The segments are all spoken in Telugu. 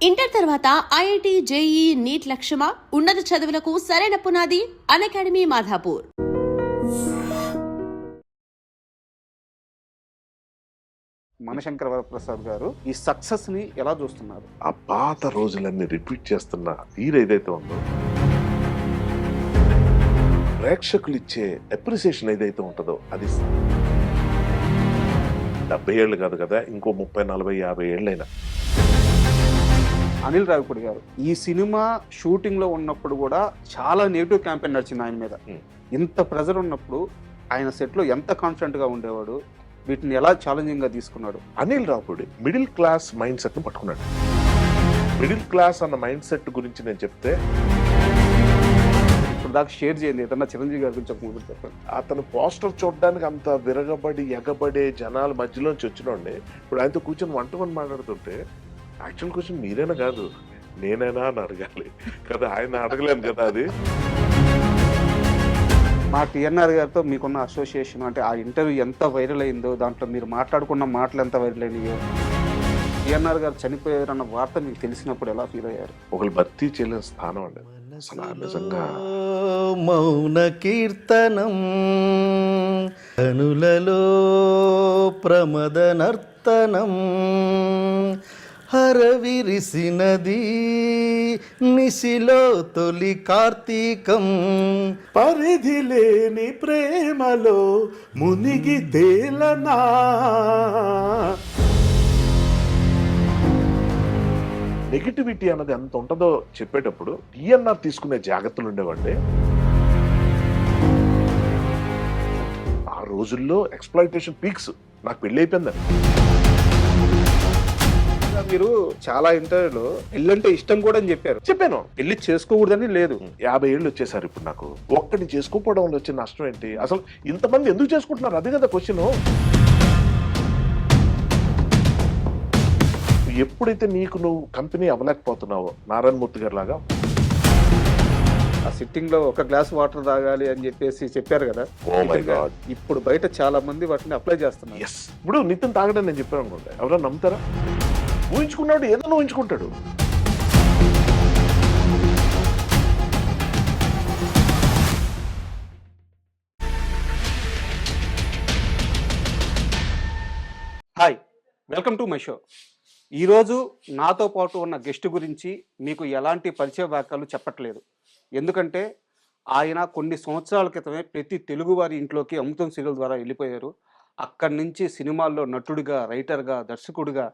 ఇంటర్ తర్వాత ఐఐటి, జేఈఈ, నీట్ లక్ష్యమా? ఉన్నత చదువులకు సరైన పునాది అన్అకాడమీ మాధాపూర్. మనశంకర వరప్రసాద్ గారు ఈ సక్సెస్ ని ఎలా చూస్తున్నారు? ఆ పాత రోజులన్నీ రిపీట్ చేస్తున్న తీరు ఏదైతే ఉందో, ప్రేక్షకులు ఇచ్చే అప్రిసియేషన్ ఏదైతే ఉంటుందో అది 70 ఏళ్ళు కాదు కదా, ఇంకో 30, 40, 50 ఏళ్ళైనా. అనిల్ రావిపూడి గారు ఈ సినిమా షూటింగ్ లో ఉన్నప్పుడు కూడా చాలా నెగిటివ్ క్యాంపెయిన్ నడిచింది ఆయన మీద. ఇంత ప్రెజర్ ఉన్నప్పుడు ఆయన సెట్ లో ఎంత కాన్ఫిడెంట్ గా ఉండేవాడు, వీటిని ఎలా ఛాలెంజింగ్ గా తీసుకున్నాడు? Anil Ravipudi middle class mind set ని పట్టుకున్నాడు. మిడిల్ క్లాస్ అన్న మైండ్ సెట్ గురించి నేను చెప్తే, ఇప్పుడు దాకా షేర్ చేయండి ఏదన్నా చిరంజీవి గారి గురించి ఒక మూవీ చెప్పండి. అతను పోస్టర్ చూడడానికి అంత విరగబడి ఎగబడే జనాల మధ్యలోంచి వచ్చినోండి ఇప్పుడు ఆయనతో కూర్చొని 1-to-1 మాట్లాడుతుంటే యాక్చువల్ క్వశ్చన్ మీరైనా కాదు నేనైనా అని అడగాలి కదా, ఆయన అడగలేను కదా. అది మా టిఎన్ఆర్ గారితో మీకున్న అసోసియేషన్, అంటే ఆ ఇంటర్వ్యూ ఎంత వైరల్ అయిందో, దాంట్లో మీరు మాట్లాడుకున్న మాటలు ఎంత వైరల్ అయినాయో, టిఎన్ఆర్ గారు చనిపోయారన్న వార్త మీకు తెలిసినప్పుడు ఎలా ఫీల్ అయ్యారు? ఒకళ్ళు భర్తీ చేయలేని స్థానం అండి అసలు. నిజంగా మౌన కీర్తనం కనులలో ప్రమద నర్తనం హరవిరిసినది నిశిలో తొలి కార్తీకం పరిధి లేని ప్రేమలో మునిగి తేలనా. నెగిటివిటీ అన్నది ఎంత ఉంటుందో చెప్పేటప్పుడు టిఎన్ఆర్ తీసుకునే జాగ్రత్తలు ఉండేవండి. ఆ రోజుల్లో ఎక్స్‌ప్లాయిటేషన్ పీక్స్. నాకు పెళ్లి అయిపోయిందని. మీరు చాలా ఇంటర్వ్యూలో పెళ్ళంటే ఇష్టం కూడా అని చెప్పాను. పెళ్లి చేసుకోకూడదని లేదు. 50 ఏళ్ళు వచ్చేసారు ఇప్పుడు నాకు. ఒక్కటి చేసుకోకపోవడం వల్ల వచ్చే నష్టం ఏంటి? అసలు ఇంతమంది ఎందుకు చేసుకుంటున్నారు? అదే కదా క్వశ్చన్. ఎప్పుడైతే నువ్వు కంపెనీ అవ్వలేకపోతున్నావో నారాయణమూర్తి గారి లాగా, ఆ సిట్టింగ్ లో ఒక గ్లాస్ వాటర్ తాగాలి అని చెప్పారు కదా. Oh my God. ఇప్పుడు బయట చాలా మంది వాటిని అప్లై చేస్తున్నారు. ఎస్. ఇప్పుడు నితిన్ తాగడం నేను చెప్పాను అనుకుంటా, ఎవరైనా నమ్ముతారా? ఊహించుకున్నాడు, ఏదైనా ఊహించుకుంటాడు. Hi, welcome to my show. ఈరోజు నాతో పాటు ఉన్న గెస్ట్ గురించి మీకు ఎలాంటి పరిచయ వాక్యాలు చెప్పట్లేదు. ఎందుకంటే ఆయన కొన్ని సంవత్సరాల క్రితమే ప్రతి తెలుగువారి ఇంట్లోకి అమృతం సీరియల్ ద్వారా వెళ్ళిపోయారు. అక్కడి నుంచి సినిమాల్లో నటుడిగా, రైటర్గా, దర్శకుడిగా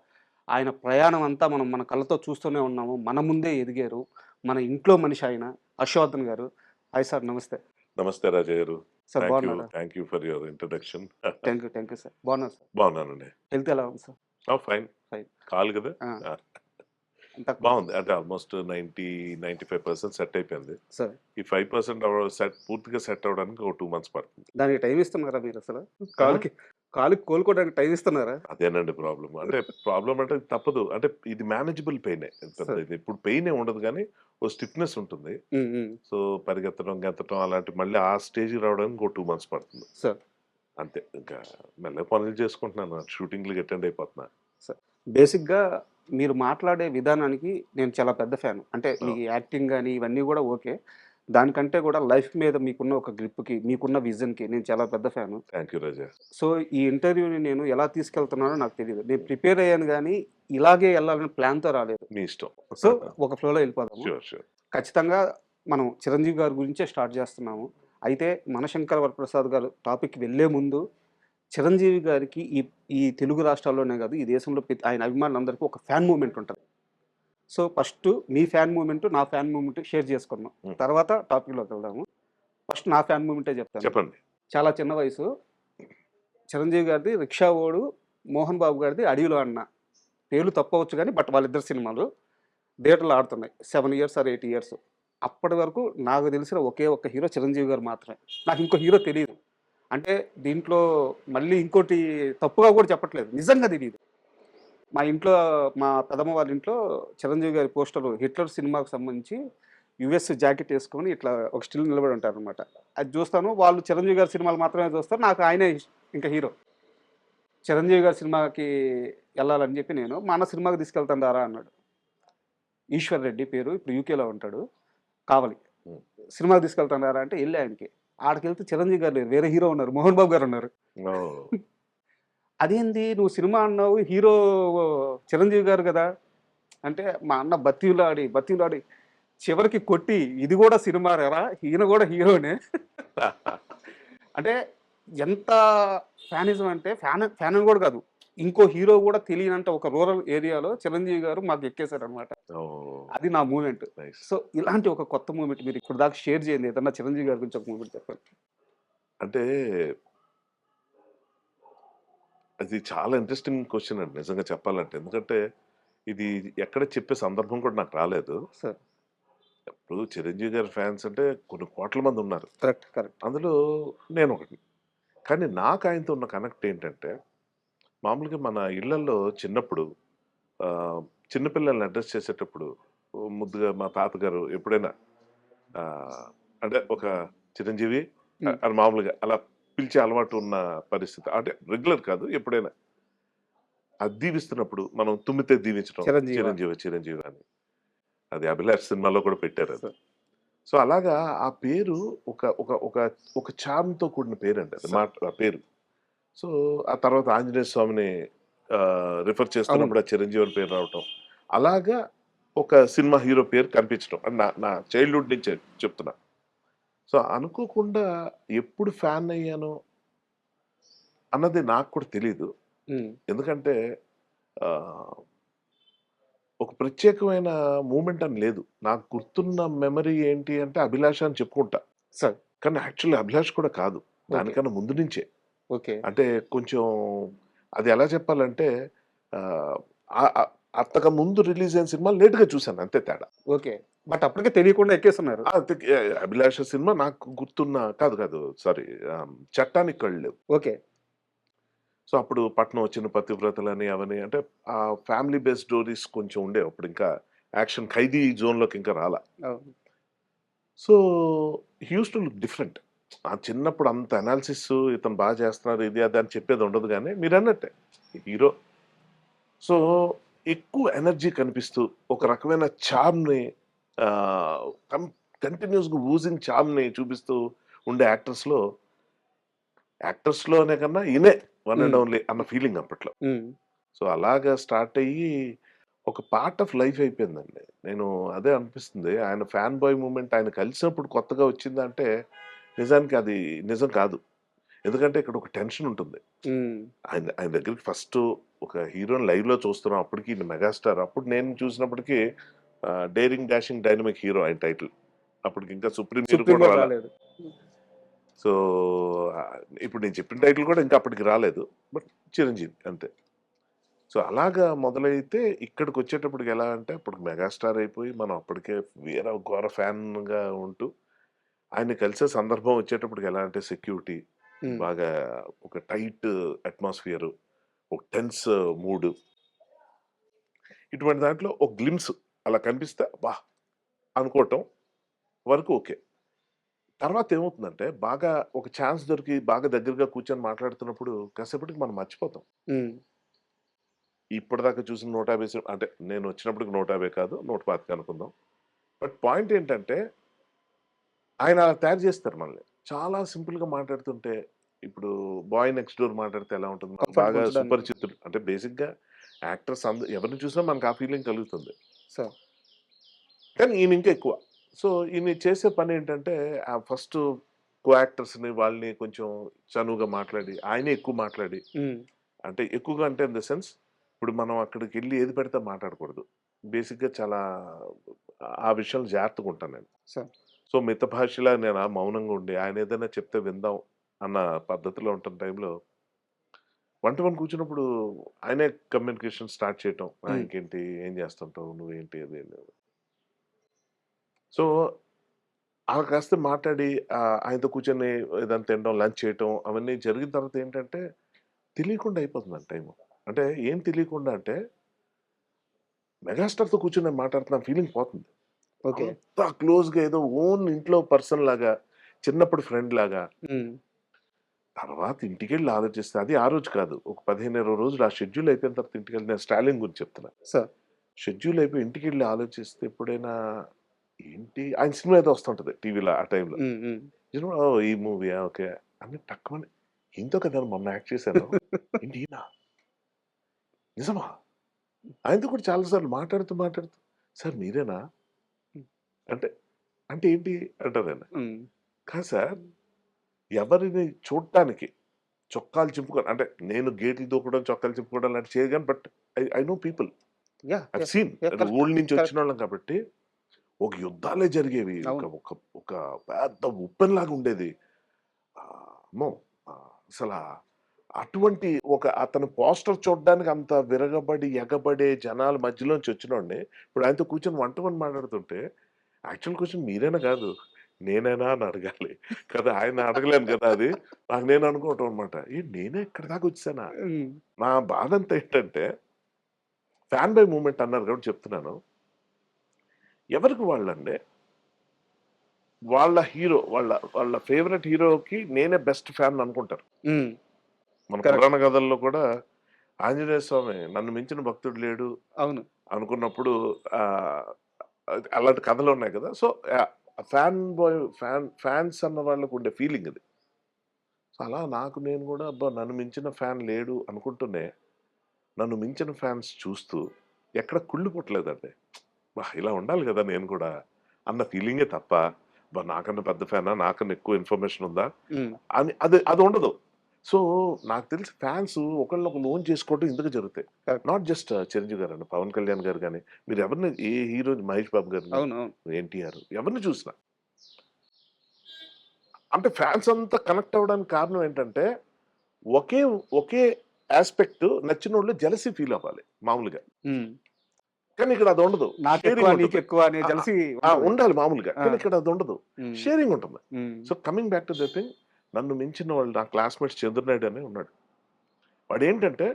ఆయన ప్రయాణం అంతా మనం మన కళ్ళతో చూస్తూనే ఉన్నాము. మన ముందే ఎదిగారు. మన ఇంట్లో మనిషి ఆయన హర్షవర్ధన్ గారు. హాయ్ సార్, నమస్తే. నమస్తే రాజా గారు. సార్ బాగున్నారా? Thank you for your introduction. Thank you sir. బాగున్నారు సార్? బాగున్నానండి. హెల్త్ ఎలా ఉంది సార్? ఫైన్. ఫైన్. కాలు కదా బాగుంది. అంటే ఆల్మోస్ట్ 90-95% సెట్ అయిపోయింది. సార్ ఈ 5% సెట్ పూర్తిగా సెట్ అవడానికి ఒక 2 months పడుతుంది. దానికి టైం ఇస్తున్నారా మీరు? అసలు కాలుకి కోలుకోవడానికి టైం ఇస్తున్నారా? అదేనండి ప్రాబ్లం. అంటే ప్రాబ్లం అంటే తప్పదు. అంటే ఇది మేనేజబుల్ పెయిన్. ఇప్పుడు పెయిన్ ఉండదు కానీ ఓ స్టిఫ్నెస్ ఉంటుంది. సో పరిగెత్తడం, గెత్తడం అలాంటి మళ్ళీ ఆ స్టేజ్ రావడానికి ఒక 2 months పడుతుంది సార్. అంతే. ఇంకా మెల్లగా పనులు చేసుకుంటున్నాను, షూటింగ్లకి అటెండ్ అయిపోతున్నా. సార్, బేసిక్గా మీరు మాట్లాడే విధానానికి నేను చాలా పెద్ద ఫ్యాన్. అంటే మీ యాక్టింగ్ కానీ ఇవన్నీ కూడా ఓకే. దానికంటే కూడా లైఫ్ మీద మీకున్న ఒక గ్రిప్కి, మీకున్న విజన్కి నేను చాలా పెద్ద fan. Thank you Raja. So ఈ ఇంటర్వ్యూని నేను ఎలా తీసుకెళ్తున్నానో నాకు తెలియదు. నేను ప్రిపేర్ అయ్యాను కానీ ఇలాగే వెళ్ళాలని ప్లాన్తో రాలేదు. మీ ఇష్టం. సో ఒక ఫ్లోలో వెళ్ళిపోదాము. షూర్. ఖచ్చితంగా మనం చిరంజీవి గారి గురించే స్టార్ట్ చేస్తున్నాము. అయితే మనశంకర వరప్రసాద్ గారు టాపిక్ వెళ్ళే ముందు చిరంజీవి గారికి ఈ తెలుగు రాష్ట్రాల్లోనే కాదు, ఈ దేశంలో ఆయన అభిమానులందరికీ ఒక ఫ్యాన్ మూమెంట్ ఉంటుంది. సో ఫస్ట్ మీ ఫ్యాన్ మూమెంట్, నా ఫ్యాన్ మూమెంట్ షేర్ చేసుకున్నాం. తర్వాత టాపిక్లోకి వెళ్దాము. ఫస్ట్ నా ఫ్యాన్ మూమెంటే చెప్తాను. చెప్పండి. చాలా చిన్న వయసు. చిరంజీవి గారిది రిక్షా ఓడు, మోహన్ బాబు గారిది అడవిలో అన్న. పేర్లు తప్పవచ్చు కానీ బట్ వాళ్ళిద్దరు సినిమాలు థియేటర్లో ఆడుతున్నాయి. 7 years or 8 years. అప్పటి వరకు నాకు తెలిసిన ఒకే ఒక్క హీరో చిరంజీవి గారు మాత్రమే. నాకు ఇంకో హీరో తెలియదు. అంటే దీంట్లో మళ్ళీ ఇంకోటి తప్పుగా కూడా చెప్పట్లేదు, నిజంగా తెలియదు. మా ఇంట్లో, మా పెదమ్మ వాళ్ళ ఇంట్లో చిరంజీవి గారి పోస్టర్ హిట్లర్ సినిమాకు సంబంధించి యుఎస్ జాకెట్ వేసుకొని ఇట్లా ఒక స్టిల్ నిలబడి ఉంటారు అనమాట. అది చూస్తాను. వాళ్ళు చిరంజీవి గారి సినిమాలు మాత్రమే చూస్తారు. నాకు ఆయనే ఇంకా హీరో. చిరంజీవి గారి సినిమాకి వెళ్ళాలని చెప్పి నేను మా అన్న సినిమాకి తీసుకెళ్తాను దారా అన్నాడు. ఈశ్వర్ రెడ్డి పేరు, ఇప్పుడు యూకేలో ఉంటాడు. కావలి. Hmm. సినిమాకి తీసుకెళ్తున్నారా అంటే వెళ్ళి ఆయనకి. ఆడికెళ్తే చిరంజీవి గారు లేరు, వేరే హీరో ఉన్నారు, మోహన్ బాబు గారు ఉన్నారు. ఓ. అదేంది నువ్వు సినిమా అన్నావు, హీరో చిరంజీవి గారు కదా అంటే, మా అన్న బతిలాడి చివరికి కొట్టి ఇది కూడా సినిమా రా, ఈయన కూడా హీరోనే. అంటే ఎంత ఫ్యానిజం అంటే, ఫ్యాన్ అని కూడా కాదు, ఇంకో హీరో కూడా తెలియనంత ఒక రూరల్ ఏరియాలో చిరంజీవి గారు మాకు ఎక్కేశారు అనమాట. ఓ. అది నా మూమెంట్. నైస్. సో ఇలాంటి ఒక కొత్త మూమెంట్ మీరు ఇప్పుడు దాకా షేర్ చేయండి, ఏదన్నా చిరంజీవి గారి గురించి ఒక మూమెంట్ చెప్పండి. అంటే అది చాలా ఇంట్రెస్టింగ్ క్వశ్చన్ అండి నిజంగా చెప్పాలంటే. ఎందుకంటే ఇది ఎక్కడ చెప్పే సందర్భం కూడా నాకు రాలేదు. సార్ ఇప్పుడు చిరంజీవి గారి ఫ్యాన్స్ అంటే కొన్ని కోట్ల మంది ఉన్నారు. కరెక్ట్. అందులో నేను ఒకటి. కానీ నాకు ఆయనతో ఉన్న కనెక్ట్ ఏంటంటే, మామూలుగా మన ఇళ్లలో చిన్నప్పుడు చిన్నపిల్లల్ని అడ్రస్ చేసేటప్పుడు ముద్దుగా మా తాతగారు ఎప్పుడైనా అంటే ఒక చిరంజీవి Hmm. అని మామూలుగా అలా పిలిచే అలవాటు ఉన్న పరిస్థితి. అంటే రెగ్యులర్ కాదు, ఎప్పుడైనా అది దీవిస్తున్నప్పుడు మనం తుమ్మితే దీవించడం చిరంజీవి అని. అది అభిలాష్ సినిమాలో కూడా పెట్టారు అది. సార్ సో అలాగా ఆ పేరు ఒక ఒక ఒక ఒక చార్మ్‌తో కూడిన పేరండి అది. ఆ పేరు. సో ఆ తర్వాత ఆంజనేయ స్వామిని రిఫర్ చేస్తున్నప్పుడు ఆ చిరంజీవి అని పేరు రావటం. అలాగా ఒక సినిమా హీరో పేరు కనిపించడం. అది నా చైల్డ్‌హుడ్ నుంచే చెప్తున్నా. సో అనుకోకుండా ఎప్పుడు ఫ్యాన్ అయ్యానో అన్నది నాకు కూడా తెలీదు. ఎందుకంటే ఆహ్, ఒక ప్రత్యేకమైన మూమెంట్ అని లేదు. నాకు గుర్తున్న మెమరీ ఏంటి అంటే 'అభిలాష' అని చెప్పుకుంటా. సార్ కానీ యాక్చువల్లీ 'అభిలాష్' కూడా కాదు. దానికన్నా ముందు నుంచే. ఓకే. అంటే కొంచెం అది ఎలా చెప్పాలంటే ఆహ్, ఆహ్, అంతకు ముందు రిలీజ్ అయిన సినిమాలు లేట్‌గా చూసాను అంతే తేడా. ఓకే. బట్ అప్పటికే తెలియకుండా ఎక్కేస్తున్నారు. అంతే 'అభిలాష' సినిమా నాకు గుర్తున్న కాదు సారీ 'చట్టానికి కళ్ళు లేవు.' ఓకే. సో అప్పుడు 'పట్నం వచ్చిన పతివ్రతలని' అవని అంటే ఆ ఫ్యామిలీ బేస్డ్ స్టోరీస్ కొంచెం ఉండేవి. అప్పుడు ఇంకా యాక్షన్ 'ఖైదీ' జోన్‌లోకి ఇంకా రాలా. అవును. So he used to look different. ఆ చిన్నప్పుడు అంత అనాలిసిస్ ఇతను బాగా చేస్తున్నారు ఇది అది అని చెప్పేది ఉండదు గానీ మీరన్నట్టే హీరో. సో ఎక్కువ ఎనర్జీ కనిపిస్తూ ఒక రకమైన చార్మ్‌ని ఆహ్, కంటిన్యూయస్‌గా ఊజింగ్ చార్మ్‌ని చూపిస్తూ ఉండే యాక్టర్స్‌లోనే కన్నా ఈయనే వన్ అండ్ ఓన్లీ అన్న ఫీలింగ్ అప్పట్లో. సో అలాగా స్టార్ట్ అయ్యి ఒక పార్ట్ ఆఫ్ లైఫ్ అయిపోయిందండి. నేను అదే అనిపిస్తుంది. ఆయన ఫ్యాన్ బాయ్ మూవ్‌మెంట్ ఆయన కలిసినప్పుడు కొత్తగా వచ్చిందంటే నిజానికి అది నిజం కాదు. ఎందుకంటే ఇక్కడ ఒక టెన్షన్ ఉంటుంది. ఆయన ఆయన దగ్గరికి ఫస్ట్ ఒక హీరోని లైవ్‌లో చూస్తున్నాం. అప్పటికి ఈయన మెగాస్టార్. అప్పుడు నేను చూసినప్పటికి 'డేరింగ్ డాషింగ్ డైనమిక్ హీరో' ఆయన టైటిల్. అప్పటికి ఇంకా సుప్రీం హీరో కూడా రాలేదు. రాలేదు. సో ఇప్పుడు నేను చెప్పిన టైటిల్ కూడా ఇంకా అప్పటికి రాలేదు. బట్ చిరంజీవి అంతే. సో అలాగా మొదలైతే ఇక్కడికి వచ్చేటప్పటికి ఎలా అంటే అప్పటికి మెగాస్టార్ అయిపోయి మనం అప్పటికే వేరే ఘోర ఫ్యాన్‌గా ఉంటూ ఆయన్ని కలిసే సందర్భం వచ్చేటప్పటికి ఎలా అంటే సెక్యూరిటీ బాగా ఒక టైట్ అట్మాస్ఫియర్, ఒక టెన్స్ మూడ్. ఇటువంటి దాంట్లో ఒక గ్లిమ్స్ అలా కనిపిస్తే అబ్బా! అనుకోవటం వరకు ఓకే. తర్వాత ఏమవుతుందంటే బాగా ఒక ఛాన్స్ దొరికి బాగా దగ్గరగా కూర్చొని మాట్లాడుతున్నప్పుడు కాసేపటికి మనం మర్చిపోతాం. ఇప్పటిదాకా చూసిన 150 అంటే నేను వచ్చినప్పటికి 150 కాదు 125 అనుకుందాం. బట్ పాయింట్ ఏంటంటే ఆయన అలా తయారు చేస్తారు మనల్ని. చాలా సింపుల్‌గా మాట్లాడుతుంటే ఇప్పుడు 'బాయ్ నెక్స్ట్ డోర్' మాట్లాడితే ఎలా ఉంటుంది? Comfort బాగా ఉంచడానికి. సుపరిచితుడు. అంటే బేసిక్‌గా యాక్టర్స్ ఎవరిని చూసినా మనకు ఆ ఫీలింగ్ కలుగుతుంది. సార్ కానీ ఈయన ఇంకా ఎక్కువ. సో ఈయన చేసే పని ఏంటంటే ఫస్ట్ కో యాక్టర్స్‌ని వాళ్ళని కొంచెం చనువుగా మాట్లాడి, ఆయనే ఎక్కువ మాట్లాడి అంటే ఎక్కువగా అంటే ఇన్ ద సెన్స్ ఇప్పుడు మనం అక్కడికెళ్ళి ఏది పెడితే మాట్లాడకూడదు. బేసిక్‌గా చాలా ఆ విషయంలో జాగ్రత్తగా ఉంటాను నేను. సార్ సో మిత భాషలా నేను మౌనంగా ఉండి ఆయన ఏదైనా చెప్తే విందాం అన్న పద్ధతిలో ఉంటున్న టైంలో 1 to 1 కూర్చున్నప్పుడు ఆయనే కమ్యూనికేషన్ స్టార్ట్ చేయటం. ఇంకేంటి? ఏం చేస్తుంటావు? నువ్వేంటి? అది సో అలా కాస్త మాట్లాడి ఆయనతో కూర్చొని ఏదైనా తినడం, లంచ్ చేయటం అవన్నీ జరిగిన తర్వాత ఏంటంటే తెలియకుండా అయిపోతుందండి టైము. అంటే ఏం తెలియకుండా అంటే మెగాస్టార్‌తో కూర్చొని నేను మాట్లాడుతున్న ఫీలింగ్ పోతుంది. ఓకే. అంత క్లోజ్‌గా ఏదో ఓన్ ఇంట్లో పర్సన్ లాగా, చిన్నప్పుడు ఫ్రెండ్ లాగా. తర్వాత ఇంటికెళ్ళి ఆలోచిస్తే అది ఆ రోజు కాదు. ఒక 15, 20 రోజులు ఆ షెడ్యూల్ అయిపోయిన తర్వాత ఇంటికెళ్ళి నేను స్టాలిన్ గురించి చెప్తున్నా. సార్ షెడ్యూల్ అయిపోయి ఇంటికి వెళ్ళి ఆలోచిస్తే ఎప్పుడైనా ఏంటి ఆయన సినిమా ఏదో వస్తుంటది టీవీలో ఆ టైంలో. ఈ మూవీయా ఓకే అని టక్కుమని ఇంతో కదా మొన్న యాక్ట్ చేశాను. ఏంటి ఈయన నిజమా? ఆయనతో కూడా చాలాసార్లు మాట్లాడుతూ సార్ మీరేనా అంటే అంటే ఏంటి అంటారు ఆయన. కాదు సార్, ఎవరిని చూడటానికి చొక్కాలు చింపుకోవడం అంటే నేను గేట్లు దూకడం చొక్కాలు చింపుకోవడం లాంటి చేయగాను. But I know people I seen ఊళ్ళ నుంచి వచ్చిన వాళ్ళం కాబట్టి ఒక యుద్ధాలే జరిగేవి. ఒక ఒక ఒక పెద్ద ఉప్పెన్ లాగా ఉండేది. అమ్మో అసలు అటువంటి ఒక అతను పోస్టర్ చూడడానికి అంత విరగబడి ఎగబడే జనాల మధ్యలోంచి వచ్చినోడిని ఇప్పుడు ఆయనతో కూర్చొని వంట మాట్లాడుతుంటే యాక్చువల్ క్వశ్చన్ మీరైనా కాదు నేనైనా అని అడగాలి కదా. ఆయన అడగలేను కదా. అది నాకు నేను అనుకోవటం అనమాట. నేనే ఇక్కడ దాకా వచ్చానా. నా బాధ అంతా ఏంటంటే ఫ్యాన్ బై మూమెంట్ అన్నారు కాబట్టి చెప్తున్నాను. ఎవరికి వాళ్ళండి వాళ్ళ హీరో వాళ్ళ ఫేవరెట్ హీరోకి నేనే బెస్ట్ ఫ్యాన్ అనుకుంటారు. మన పురాణ కథల్లో కూడా ఆంజనేయ స్వామి నన్ను మించిన భక్తుడు లేడు అవును అనుకున్నప్పుడు అలాంటి కథలు ఉన్నాయి కదా. సో ఫ్యాన్స్ అన్న వాళ్ళకు ఉండే ఫీలింగ్ ఇది. సో అలా నాకు నేను కూడా అబ్బా నన్ను మించిన ఫ్యాన్ లేడు అనుకుంటూనే నన్ను మించిన ఫ్యాన్స్ చూస్తూ ఎక్కడ కుళ్ళు పుట్టలేదండి. బా ఇలా ఉండాలి కదా నేను కూడా అన్న ఫీలింగే తప్ప బా నాకన్నా పెద్ద ఫ్యానా నాకన్నా ఎక్కువ ఇన్ఫర్మేషన్ ఉందా అని అది ఉండదు. సో నాకు తెలిసి ఫ్యాన్స్ ఒకళ్ళొకరు ఓన్ చేసుకోవడం ఇందుకు జరుగుతాయి. నాట్ జస్ట్ చిరంజీవి గారు అండి, పవన్ కళ్యాణ్ గారు కానీ మీరు ఎవరిని ఏ హీరో మహేష్ బాబు గారు ఎన్టీఆర్ ఎవరిని చూసినా అంటే ఫ్యాన్స్ అంతా కనెక్ట్ అవ్వడానికి కారణం ఏంటంటే ఒకే ఆస్పెక్ట్ నచ్చిన వాళ్ళు జెలసీ ఫీల్ అవ్వాలి మామూలుగా. కానీ ఇక్కడ అది ఉండదు. ఉండాలి మామూలుగా, కానీ ఇక్కడ అది ఉండదు. షేరింగ్ ఉంటుంది. So coming back to the thing, నన్ను మించిన వాళ్ళు నా క్లాస్మేట్స్ చంద్రనాయుడు అనే ఉన్నాడు. వాడు ఏంటంటే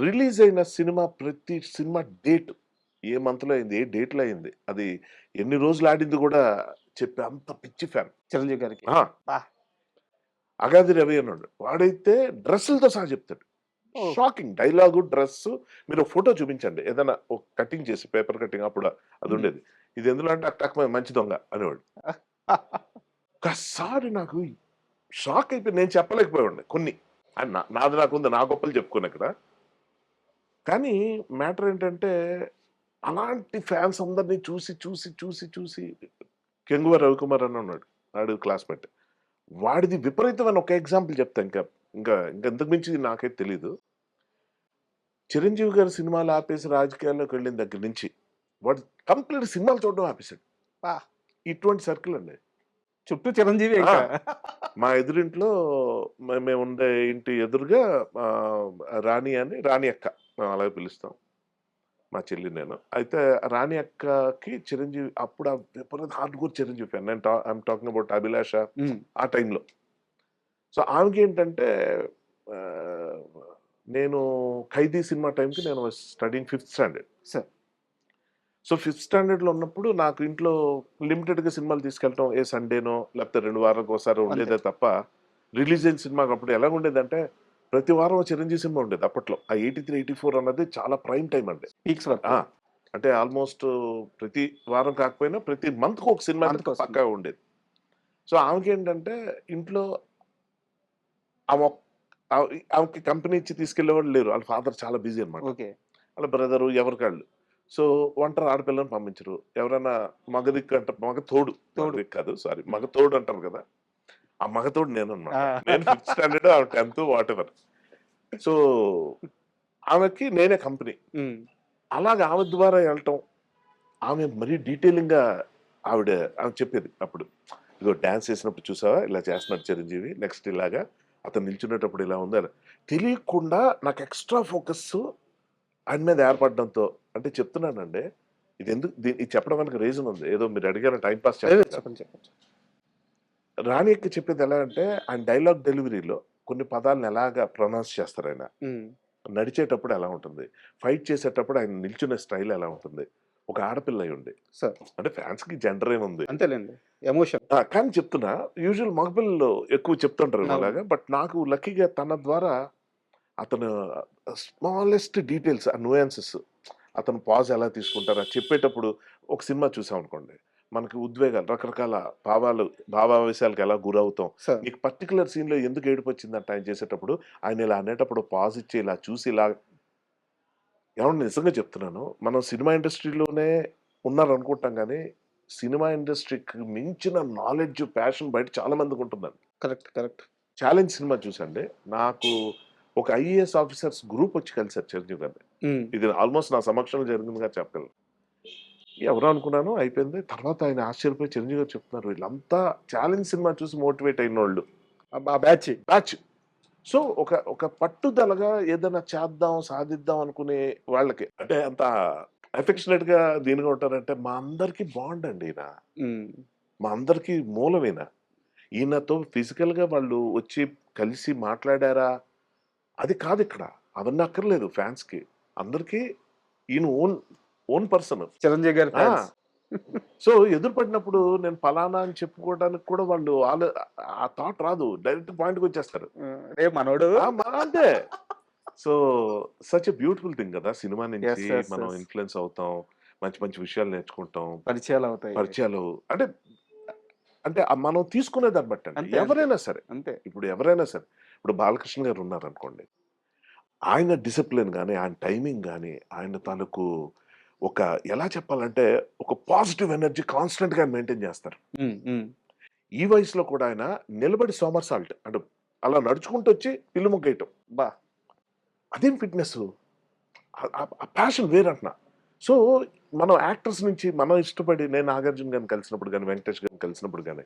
రిలీజ్ అయిన సినిమా ప్రతి సినిమా డేట్ ఏ మంత్లో అయింది, ఏ డేట్లో అయింది, అది ఎన్ని రోజులు ఆడింది కూడా చెప్పే అంత పిచ్చి ఫ్యాన్ చిరంజీవి గారికి. అగాది రవి అన్నాడు, వాడైతే డ్రెస్సులతో సహా చెప్తాడు. Shocking dialogue dress. మీరు ఫోటో చూపించండి ఏదైనా ఒక కటింగ్ చేసి పేపర్ కటింగ్ అప్పుడు అది ఉండేది. ఇది ఎందులో అంటే అక్క మంచి దొంగ అనేవాడు. ఒక్కసారి నాకు షాక్ అయిపోయి నేను చెప్పలేకపోయాడు కొన్ని. నాది నాకుంది, నా గొప్పలు చెప్పుకుని ఇక్కడ. కానీ మ్యాటర్ ఏంటంటే అలాంటి ఫ్యాన్స్ అందరినీ చూసి చూసి చూసి చూసి కెంగువ రవికుమార్ అని ఉన్నాడు, వాడు క్లాస్మేట్. వాడిది విపరీతమైన ఒక ఎగ్జాంపుల్ చెప్తా. ఇంకా ఇంకా ఇంకా ఇంతకు మించి నాకైతే తెలీదు. చిరంజీవి గారి సినిమాలు ఆపేసి రాజకీయాల్లోకి వెళ్ళిన దగ్గర నుంచి వాడు కంప్లీట్ సినిమాలు చూడడం ఆపేశాడు. ఇటువంటి సర్కిల్ అండి చుట్టూ చిరంజీవి. మా ఎదురింట్లో మేము ఉండే ఇంటి ఎదురుగా రాణి అక్క మేము అలాగే పిలుస్తాం, మా చెల్లి నేను. అయితే రాణి అక్కకి చిరంజీవి అప్పుడు విపరీత hard core Chiranjeevi fan. I'm talking about Abhilasha ఆ టైంలో. సో ఆమెకి ఏంటంటే నేను ఖైదీ సినిమా టైంకి నేను studying 5th standard sir. So 5th స్టాండర్డ్లో ఉన్నప్పుడు నాకు ఇంట్లో లిమిటెడ్గా సినిమాలు తీసుకెళ్ళటం ఏ సండేనో లేకపోతే 2 వారాలకు ఒకసారి ఉండేదే తప్ప రిలీజ్ అయిన సినిమాకి అప్పుడు ఎలా ఉండేదంటే ప్రతి వారం చిరంజీవి సినిమా ఉండేది. అప్పట్లో ఆ 83, 84 అన్నది చాలా ప్రైమ్ టైం అండి. అంటే ఆల్మోస్ట్ ప్రతి వారం కాకపోయినా ప్రతి మంత్కి ఒక సినిమా పక్కా ఉండేది. సో ఆమెకి ఏంటంటే ఇంట్లో ఆమెకి కంపెనీ ఇచ్చి తీసుకెళ్లేవాళ్ళు లేరు. వాళ్ళ ఫాదర్ చాలా బిజీ అనమాట. వాళ్ళ బ్రదరు ఎవరికాళ్ళు. సో ఒంటరి ఆడపిల్లని పంపించరు. ఎవరైనా మగదిక్కు అంటారు, మగ తోడు కాదు సారీ మగ తోడు అంటారు కదా, ఆ మగతోడు నేను అనమాట. నేను 5th స్టాండర్డ్, ఆమె 10th వాట్ ఎవర్. సో ఆమెకి నేనే కంపెనీ. అలాగే ఆమె ద్వారా వెళ్ళటం, ఆమె మరీ డీటెయిలింగ్గా ఆమె చెప్పేది. అప్పుడు ఇగో డ్యాన్స్ చేసినప్పుడు చూసావా ఇలా చేస్తున్నాడు చిరంజీవి, నెక్స్ట్ ఇలాగా అతను నిల్చునేటప్పుడు ఇలా ఉంది అని తెలియకుండా నాకు ఎక్స్ట్రా ఫోకస్ ఆయన మీద ఏర్పడడంతో. అంటే చెప్తున్నానండి ఇది ఎందుకు ఇది చెప్పడం వెనక రీజన్ ఉంది. ఏదో మీరు అడిగారు టైం పాస్ చెప్పండి. రాణి యొక్క చెప్పేది ఎలా అంటే ఆయన డైలాగ్ డెలివరీలో కొన్ని పదాలను ఎలాగా ప్రొనౌన్స్ చేస్తారు, ఆయన నడిచేటప్పుడు ఎలా ఉంటుంది, ఫైట్ చేసేటప్పుడు ఆయన నిల్చునే స్టైల్ ఎలా ఉంటుంది. ఒక ఆడపిల్ల అయి ఉంది సార్, అంటే ఫ్యాన్స్ కి జెండర్ ఏముంది అంతేలేండి, ఎమోషన్. కానీ చెప్తున్నా యూజువల్ మగపిల్లలు ఎక్కువ చెప్తుంటారు అలాగా. బట్ నాకు లక్కీగా తన ద్వారా అతను స్మాలెస్ట్ డీటెయిల్స్, ఆ నుయాన్సెస్ అతను పాజ్ ఎలా తీసుకుంటారు అది చెప్పేటప్పుడు ఒక సినిమా చూసాం అనుకోండి, మనకి ఉద్వేగాలు రకరకాల భావావేశాలకు ఎలా గురవుతాం. సార్ నీకు పర్టికులర్ సీన్‌లో ఎందుకు ఏడుపొచ్చిందంట ఆయన చేసేటప్పుడు, ఆయన ఇలా అనేటప్పుడు పాజ్ ఇచ్చి ఇలా చూసి ఇలా ఏవండీ నిజంగా చెప్తున్నాను. మనం సినిమా ఇండస్ట్రీలోనే ఉన్నారనుకుంటాం గానీ, సినిమా ఇండస్ట్రీకి మించిన నాలెడ్జ్, ప్యాషన్ బయట చాలా మందికుంటుందండి. కరెక్ట్ కరెక్ట్ 'ఛాలెంజ్' సినిమా చూసండి. నాకు ఒక ఐఏఎస్ ఆఫీసర్స్ గ్రూప్ వచ్చి కలిసారు చిరంజీవి గారిని. ఇది ఆల్మోస్ట్ నా సమక్షంలో జరిగిందిగా చెప్పగలను. ఎవరో అనుకున్నాను అయిపోయింది. తర్వాత ఆయన ఆశ్చర్యపోయి చిరంజీవి గారు చెప్తున్నారు, వీళ్ళంతా 'ఛాలెంజ్' సినిమా చూసి మోటివేట్ అయినోళ్ళు. ఆ బ్యాచ్ బ్యాచ్. సో, ఒక పట్టుదలగా ఏదైనా చేద్దాం, సాధిద్దాం అనుకునే వాళ్ళకి అంటే అంత అఫెక్షనేట్‌గా దీనిగా ఉంటారంటే మా అందరికి బాండ్ అండి ఈయన. మా అందరికి మూలం ఈయన. ఈయనతో ఫిజికల్‌గా వాళ్ళు వచ్చి కలిసి మాట్లాడారా? అది కాదిక్కడ. అవన్నీ అక్కర్లేదు ఫ్యాన్స్‌కి. అందరికి ఈయన ఓన్ పర్సన్. చిరంజీవి గారి ఆ! fans. సో, ఎదురు పడినప్పుడు నేను పలానా అని చెప్పుకోవడానికి కూడా వాళ్ళు ఆ థాట్ రాదు. డైరెక్ట్ పాయింట్‌కొచ్చేస్తారు. రే మనోడు అంతే. So, such a beautiful thing కదా! సినిమా Yes, నుంచి yes, మనం yes. ఇన్‌ఫ్లూయెన్స్ అవుతాం. మంచి మంచి విషయాలు నేర్చుకుంటాం. పరిచయాలు అవుతాయి. పరిచయాలు అంటే మనం తీసుకునే దాన్ని బట్టండి. అంతే, ఎవరైనా సరే. అంతే ఇప్పుడు ఎవరైనా సరే. ఇప్పుడు బాలకృష్ణ గారు ఉన్నారనుకోండి. ఆయన డిసిప్లిన్ గాని, ఆయన టైమింగ్ గాని, ఆయన తాలూకు ఒక ఎలా చెప్పాలంటే ఒక పాజిటివ్ ఎనర్జీ కాన్స్టెంట్‌గా మెయింటైన్ చేస్తారు. ఈ వయసులో కూడా ఆయన నిలబడి సోమర్సాల్ట్ అంటే అలా నడుచుకుంటూ వచ్చి పిల్లి మొగ్గేయటం. బా అదేం ఫిట్‌నెస్. ఆ ప్యాషన్ వేరంటున్నా. సో, మనం యాక్టర్స్ నుంచి మనం ఇష్టపడి నేను నాగార్జున గారిని కలిసినప్పుడు గాని, వెంకటేష్ గారిని కలిసినప్పుడు గాని,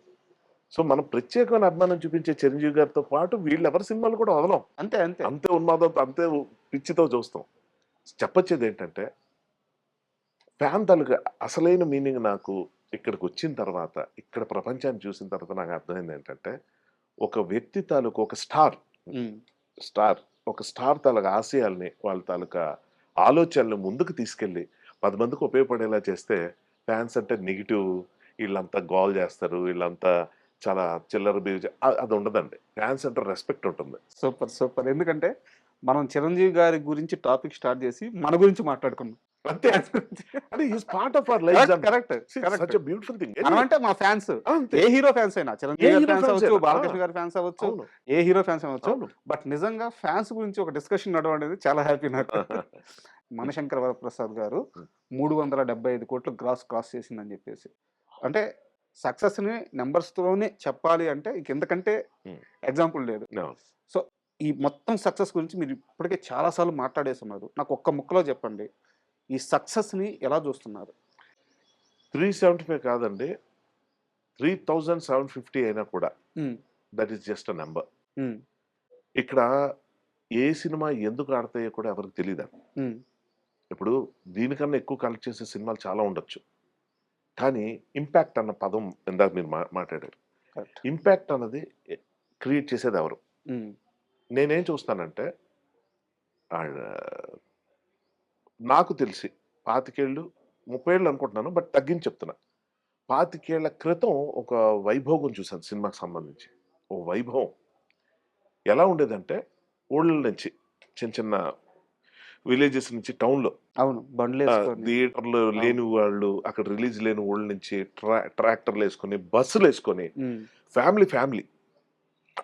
సో, మనం ప్రత్యేకమైన అభిమానం చూపించే చిరంజీవి గారితో పాటు వీళ్ళెవరి సినిమాలు కూడా వదలం. అంతే అంతే అంతే ఉన్మాదంతో, అంతే పిచ్చితో చూస్తాం. చెప్పొచ్చేదేంటంటే, ఫ్యాన్ తాలూకా అసలైన మీనింగ్ నాకు ఇక్కడికొచ్చిన తర్వాత, ఇక్కడ ప్రపంచాన్ని చూసిన తర్వాత నాకు అర్థమైందేంటంటే, ఒక వ్యక్తి తాలూకు ఒక స్టార్ ఒక స్టార్ తాలూకా ఆశయాల్ని, వాళ్ళ తాలూకా ఆలోచనలు ముందుకు తీసుకెళ్ళి 10 మందికి ఉపయోగపడేలా చేస్తే, ఫ్యాన్స్ అంటే నెగెటివ్, ఈళ్ళంతా గోల చేస్తారు, ఈళ్ళంతా చాలా చిల్లర బిహేవ్ అది ఉండదండి. ఫ్యాన్స్ అంటే రెస్పెక్ట్ ఉంటుంది. Super super. ఎందుకంటే మనం చిరంజీవి గారి గురించి టాపిక్ స్టార్ట్ చేసి మన గురించి మాట్లాడుకున్నాం. అంతే. అంటే is part of our lives అండి. Correct such a beautiful thing. మనం అంటే మా ఫ్యాన్స్ అంతే. ఏ హీరో ఫ్యాన్స్ అయినా చిరంజీవి ఏ గారి హీరో ఫ్యాన్స్ fans అవ్వచ్చు, అయినా. బాలకృష్ణ గారి ఫ్యాన్స్ అవ్వచ్చు, అవును. ఏ హీరో ఫ్యాన్స్ అవ్వచ్చు. అవును. బట్ నిజంగా ఫ్యాన్స్ గురించి ఒక డిస్కషన్ నడవడం అనేది చాలా హ్యాపీ నాకు. మణిశంకర్ వరప్రసాద్ గారు 375 కోట్లు క్రాస్ చేసిందని చెప్పేసి, అంటే సక్సెస్ ని నెంబర్స్ తోనే చెప్పాలి అంటే ఇంకెంతకంటే ఎగ్జాంపుల్ లేదు. No. సో ఈ మొత్తం సక్సెస్ గురించి మీరు ఇప్పటికే చాలా సార్లు మాట్లాడేస్తున్నారు. నాకు ఒక్క ముక్కలో చెప్పండి, ఈ సక్సెస్ ని ఎలా చూస్తున్నారు? 375 కాదండి. 3750 అయినా కూడా that is just a number. ఇక్కడ ఏ సినిమా ఎందుకు ఆడతాయో కూడా ఎవరికి తెలియదండి. ఇప్పుడు దీనికన్నా ఎక్కువ కలెక్ట్ చేసే సినిమాలు చాలా ఉండొచ్చు. కానీ ఇంపాక్ట్ అన్న పదం ఇందాక మీరు మాట్లాడారు. ఇంపాక్ట్ అన్నది క్రియేట్ చేసేది ఎవరు? నేనేం చూస్తానంటే నాకు తెలిసి 25 ఏళ్ళు 30 ఏళ్ళు అనుకుంటున్నాను, బట్ తగ్గించి చెప్తున్నా. 25 ఏళ్ల క్రితం ఒక వైభోగం చూశాను సినిమాకి సంబంధించి. ఓ వైభవం ఎలా ఉండేదంటే ఊళ్ళ నుంచి చిన్న చిన్న విలేజెస్ నుంచి టౌన్‌లో అవును, బండ్లేసుకొని థియేటర్‌లు లేని వాళ్ళు, అక్కడ రిలీజ్ లేని ఊళ్ళ నుంచి ట్రాక్టర్‌లేసుకొని, బస్సులేసుకొని ఫ్యామిలీ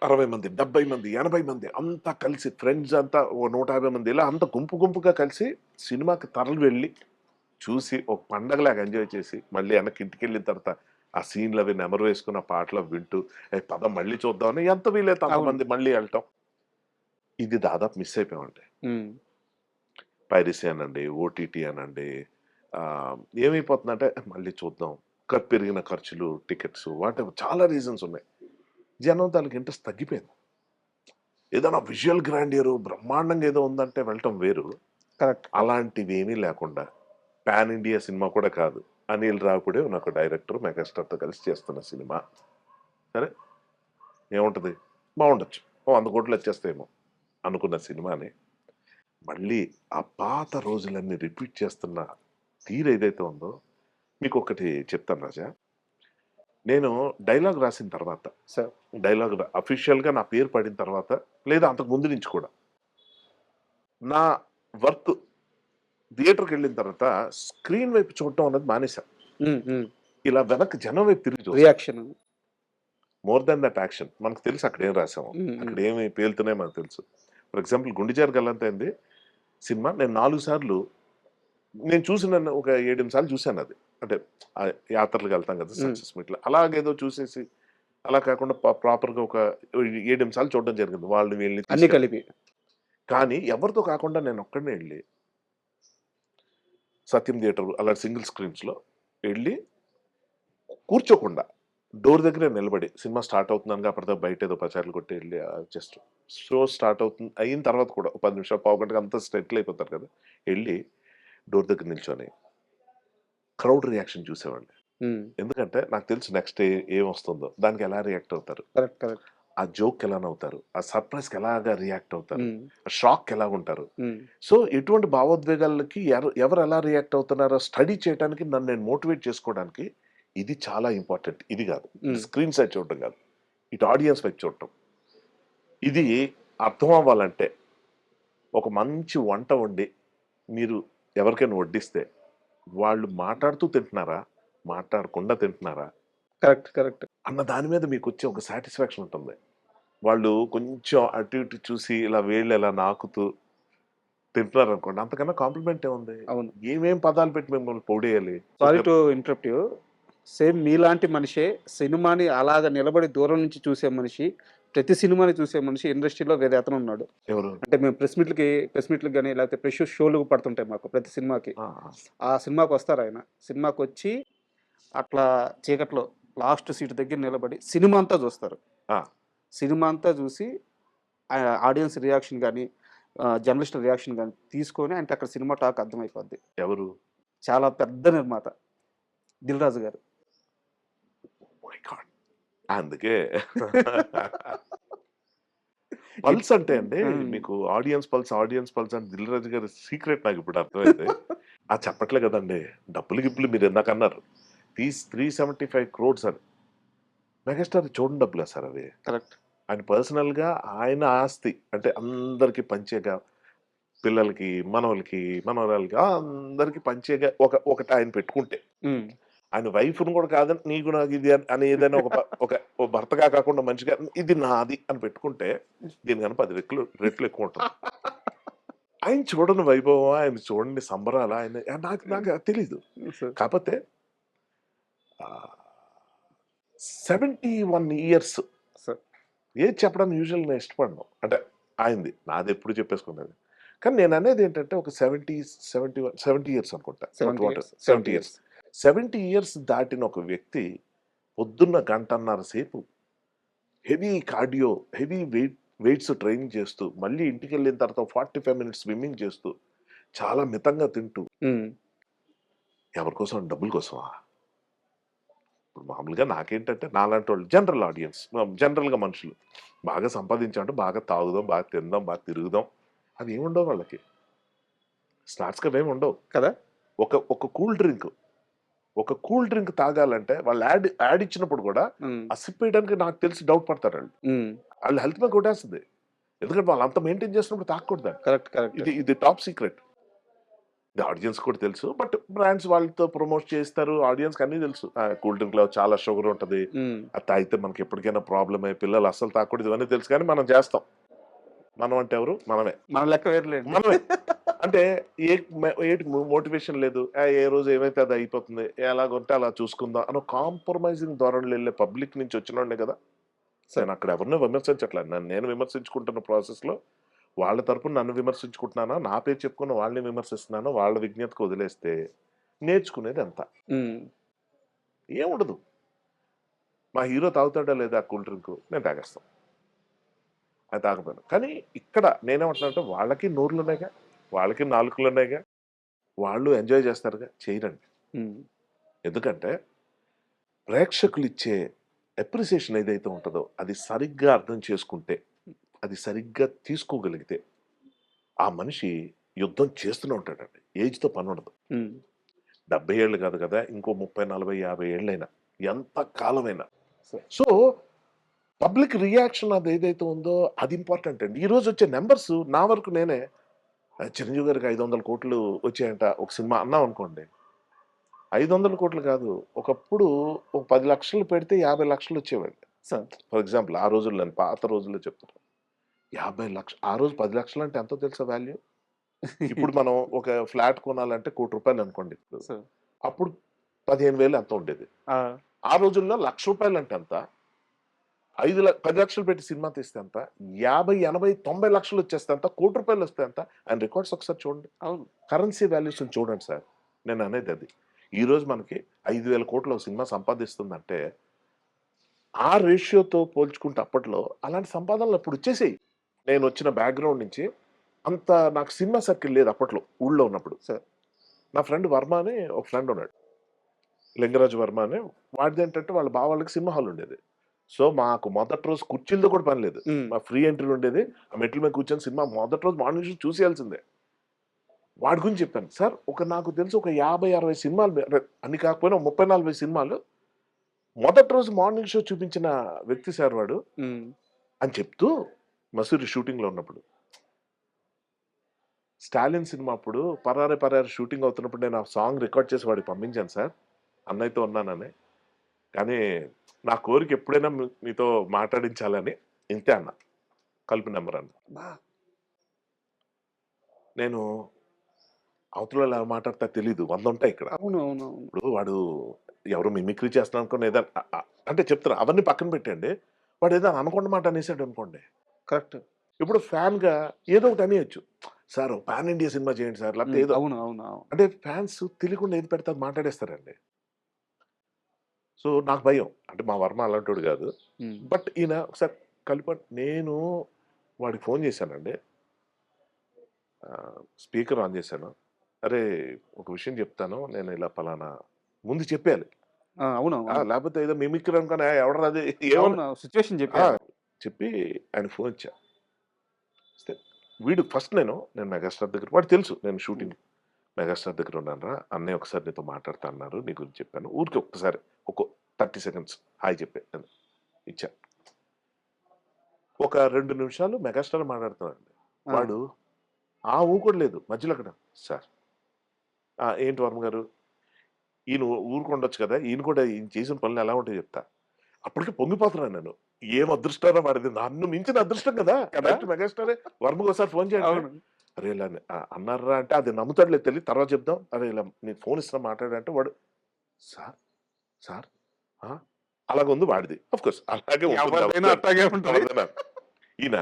60 మంది, 70 మంది, 80 మంది అంతా కలిసి ఫ్రెండ్స్ అంతా ఓ 150 మంది ఇలా అంతా గుంపుగా కలిసి సినిమాకి తరలి వెళ్ళి చూసి ఒక పండగలాగా ఎంజాయ్ చేసి మళ్ళీ వెనక్కి ఇంటికెళ్ళిన తర్వాత ఆ సీన్‌లు అవి నెమరు వేసుకొని ఆ పాటలు వింటూ పద మళ్ళీ చూద్దామని ఎంత వీలైతే అంతమంది మళ్ళీ వెళ్ళటం. ఇది దాదాపు మిస్ అయిపోయామండి. పైరసీ అనండి, ఓటీటీ అనండి, ఏమైపోతుందంటే మళ్ళీ చూద్దాం, పెరిగిన ఖర్చులు, టికెట్స్, వాటెవర్ చాలా రీజన్స్ ఉన్నాయి. జనం తాలూకు ఇంట్రెస్ట్ తగ్గిపోయింది. ఏదైనా విజువల్ గ్రాండియర్ బ్రహ్మాండంగా ఏదో ఉందంటే వెళ్ళటం వేరు. కరెక్ట్. అలాంటివి ఏమీ లేకుండా పాన్ ఇండియా సినిమా కూడా కాదు, అనిల్ రావిపూడే నాకు డైరెక్టర్ మెగాస్టార్తో కలిసి చేస్తున్న సినిమా. సరే ఏముంటుంది, బాగుండొచ్చు, 100 కోట్లు వచ్చేస్తాయేమో అనుకున్న సినిమాని మళ్ళీ ఆ పాత రోజులన్నీ రిపీట్ చేస్తున్న తీరు ఏదైతే ఉందో, మీకు ఒకటి చెప్తాను రాజా. నేను డైలాగ్ రాసిన తర్వాత, సార్ డైలాగ్ అఫీషియల్గా నా పేరు పడిన తర్వాత, లేదా అంతకు ముందు నుంచి కూడా నా వర్క్ థియేటర్కి వెళ్ళిన తర్వాత స్క్రీన్ వైపు చూడటం అన్నది మానేశాం. ఇలా వెనక్కి జనం వైపు తిరిగి చూస్తాం. Reaction. More than that action. మనకు తెలుసు అక్కడ ఏం రాసాము, అక్కడ ఏమి పేలుతున్నాయో మనకు తెలుసు. ఫర్ ఎగ్జాంపుల్ 'గుండెజారు గల్లంతైంది' సినిమా నేను 4 సార్లు నేను చూసిన ఒక 7-8 సార్లు చూశాను అది. అంటే ఆ యాత్రలకు వెళ్తాం కదా సక్సెస్ మీట్లో, అలాగేదో చూసేసి అలా కాకుండా ప్రాపర్గా ఒక 7-8 సార్లు చూడడం జరిగింది వాళ్ళు వీళ్ళని అన్ని తీసుకెళ్ళి. కలిపి. కానీ ఎవరితో కాకుండా నేను ఒక్కడనే వెళ్ళి సత్యం థియేటర్ అలా సింగిల్ స్క్రీన్స్లో వెళ్ళి కూర్చోకుండా డోర్ దగ్గరే నిలబడి సినిమా స్టార్ట్ అవుతుందని అప్పటిదాకా బయట ఏదో పచారులు కొట్టి వెళ్ళి జస్ట్ షో స్టార్ట్ అవుతుంది అయిన తర్వాత కూడా 10 నిమిషాలు పావు గంటగా అంతా సెటిల్ అయిపోతారు కదా, వెళ్ళి డోర్ దగ్గర నిల్చొని క్రౌడ్ రియాక్షన్ చూసేవాడిని. ఎందుకంటే నాకు తెలుసు నెక్స్ట్ ఏం వస్తుందో, దానికి ఎలా రియాక్ట్ అవుతారు, కరెక్ట్ కరెక్ట్. ఆ జోక్ ఎలా నవ్వుతారు, ఆ సర్ప్రైజ్కి ఎలాగా రియాక్ట్ అవుతారు, ఆ షాక్ ఎలా ఉంటారు. ఉమ్. సో ఎటువంటి భావోద్వేగాలకి ఎవరు ఎలా రియాక్ట్ అవుతున్నారో స్టడీ చేయడానికి నన్ను నేను మోటివేట్ చేసుకోవడానికి ఇది చాలా ఇంపార్టెంట్. ఇది కాదు స్క్రీన్ సైడ్ చూడటం కాదు, ఇటు ఆడియన్స్ వైపు చూడటం. ఇది అర్థం అవ్వాలంటే ఒక మంచి వంట వండి మీరు ఎవరికైనా వడ్డిస్తే వాళ్ళు మాట్లాడుతూ తింటున్నారా మాట్లాడకుండా తింటున్నారా కరెక్ట్ కరెక్ట్. అన్న దాని మీద మీకు వచ్చే ఒక సాటిస్ఫాక్షన్ ఉంటుంది. వాళ్ళు కొంచెం అటు ఇటు చూసి ఇలా వేళ్ళు ఎలా నాకుతూ తింటున్నారు అనుకోండి, అంతకన్నా కాంప్లిమెంట్ ఏముంది. అవును. ఏమేం పదాలు పెట్టి మిమ్మల్ని పొడియాలి. Sorry to interrupt you. Same మీలాంటి మనిషే సినిమాని అలాగ నిలబడి దూరం నుంచి చూసే మనిషి, ప్రతి సినిమాని చూసే మనిషి ఇండస్ట్రీలో వేరే అతను ఉన్నాడు. ఎవరు? అంటే మేము ప్రెస్ మీట్లకు కానీ లేకపోతే ప్రెస్ షోలకు పడుతుంటాయి మాకు ప్రతి సినిమాకి. ఆ సినిమాకి వస్తారు ఆయన. సినిమాకి వచ్చి అట్లా చీకట్లో లాస్ట్ సీట్ దగ్గర నిలబడి సినిమా అంతా చూస్తారు. సినిమా అంతా చూసి ఆడియన్స్ రియాక్షన్ కానీ జర్నలిస్ట్ రియాక్షన్ కానీ తీసుకొని ఆయనకి అక్కడ సినిమా టాక్ అర్థమైపోద్ది. ఎవరు? చాలా పెద్ద నిర్మాత దిల్ రాజు గారు. My God. అందుకే పల్స్ అంటే అండి మీకు ఆడియన్స్ పల్స్ అంటే దిల్ రాజు గారి సీక్రెట్ నాకు ఇప్పుడు అర్థమైంది. అది చెప్పట్లే కదండి, డబ్బులు గిప్పులు మీరు ఎందాక అన్నారు 375 crores అని. మెగాస్టార్ చూడండి డబ్బులే సార్ అవి. కరెక్ట్. ఆయన పర్సనల్గా ఆయన ఆస్తి అంటే అందరికి పంచేగా, పిల్లలకి మనవలకి మనవరాలకి అందరికి పంచేగా ఒకటి ఆయన పెట్టుకుంటే, ఆయన వైఫ్ను కూడా కాదని నీకు నాకు ఇది అని ఏదైనా ఒక భర్తగా కాకుండా మంచిగా ఇది నాది అని పెట్టుకుంటే దీనికన్నా 10 రెట్లు ఎక్కువ ఉంటుంది. ఆయన చూడని వైభవం, ఆయన చూడండి సంబరాలు, ఆయన నాకు తెలీదు. కాకపోతే 71 years ఏది చెప్పడానికి యూజువల్ నేను ఇష్టపడను. అంటే ఆయనది నాది ఎప్పుడు చెప్పేసుకున్నది. కానీ నేను అనేది ఏంటంటే ఒక 70 years అనుకుంటా. 70 years దాటిన ఒక వ్యక్తి పొద్దున్న 1.5 గంటల సేపు heavy cardio, heavy weights training చేస్తూ, మళ్ళీ ఇంటికి వెళ్ళిన తర్వాత 45 minutes స్విమ్మింగ్ చేస్తూ, చాలా మితంగా తింటూ, ఎవరి కోసం? డబ్బుల కోసమా? ఇప్పుడు మామూలుగా నాకేంటంటే నాలాంటి వాళ్ళు జనరల్ ఆడియన్స్, జనరల్గా మనుషులు బాగా సంపాదించామంటే బాగా తాగుదాం, బాగా తిందాం, బాగా తిరుగుదాం, అవి ఏముండవు వాళ్ళకి. స్నాక్స్గా ఏమి ఉండవు కదా. ఒక కూల్ డ్రింక్ తాగాలంటే వాళ్ళు యాడ్ ఇచ్చినప్పుడు కూడా అసిప్పేయడానికి నాకు తెలిసి డౌట్ పడతారు వాళ్ళు. వాళ్ళు హెల్త్ మీద కొట్టేస్తుంది. ఎందుకంటే వాళ్ళు అంత మెయింటైన్ చేసినప్పుడు తాగకూడదు. Correct correct. ఇది టాప్ సీక్రెట్. ఇది ఆడియన్స్ కూడా తెలుసు. బట్ బ్రాండ్స్ వాళ్ళతో ప్రమోట్ చేస్తారు, ఆడియన్స్ అన్నీ తెలుసు. కూల్ డ్రింక్ లో చాలా షుగర్ ఉంటుంది, అది తాగితే మనకి ఎప్పటికైనా ప్రాబ్లమ్ అయ్యి పిల్లలు అస్సలు తాగకూడదు, ఇవన్నీ తెలుసు. కానీ మనం చేస్తాం. మనం అంటే ఎవరు? మనమే. మన లెక్క వేరులేదు. మనమే. అంటే ఏటి మోటివేషన్ లేదు, ఏ రోజు ఏమైతే అది అయిపోతుంది, ఎలాగంటే అలా చూసుకుందాం అని కాంప్రమైజింగ్ ధోరణిలో వెళ్ళే పబ్లిక్ నుంచి వచ్చిన కదా. నేను అక్కడ ఎవరినో విమర్శించట్లేదు, నేను విమర్శించుకుంటున్న ప్రాసెస్లో వాళ్ళ తరపున నన్ను విమర్శించుకుంటున్నానా, నా పేరు చెప్పుకున్న వాళ్ళని విమర్శిస్తున్నాను, వాళ్ళ విజ్ఞతకు వదిలేస్తే నేర్చుకునేది ఎంత? ఏముండదు. మా హీరో తాగుతాడా లేదా కూల్ డ్రింక్, నేను తాగేస్తాను, అది తాగపోయాను. కానీ ఇక్కడ నేనేమంటున్నానంటే వాళ్ళకి నోర్లు ఉన్నాయిగా, వాళ్ళకి నాలుకలు ఉన్నాయిగా, వాళ్ళు ఎంజాయ్ చేస్తారుగా, చేయరండి. ఎందుకంటే ప్రేక్షకులు ఇచ్చే అప్రిసియేషన్ ఏదైతే ఉంటుందో అది సరిగ్గా అర్థం చేసుకుంటే, అది సరిగ్గా తీసుకోగలిగితే ఆ మనిషి యుద్ధం చేస్తూనే ఉంటాడండి. ఏజ్తో పని ఉండదు. 70 ఏళ్ళు కాదు కదా, ఇంకో 30, 40, 50 ఏళ్ళైనా, ఎంత కాలమైనా. సో పబ్లిక్ రియాక్షన్ అది ఏదైతే ఉందో అది ఇంపార్టెంట్ అండి. ఈరోజు వచ్చే నెంబర్స్ నా వరకు నేనే చిరంజీవి గారికి 500 కోట్లు వచ్చాయంట ఒక సినిమా అన్నాం అనుకోండి. 500 కోట్లు కాదు. ఒకప్పుడు ఒక 10 లక్షలు పెడితే 50 లక్షలు వచ్చేవండి. సార్ ఫర్ ఎగ్జాంపుల్ ఆ రోజుల్లో నేను పాత రోజుల్లో చెప్తున్నాను. 50 లక్షలు ఆ రోజు 10 లక్షలు అంటే ఎంతో తెలుసా వాల్యూ? ఇప్పుడు మనం ఒక ఫ్లాట్ కొనాలంటే ₹1,00,00,000 అనుకోండి ఇప్పుడు. సార్ అప్పుడు 15,000 ఎంతో ఉండేది. ఆ రోజుల్లో ₹1,00,000 అంటే ఎంత? 10 లక్షలు పెట్టి సినిమా తీస్తే ఎంత? 50, 80, 90 లక్షలు వచ్చేస్తే ఎంత? ₹1,00,00,000 వస్తే ఎంత? ఆయన రికార్డ్స్ ఒకసారి చూడండి. అవును కరెన్సీ వాల్యూషన్ చూడండి సార్. నేను అనేది అది. ఈరోజు మనకి 5,000 కోట్లు ఒక సినిమా సంపాదిస్తుందంటే ఆ రేషియోతో పోల్చుకుంటే అప్పట్లో అలాంటి సంపాదనలు అప్పుడు వచ్చేసాయి. నేను వచ్చిన బ్యాక్గ్రౌండ్ నుంచి అంత నాకు సినిమా సర్కిల్ లేదు అప్పట్లో ఊళ్ళో ఉన్నప్పుడు. సార్ నా ఫ్రెండ్ వర్మ అని ఒక ఫ్రెండ్ ఉన్నాడు. లింగరాజు వర్మ అని. వాడిది ఏంటంటే వాళ్ళ బావాళ్ళకి సినిమా హాల్ ఉండేది. సో మాకు మొదటి రోజు కుర్చీలతో కూడా పని లేదు. మా ఫ్రీ ఎంట్రీ ఉండేది. ఆ మెట్ల మీద కూర్చొని సినిమా మొదటి రోజు మార్నింగ్ షో చూసేయాల్సిందే. వాడి గురించి చెప్పాను. సార్ నాకు తెలిసి ఒక 50, 60 సినిమాలు అన్ని కాకపోయినా 30, 40 సినిమాలు మొదటి రోజు మార్నింగ్ షో చూపించిన వ్యక్తి సార్ వాడు అని చెప్తూ మసూరి షూటింగ్లో ఉన్నప్పుడు. స్టాలిన్ సినిమా అప్పుడు పరారే పరారే షూటింగ్ అవుతున్నప్పుడు నేను ఆ సాంగ్ రికార్డ్ చేసి వాడికి పంపించాను సార్ అన్నయ్యతో ఉన్నానని. కానీ నా కోరిక ఎప్పుడైనా మీతో మాట్లాడించాలని ఇంతే అన్న కలిపి నెంబర్ అన్న. నేను అవతల ఎలా మాట్లాడతా తెలీదు 100 ఉంటాయి ఇక్కడ. అవును అవును అవును ఇప్పుడు వాడు ఎవరు మిమిక్రీ చేస్తున్నాను అనుకోండి ఏదైనా అంటే చెప్తారు అవన్నీ పక్కన పెట్టండి. వాడు ఏదైనా అనుకున్న మాట అనేసాడు అనుకోండి. కరెక్ట్. ఇప్పుడు ఫ్యాన్ గా ఏదో ఒకటి అనేయచ్చు. సార్ పాన్ ఇండియా సినిమా చేయండి సార్ లేకపోతే ఏదో. అవును అవును అవును అంటే ఫ్యాన్స్ తెలియకుండా ఏది పెడతారు మాట్లాడేస్తారండి. సో నాకు భయం. అంటే మా వర్మ అలాంటోడు కాదు. బట్ ఈయన ఒకసారి కలిపి నేను వాడికి ఫోన్ చేశానండి. స్పీకర్ ఆన్ చేశాను. అరే ఒక విషయం చెప్తాను నేను ఇలా పలానా ముందు చెప్పాలి. అవును లేకపోతే ఏదో మిమిక్రీ అనుకున్నా ఎవడరా అది ఏమన్నా సిచ్యువేషన్ చెప్పి ఆయన ఫోన్ ఇచ్చా. వీడు ఫస్ట్ నేను మెగాస్టార్ దగ్గర వాడు తెలుసు నేను షూటింగ్ మెగాస్టార్ దగ్గర ఉన్నాను రా అన్నయ్య ఒకసారి నీతో మాట్లాడుతా అన్నారు నీ గురించి చెప్పాను ఊరికి ఒక్కసారి ఒక 30 సెకండ్స్ హాయ్ చెప్పాను ఇచ్చా. ఒక 2 నిమిషాలు మెగాస్టార్ మాట్లాడుతున్నాడండి. వాడు కూడా లేదు మధ్యలో అక్కడ సార్ ఏంటి వర్మ గారు ఈయన ఊరుకుండొచ్చు కదా ఈయన కూడా ఈయన చేసిన పనులు ఎలా ఉంటాయో చెప్తా. అప్పటికే పొంగిపోతున్నాను నేను. ఏం అదృష్టారా వాడిది నన్ను మించిన అదృష్టం కదా మెగాస్టారే వర్మకు ఒకసారి ఫోన్ చేయండి. అరే ఇలా అన్నారా అంటే అది నమ్ముతాడులే తెలియదు తర్వాత చెప్దాం. అరే ఇలా నేను ఫోన్ ఇస్తున్నా మాట్లాడంటే వాడు సార్ సార్ అలాగే ఉంది వాడిది. అఫ్ కోర్స్ అలాగే ఉంటుంది. ఈయన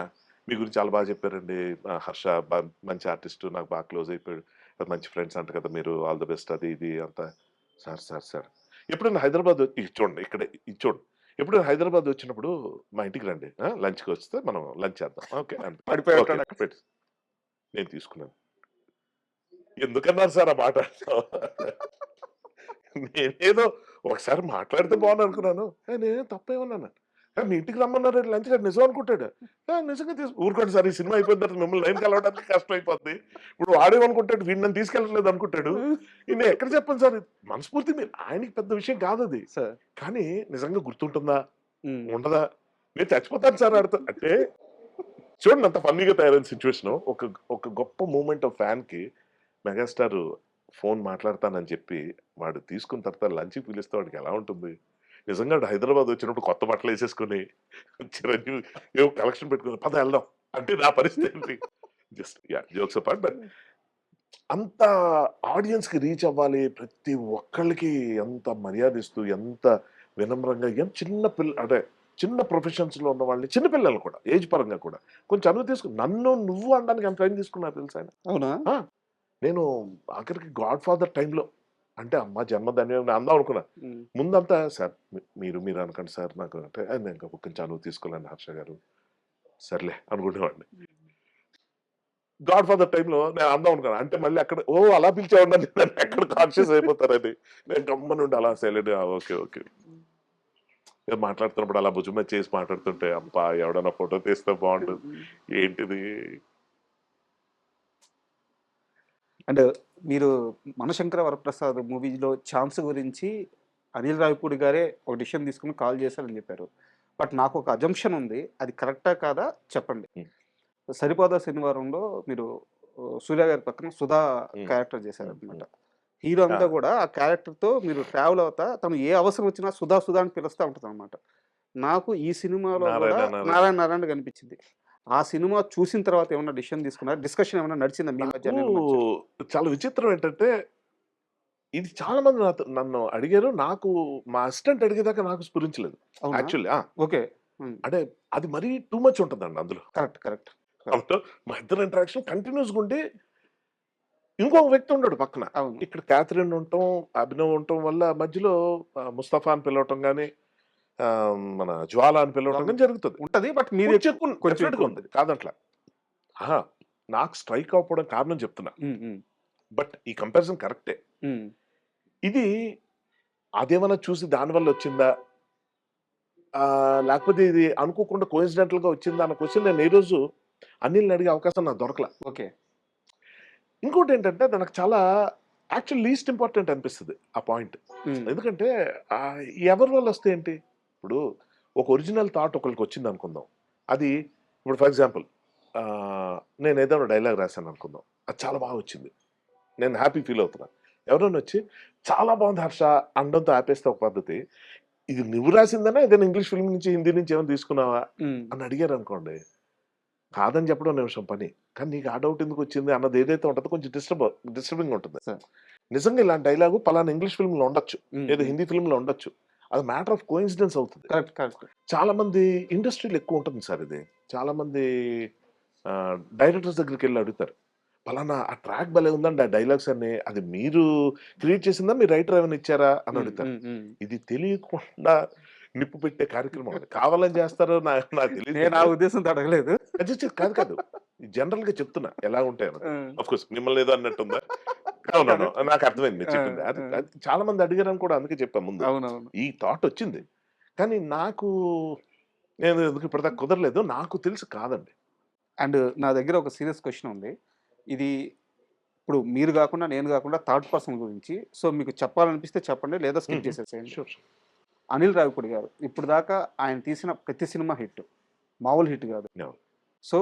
మీ గురించి చాలా బాగా చెప్పారండి హర్ష మంచి ఆర్టిస్ట్ నాకు బాగా క్లోజ్ అయిపోయాడు మంచి ఫ్రెండ్స్ అంట కదా మీరు ఆల్ ద బెస్ట్ అది ఇది అంతా. సార్ సార్ సార్ ఎప్పుడైనా హైదరాబాద్ చూడండి ఇక్కడ చూడండి ఎప్పుడైనా హైదరాబాద్ వచ్చినప్పుడు మా ఇంటికి రండి లంచ్కి వస్తే మనం లంచ్ చేద్దాం. ఓకే పెట్టి నేను తీసుకున్నాను. ఎందుకన్నారు సార్ ఆ మాట? నేనేదో ఒకసారి మాట్లాడితే బాగుంది అనుకున్నాను. నేనేం తప్పేమన్నాను. మీ ఇంటికి రమ్మన్నారు లంచ్ గారు నిజం అనుకుంటాడు. నిజంగా ఊరుకోండి సార్ ఈ సినిమా అయిపోయిన తర్వాత మిమ్మల్ని లైన్ కలవడానికి కష్టం అయిపోద్ది. ఇప్పుడు వాడేమనుకుంటాడు వీడిని నన్ను తీసుకెళ్ళట్లేదు అనుకుంటాడు. నేను ఎక్కడ చెప్పను సార్ మనస్ఫూర్తి మీరు ఆయనకి పెద్ద విషయం కాదు అది. కానీ నిజంగా గుర్తుంటుందా ఉండదా నేను చచ్చిపోతాను సార్ ఆడుతా అంటే చూడండి అంత ఫన్నీగా తయారైన సిచ్యువేషన్. ఒక గొప్ప మూమెంట్ ఆఫ్ ఫ్యాన్ కి మెగాస్టార్ ఫోన్ మాట్లాడతానని చెప్పి వాడు తీసుకున్న తర్వాత లంచ్కి పిలిస్తే వాడికి ఎలా ఉంటుంది? నిజంగా హైదరాబాద్ వచ్చినప్పుడు కొత్త బట్టలు వేసేసుకుని చిరంజీవి ఏవో కలెక్షన్ పెట్టుకుని పద వెళ్దాం అంటే నా పరిస్థితి ఏంటి? జస్ట్ జోక్స్ అపార్ట్ బట్ అంత ఆడియన్స్ కి రీచ్ అవ్వాలి ప్రతి ఒక్కళ్ళకి ఎంత మర్యాద ఇస్తూ ఎంత వినమ్రంగా చిన్న అంటే చిన్న ప్రొఫెషన్స్ లో ఉన్న వాళ్ళని చిన్న పిల్లలు కూడా ఏజ్ పరంగా కూడా కొంచెం అనువు తీసుకుని నన్ను నువ్వు అనడానికి ఎంత టైం తీసుకున్నారు తెలుసా ఆయన? అవునా? నేను ఆఖరికి గాడ్ ఫాదర్ టైంలో అంటే అమ్మ జన్మధన్యం అందాం అనుకున్నా. ముందంతా సార్ మీరు అనకండి సార్ నాకు అంటే నేను కొంచెం అనువు తీసుకోలేండి హర్ష గారు సర్లే అనుకునేవాడిని. గాడ్ ఫాదర్ టైంలో నేను అందాం అనుకున్నాను. అంటే మళ్ళీ అక్కడ అలా పిలిచేవాడిని ఎక్కడ కాన్షియస్ అయిపోతారని నేను గమ్మనుండి అలా సైలెంట్ ఓకే ఓకే మాట్లాడుతున్నప్పుడు అలా భుజమ చేసి మాట్లాడుతుంటే అబ్బా ఎవడన్నా ఫోటో తీస్తే బాగుంటుంది ఏంటిది. అండ్ మీరు మనశంకర వరప్రసాద్ మూవీలో ఛాన్స్ గురించి అనిల్ రావిపూడి గారే ఒక డిసిషన్ తీసుకుని కాల్ చేశారని చెప్పారు. బట్ నాకు ఒక అజంప్షన్ ఉంది, అది కరెక్టా కాదా చెప్పండి. సరిపోదా శనివారంలో మీరు సూర్య గారి పక్కన సుధా ఉమ్, క్యారెక్టర్ ఉమ్, చేశారనమాట. ఉమ్. హీరో ఆ, అంతా కూడా ఆ క్యారెక్టర్‌తో మీరు ట్రావెల్ అవుతా తను ఏ అవసరం వచ్చినా సుధా, సుధా అని పిలుస్తా ఉంటదనమాట. నాకు ఈ సినిమాలో గూడా నారాయణ నారాయణ నారాయణ నారాయణ కనిపించింది. ఆ సినిమా చూసిన తర్వాత ఏమన్నా డిసిషన్ తీసుకున్నారా? డిస్కషన్ ఏమన్నా నడిచిందా మీ మధ్య, నాకు అనిల్ మధ్య? చాలా విచిత్రం ఏంటంటే ఇది చాలా మంది నన్ను అడిగారు. నాకు మా అసిస్టెంట్ అడిగేదాకా నాకు స్ఫురించలేదు అవునా? యాక్చువల్లీ. ఓకే. హ్మ్. అంటే అది మరీ టూ మచ్ ఉంటుందండి అందులో. కరెక్ట్. కరెక్ట్. కరెక్ట్. అందులో మా ఇద్దరు ఇంటరాక్షన్ కంటిన్యూస్గా ఉండి ఇంకొక వ్యక్తి ఉండడు పక్కన. అవును. ఇక్కడ క్యాథరిన్ ఉండటం, అభినవ్ ఉండటం వల్ల మధ్యలో ముస్తఫా అని పిలవటం గానీ, మన జ్వాల అని పిలవటం గానీ జరుగుతుంది. ఉంటది. బట్ మీది కొంచెం ఎక్కువ కొంచెం డెఫినెట్‌గా ఎక్కువ ఉంది. ఉంటది. కాదంట్లా. అహా! నాకు స్ట్రైక్ అవ్వకపోవడం కారణం చెప్తున్నా. హ్మ్. హ్మ్. బట్ ఈ కంపారిజన్ కరెక్టే. హ్మ్. ఇది అదేమన్నా చూసి దానివల్ల వచ్చిందా? లేకపోతే ఇది అనుకోకుండా కోయిన్సిడెంటల్‌గా వచ్చిందా అన్న క్వెషన్ నేను ఏ రోజు అనిల్‌ని అడిగే అవకాశం నాకు దొరకల. ఓకే. ఇంకోటేంటంటే అది నాకు చాలా యాక్చువల్ లీస్ట్ ఇంపార్టెంట్ అనిపిస్తది ఆ పాయింట్. హ్మ్. ఎందుకంటే ఎవరి వల్ల వస్తే ఏంటి? ఇప్పుడు ఒక ఒరిజినల్ థాట్ ఒకళ్ళకొచ్చిందనుకుందాం. అది ఇప్పుడు ఫర్ ఎగ్జాంపుల్ నేను ఏదైనా డైలాగ్ రాశాననుకుందాం. అది చాలా బాగా వచ్చింది. నేను హ్యాపీ ఫీల్ అవుతున్నా. ఎవరైనా వచ్చి "చాలా బాగుంది హర్ష" అనడంతో ఆపేస్తే ఒక పద్ధతి. ఇది నువ్వు రాసిందేనా? ఏదైనా ఇంగ్లీష్ ఫిల్మ్ నుంచి, హిందీ నుంచి ఏమైనా తీసుకున్నావా? హ్మ్. అని అడిగారనుకోండి. కాదని చెప్పడం నిమిషం పని. కానీ నీకు ఆ డౌట్ ఎందుకొచ్చింది అన్నది ఏదైతే ఉంటదో కొంచెం డిస్టర్బింగ్‌గా ఉంటుంది. సరే. నిజంగా ఇలాంటి డైలాగు పలానా ఇంగ్లీష్ ఫిల్మ్‌లో ఉండొచ్చు. హ్మ్. ఏదో హ్మ్. హిందీ ఫిల్మ్‌లో ఉండొచ్చు. అది మ్యాటర్ ఆఫ్ కోయిన్సిడెన్స్ అవుతది. కరెక్ట్. కరెక్ట్. చాలా మంది ఇండస్ట్రీలో ఎక్కువ ఉంటుంది సార్ ఇది. చాలా మంది డైరెక్టర్స్ దగ్గరికెళ్లి అడుగుతారు. పలానా ఆ ట్రాక్ భలే ఉందండి ఆ డైలాగ్స్ అన్ని. అది మీరు క్రియేట్ చేసిందా? మీ రైటర్ ఏమైనా ఇచ్చారా? అని హ్మ్. అడుగుతారు. హ్మ్. హ్మ్. ఇది తెలియకుండా నిప్పు పెట్టే కార్యక్రమం అది. కావాలని చేస్తారో నాకు తెలీదు నేను ఆ గానీ ఉద్దేశంతో అడగలేదు. కాదు కాదు. జనరల్‌గా చెప్తున్నా ఎలా ఉంటాయన్నది. ఆ! ఆఫ్ కోర్స్ మిమ్మల్ని ఏదో అన్నట్టుందా? అవునవును. కాదు. నాకు అర్థమైంది మీరు ఆ! చెప్పింది. అది ఆ! అది చాలా మంది అడిగారని కూడా అందుకే చెప్పా ముందు. అవునవును. ఈ థాట్ వచ్చింది. కానీ నేను ఎందుకు ఇప్పటిదాకా కుదరలేదు. నాకు తెలుసు కాదండి. అండ్ నా దగ్గర ఒక సీరియస్ క్వెషన్ ఉంది. ఇది ఇప్పుడు మీరు గాకుండా, నేను గాకుండా థర్డ్ పర్సన్ గురించి. సో, మీకు చెప్పాలనిపిస్తే చెప్పండి. లేదా స్కిప్ హుహు. చేసేసేయండి. షూర్. షూర్. అనిల్ రావిపూడి గారు ఇప్పటిదాకా ఆయన తీసిన ప్రతి సినిమా హిట్. మామూలు హిట్ గాదు. యాహ్! సో,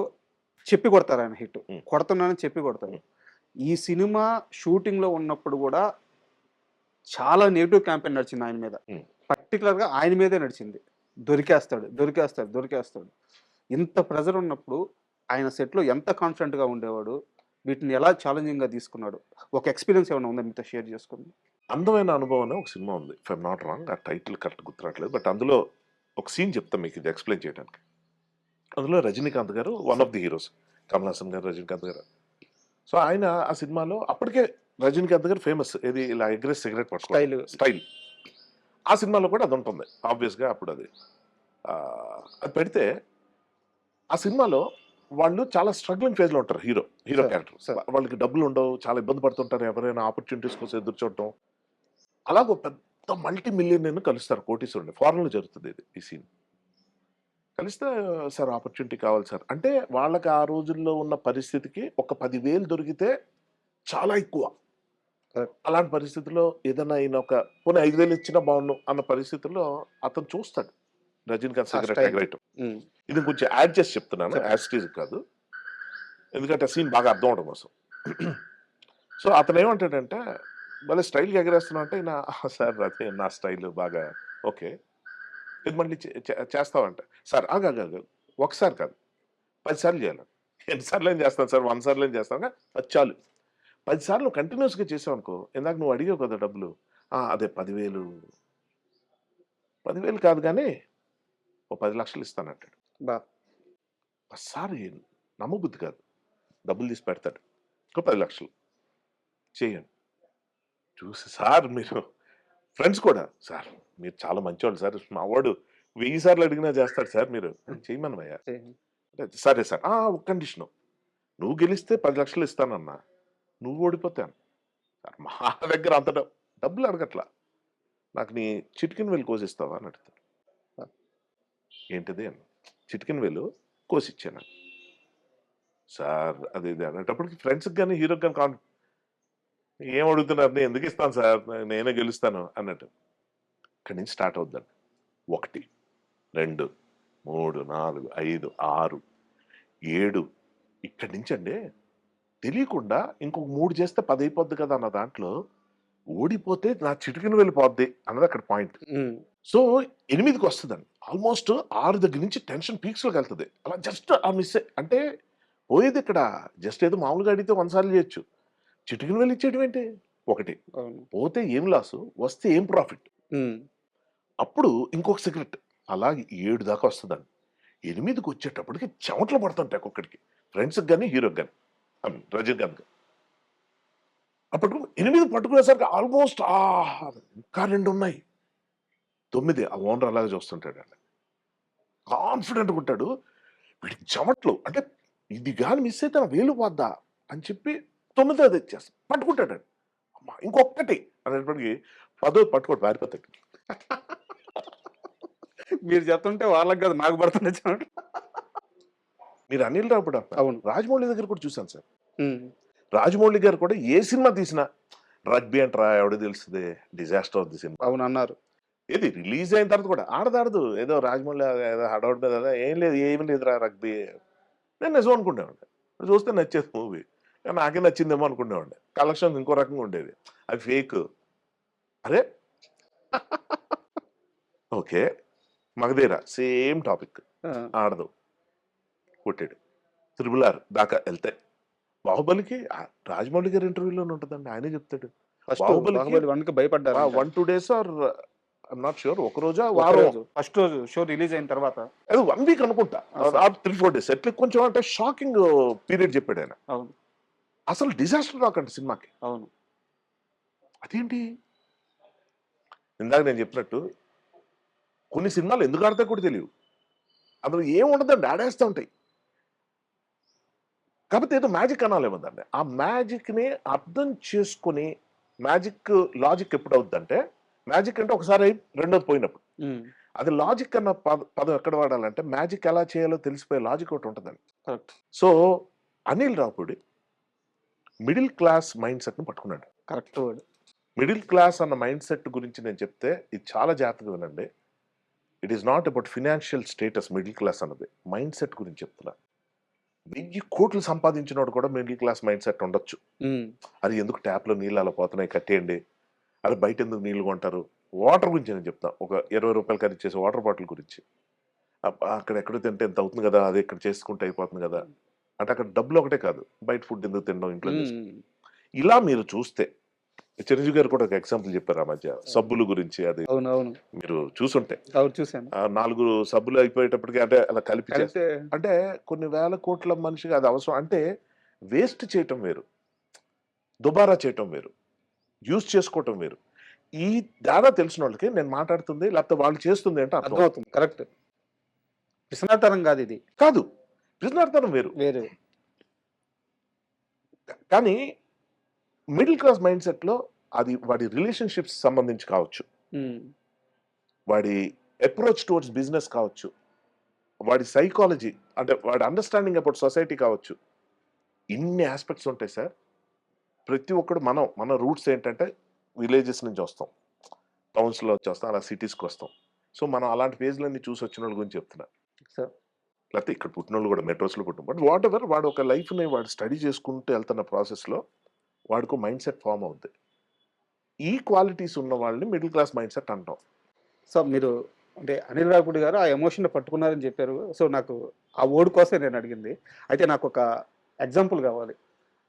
చెప్పి కొడతారు ఆయన హిట్. హ్మ్. కొడుతున్నానని చెప్పి కొడతారు. హ్మ్. ఈ సినిమా షూటింగ్‌లో ఉన్నప్పుడు గూడా చాలా నెగెటివ్ క్యాంపెయిన్ నడిచింది ఆయన మీద. హ్మ్. పర్టిక్యులర్‌గా ఆయన మీదే నడిచింది. దొరికేస్తాడు, దొరికేస్తాడు, దొరికేస్తాడు. ఇంత ప్రెషర్ ఉన్నప్పుడు ఆయన సెట్‌లో ఎంత కాన్ఫిడెంట్‌గా ఉండేవాడు? వీటిని ఎలా ఛాలెంజింగ్‌గా తీసుకున్నాడు? ఒక ఎక్స్‌పీరియన్స్ ఏమైనా ఉందా మీతో షేర్ చేసుకోండి? 'అందమైన అనుభవం' అని ఒక సినిమా ఉంది. If I'm not wrong. ఆ టైటిల్ కరెక్ట్ గుర్తురాట్లేదు. బట్ అందులో ఒక సీన్ చెప్తా మీకు ఇది ఎక్స్‌ప్లెయిన్ చేయడానికి. అందులో రజనీకాంత్ గారు one of the heroes. Kamal Haasan గారు, రజనీకాంత్ గారు. సో, ఆయన ఆ సినిమాలో అప్పటికే రజనీకాంత్ గారు ఫేమస్. ఏది ఇలా ఎగరేసి సిగరెట్ పట్టుకోవడం. స్టైల్. స్టైల్. ఆ సినిమాలో కూడా అదుంటుంది. ఆబ్వియస్‌గా అప్పుడది. అది పెడితే ఆ సినిమాలో వాళ్ళు చాలా స్ట్రగ్లింగ్ ఫేజ్‌లో ఉంటారు హీరో సార్. క్యారెక్టర్. సార్. వాళ్ళకి డబ్బులుండవు. చాలా ఇబ్బంది పడుతుంటారు. ఎవరైనా ఆపర్చునిటీస్ కోసం ఎదురు చూడటం. అలాగ పెద్ద మల్టీ మిలియనీర్‌ని కలుస్తారు కోటీశ్వరుడిని. ఫారెన్‌లో జరుగుతది ఈ సీన్. కలిస్తే సార్ ఆపర్చునిటీ కావాలి సార్. అంటే వాళ్ళకి ఆ రోజుల్లో ఉన్న పరిస్థితికి ఒక 10,000 దొరికితే చాలా ఎక్కువ. కరెక్ట్. అలాంటి పరిస్థితుల్లో ఏదైనా ఈయన ఒక పోనీ 5,000 ఇచ్చినా బావున్ను అన్న పరిస్థితుల్లో అతను చూస్తాడు. రజనీకాంత్ ఆ సిగరెట్ స్టైల్. ఎగరేయటం. హ్మ్. ఇది కొంచెం యాడ్ చేసి చెప్తున్నాను. చెప్పండి. యాజ్ ఇట్ ఈజ్ కాదు. ఎందుకంటే ఆ సీన్ బాగా అర్థం అవ్వడం కోసం. సో, అతనేమంటాడంటే, భలే స్టైల్‌గా ఎగరేస్తున్నావు అంటే ఈయన సార్ అదే నా స్టైల్ బాగా ఓకే. ఇది మళ్ళీ చేస్తావంట. సార్ ఆగాగాగు. ఒకసారి కాదు. 10 సార్లు చేయాలి. ఎన్ని సార్లేం చేస్తాను సార్? 100 సార్లేం చేస్తాను. అది చాలు. 10 సార్లు కంటిన్యూయస్‌గా చేసావనుకో, ఇందాక నువ్వు అడిగావు కదా డబ్బులు. అదే 10,000 10,000 కాదు గానీ, ఓ 10,00,000 ఇస్తానంటాడు. బా ఒక్కసారి నమ్మబుద్ధి కాదు. డబ్బులు తీసి పెడతాడు. ఇంకో 10,00,000 చేయండి. చూసి సార్ మీరు ఫ్రెండ్స్ కూడా, సార్ మీరు చాలా మంచోళ్ళు సార్. మా వాడు 1000 సార్లు అడిగినా చేస్తాడు సార్ మీరు. చేయమనవయ్యా. చేయండి. సరే సార్. ఒక కండిషను. నువ్వు గెలిస్తే 10,00,000 ఇస్తానన్నా. నువ్వు ఓడిపోతాను. సార్ మా దగ్గర అంత డబ్బులు అడగట్లా. నాకు నీ చిటికెన వేలు కోసిస్తావా అని అడుగుతాడు. ఏంటిది అన్నా. చిటికెన వేలు కోసిచ్చాను. సార్ అది ఇది అనేటప్పటికి ఫ్రెండ్స్‌కి గాని, హీరోకి గాని ఏం అడుగుతున్నారు? నేను ఎందుకు ఇస్తాను సార్? నేనే గెలుస్తాను అన్నట్టు. ఇక్కడి నుంచి స్టార్ట్ అవుద్దండి. 1, 2, 3, 4, 5, 6, 7 ఇక్కడి నుంచండి తెలియకుండా ఇంకొక 3 చేస్తే 10 అయిపోద్ది కదా అన్న దాంట్లో ఓడిపోతే నా చిటికెన వెళ్ళిపోద్ది అన్నది అక్కడ పాయింట్. సో 8కి వస్తుందండి. ఆల్మోస్ట్ 6 దగ్గర నుంచి టెన్షన్ పీక్స్‌లోకి వెళ్తది. అలా జస్ట్ ఆ మిస్ అంటే పోయేది ఇక్కడ జస్ట్ ఏదో మామూలుగా అడిగితే 100 సార్లు చేయొచ్చు. చిటికెన వెళ్ళి ఇచ్చేయడం ఏంటి? ఒకటి. అవును. పోతే ఏం లాసు, వస్తే ఏం ప్రాఫిట్. అప్పుడు ఇంకొక సీక్రెట్ అలాగే 7 దాకా వస్తదండి. 8కి వచ్చేటప్పటికి చెమటలు పడుతుంటాయి ఒక్కొక్కడికి. ఫ్రెండ్స్‌కి గాని, హీరోకి గాని. రజనీకాంత్‌కి. అప్పుడు 8 పట్టుకునేసరికి ఆల్మోస్ట్ ఇంకా 2 ఉన్నాయి. 9 ఆ ఓనర్ అలాగే చూస్తుంటాడండి. కాన్ఫిడెంట్‌గా ఉంటాడు. వీడికి చెమటలు అంటే ఇది గాని మిస్ అయితే నా వేలు పోద్దా అని చెప్పి 9 తెచ్చేస్తా పట్టుకుంటాడండి. అమ్మా ఇంకొక్కటి అనేటప్పటికి 10 పట్టుకోడు పారిపోతాడు. మీరు చెప్తుంటే వాళ్ళకి కాదు నాకు పడుతుంది చెమటలు. మీరు అనిల్ రావుపూడి అవును. రాజమౌళి దగ్గర కూడా చూసాను సార్. రాజమౌళి గారు కూడా ఏ సినిమా తీసినా రగ్బీ అంటరా ఎవడో తెలుస్తుంది డిజాస్టర్ అవుద్ది సినిమా. అవును అన్నారు. ఏది రిలీజ్ అయిన తర్వాత కూడా ఆడదాడదు ఏదో రాజమౌళి ఏదో హడౌట్ మీద ఏం లేదు ఏమి లేదురా రగ్బీ నేను నిజం అనుకునేవాడిని. చూస్తే నచ్చేది మూవీ నాకే నచ్చిందేమో అనుకునేవాడిని. కలెక్షన్ ఇంకో రకంగా ఉండేది. అవి ఫేక్. అరే ఓకే మగధీర సేమ్ టాపిక్ ఆడదు కొట్టాడు. త్రిబుల్ దాకా వెళ్తే బాహుబలికి రాజమౌళి గారి ఇంటర్వ్యూలోనే ఉంటుందండి. ఆయనే చెప్తాడు ఫస్ట్ బాహుబలికి బాహుబలి 1కి భయపడ్డారు. 1-2 days or I'm not sure ఒక రోజా వారం ఫస్ట్ రోజు షో రిలీజ్ అయిన తర్వాత అది 1 week అనుకుంటా. 3-4 days ఎట్లా కొంచెం అంటే షాకింగ్ పీరియడ్ చెప్పాడు ఆయన. అవును. అసలు డిజాస్టర్ రాకండి సినిమాకి. అవును. అదేంటి ఇందాక నేను చెప్పినట్టు కొన్ని సినిమాలు ఎందుకు ఆడతా కూడా తెలియదు. అందులో ఏం ఉండదండి ఆడేస్తూ ఉంటాయి. కాకపోతే ఏదో మ్యాజిక్ అనాలేమోదండి. ఆ మ్యాజిక్ని అర్థం చేసుకుని మ్యాజిక్ లాజిక్ ఎప్పుడు అవుద్దంటే మ్యాజిక్ అంటే ఒకసారి రెండోది పోయినప్పుడు. అది లాజిక్ అన్న పదం ఎక్కడ వాడాలంటే మ్యాజిక్ ఎలా చేయాలో తెలిసిపోయే లాజిక్ ఒకటి ఉంటుందండి. Correct. So Anil Ravipudi middle class mind సెట్ని పట్టుకున్నాడు. Correct word. మిడిల్ క్లాస్ అన్న మైండ్ సెట్ గురించి నేను చెప్తే ఇది చాలా జాగ్రత్తగా వినండి. It is not about financial status. Middle class అన్నది మైండ్ సెట్ గురించి చెప్తున్నా. 1000 కోట్లు సంపాదించినోడు కూడా మిడిల్ క్లాస్ మైండ్ సెట్ ఉండొచ్చు. అది ఎందుకు ట్యాప్లో నీళ్ళు అలా పోతున్నాయి కట్టేయండి, అది బయట ఎందుకు నీళ్ళు కొంటారు. వాటర్ గురించి నేను చెప్తాను. ఒక 20 రూపాయలు ఖరీదు చేసే వాటర్ బాటిల్ గురించి. అక్కడ ఎక్కడో తింటే ఎంత అవుతుంది కదా, అది ఇక్కడ చేసుకుంటే అయిపోతుంది కదా అంటే అక్కడ డబ్బులు ఒకటే కాదు, బయట ఫుడ్ ఎందుకు తినడం ఇంట్లో ఇలా మీరు చూస్తే చిరంజీవి గారు కూడా ఒక ఎగ్జాంపుల్ చెప్పారు ఆ మధ్య సబ్బులు గురించి. అది అవునవును మీరు చూసుంటే అవును చూసాను. 4 సబ్బులు అయిపోయేటప్పటికి అంటే అలా కలిపి చేస్తే అంటే కొన్ని వేల కోట్ల మనిషికి అది అవసరం. అంటే వేస్ట్ చేయటం వేరు, దుబారా చేయటం వేరు, యూజ్ చేసుకోవటం వేరు. ఈ దాదా తెలిసిన వాళ్ళకి నేను మాట్లాడుతుంది లేకపోతే వాళ్ళు చేస్తుంది అంటే అర్థం అర్థమవుతుంది. కరెక్ట్. పిసనాతనం కాదు ఇది. కాదు, పిసినారితనం వేరు. వేరే. కానీ మిడిల్ క్లాస్ మైండ్ సెట్లో అది వాడి రిలేషన్షిప్స్ సంబంధించి కావచ్చు, వాడి అప్రోచ్ టువర్డ్స్ బిజినెస్ కావచ్చు, వాడి సైకాలజీ అంటే వాడి అండర్స్టాండింగ్ అబౌట్ సొసైటీ కావచ్చు. ఇన్ని ఆస్పెక్ట్స్ ఉంటాయి సార్. ప్రతి ఒక్కడు మన రూట్స్ ఏంటంటే విలేజెస్ నుంచి వస్తాం, టౌన్స్లో వచ్చి వస్తాం, అలా సిటీస్కి వస్తాం. సో మనం అలాంటి ఫేజ్లన్నీ చూసి వచ్చిన వాళ్ళ గురించి చెప్తున్నా. సార్ లేకపోతే ఇక్కడ పుట్టిన వాళ్ళు కూడా మెట్రోస్లో పుట్టిన బట్ వాట్ ఎవర్ వాడు ఒక లైఫ్ని వాడు స్టడీ చేసుకుంటూ వెళ్తున్న ప్రాసెస్లో వాడికి మైండ్ సెట్ ఫామ్ అవుద్ది. ఈ క్వాలిటీస్ ఉన్న వాళ్ళని మిడిల్ క్లాస్ మైండ్ సెట్ అంటాం. సో మీరు అంటే అనిల్ రావుపూడి గారు ఆ ఎమోషన్ పట్టుకున్నారని చెప్పారు. సో నాకు ఆ వర్డ్ కోసమే నేను అడిగింది. అయితే నాకు ఒక ఎగ్జాంపుల్ కావాలి.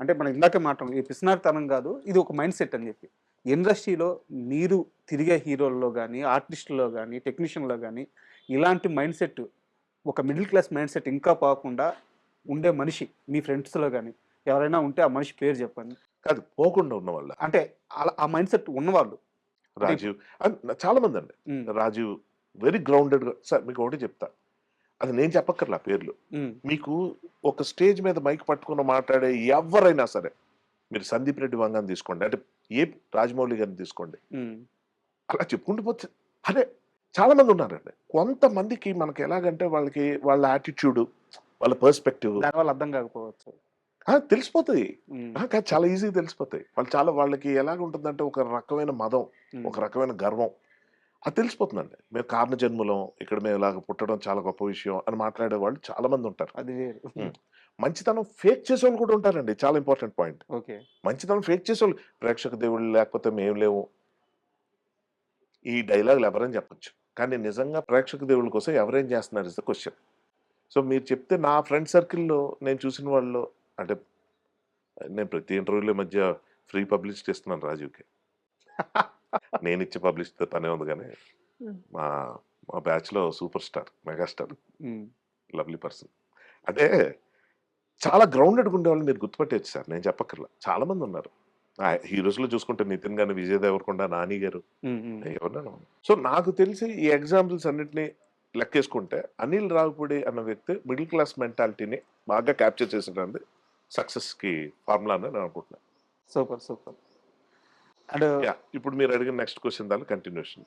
అంటే మనం ఇందాకే మాట్లాడు ఈ పిసినారితనం కాదు, ఇది ఒక మైండ్ సెట్ అని చెప్పి. ఇండస్ట్రీలో మీరు తిరిగే హీరోల్లో కానీ, ఆర్టిస్టుల్లో కానీ, టెక్నీషియన్లో కానీ ఇలాంటి మైండ్ సెట్ ఒక మిడిల్ క్లాస్ మైండ్ సెట్ ఇంకా పోకుండా ఉండే మనిషి మీ ఫ్రెండ్స్లో కానీ ఎవరైనా ఉంటే ఆ మనిషి పేరు చెప్పండి. కాదు, పోకుండా ఉన్న వాళ్ళ అంటే ఆ మైండ్ సెట్ ఉన్నవాళ్ళు రాజీవ్ చాలా మంది అండి. Rajiv very grounded. సార్ మీకు ఒకటి చెప్తా, అది నేను చెప్పక్కర్లా పేర్లు. మీకు ఒక స్టేజ్ మీద మైక్ పట్టుకుని మాట్లాడే ఎవరైనా సరే, మీరు సందీప్ రెడ్డి వంగాన్ని తీసుకోండి, అంటే ఏ రాజమౌళి గారిని తీసుకోండి, అలా చెప్పుకుంటూ పోతే అదే చాలా మంది ఉన్నారండి. కొంతమందికి మనకి ఎలాగంటే వాళ్ళకి వాళ్ళ యాటిట్యూడ్, వాళ్ళ పర్స్పెక్టివ్ దానివల్ల అర్థం కాకపోవచ్చు, తెలిసిపోతాయి. కానీ చాలా ఈజీగా తెలిసిపోతాయి. వాళ్ళకి ఎలాగ ఉంటుందంటే ఒక రకమైన మదం, ఒక రకమైన గర్వం, అది తెలిసిపోతుందండి. మేము కారణ జన్మలం, ఇక్కడ మేము ఇలాగ పుట్టడం చాలా గొప్ప విషయం అని మాట్లాడే వాళ్ళు చాలా మంది ఉంటారు. అది వేరు. మంచితనం ఫేక్ చేసేవాళ్ళు కూడా ఉంటారండి. చాలా ఇంపార్టెంట్ పాయింట్. ఓకే. మంచితనం ఫేక్ చేసేవాళ్ళు ప్రేక్షక దేవుళ్ళు లేకపోతే మేము లేవు. ఈ డైలాగులు ఎవరైనా చెప్పొచ్చు. కానీ నిజంగా ప్రేక్షక దేవుళ్ళ కోసం ఎవరేం చేస్తున్నారు ఇస్ ద క్వెషన్. సో మీరు చెప్తే నా ఫ్రెండ్ సర్కిల్‌లో నేను చూసిన వాళ్ళలో అంటే నేను ప్రతి ఇంటర్వ్యూలో ఈ మధ్య ఫ్రీ పబ్లిసిటీ ఇస్తున్నాను రాజీవ్‌కి. నేనిచ్చే పబ్లిసిటీతో పనే ఉంది గానీ మా మా బ్యాచ్‌లో సూపర్ స్టార్, మెగాస్టార్, హ్మ్. Lovely person. అంటే చాలా గ్రౌండెడ్‌గా ఉండేవాళ్ళని మీరు గుర్తుపట్టేయచ్చు సార్. నేను చెప్పక్కర్లా. చాలా మంది ఉన్నారు. హీరోస్‌లో చూసుకుంటే నితిన్ గాని, విజయ్ దేవరకొండ, నాని గారు హ్మ్. హ్మ్. ఎవరినైనా. సో నాకు తెలిసి ఈ ఎగ్జాంపుల్స్ అన్నిటిని లెక్కేసుకుంటే అనిల్ రావిపూడి అన్న వ్యక్తి మిడిల్ క్లాస్ మెంటాలిటీని బాగా క్యాప్చర్ చేసాడన్నది సక్సెస్‌కి ఫార్ములా అని నేను అనుకుంటున్నాను. సూపర్. సూపర్. And yeah! ఇప్పుడు మీరు అడిగిన నెక్స్ట్ క్వెషన్ దాని కంటిన్యూషన్.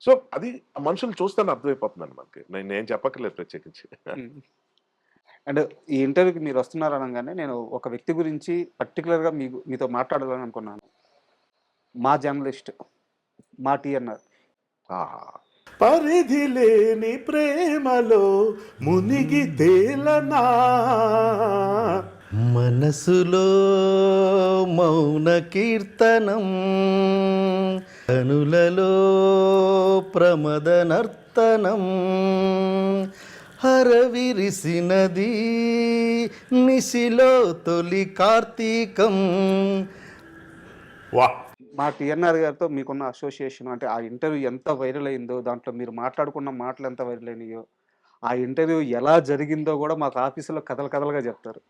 సో అది ఆ మనుషుల్ని చూస్తేనే అర్థమైపోతుందండి మనకి. నేను చెప్పక్కర్లేదు ప్రత్యేకించి. హ్మ్. అండ్ ఈ ఇంటర్వ్యూకి మీరు వస్తున్నారు అనంగానే నేను ఒక వ్యక్తి గురించి పర్టిక్యులర్‌గా మీతో మాట్లాడాలని అనుకున్నాను. మా జర్నలిస్ట్, మా టీఎన్ఆర్. ఆహా! పరిధి లేని ప్రేమలో మునిగి తేలనా మనసులో మౌన కీర్తనం కనులలో ప్రమద నర్తనం హరవిరిసినది నిశిలో తొలి కార్తీకం. వా మా టీఎన్ఆర్ గారితో మీకున్న అసోసియేషన్ అంటే ఆ ఇంటర్వ్యూ ఎంత వైరల్ అయిందో, దాంట్లో మీరు మాట్లాడుకున్న మాటలు ఎంత వైరల్ అయినాయో, ఆ ఇంటర్వ్యూ ఎలా జరిగిందో కూడా మాకు ఆఫీసులో కథలు కథలుగా చెప్తారు.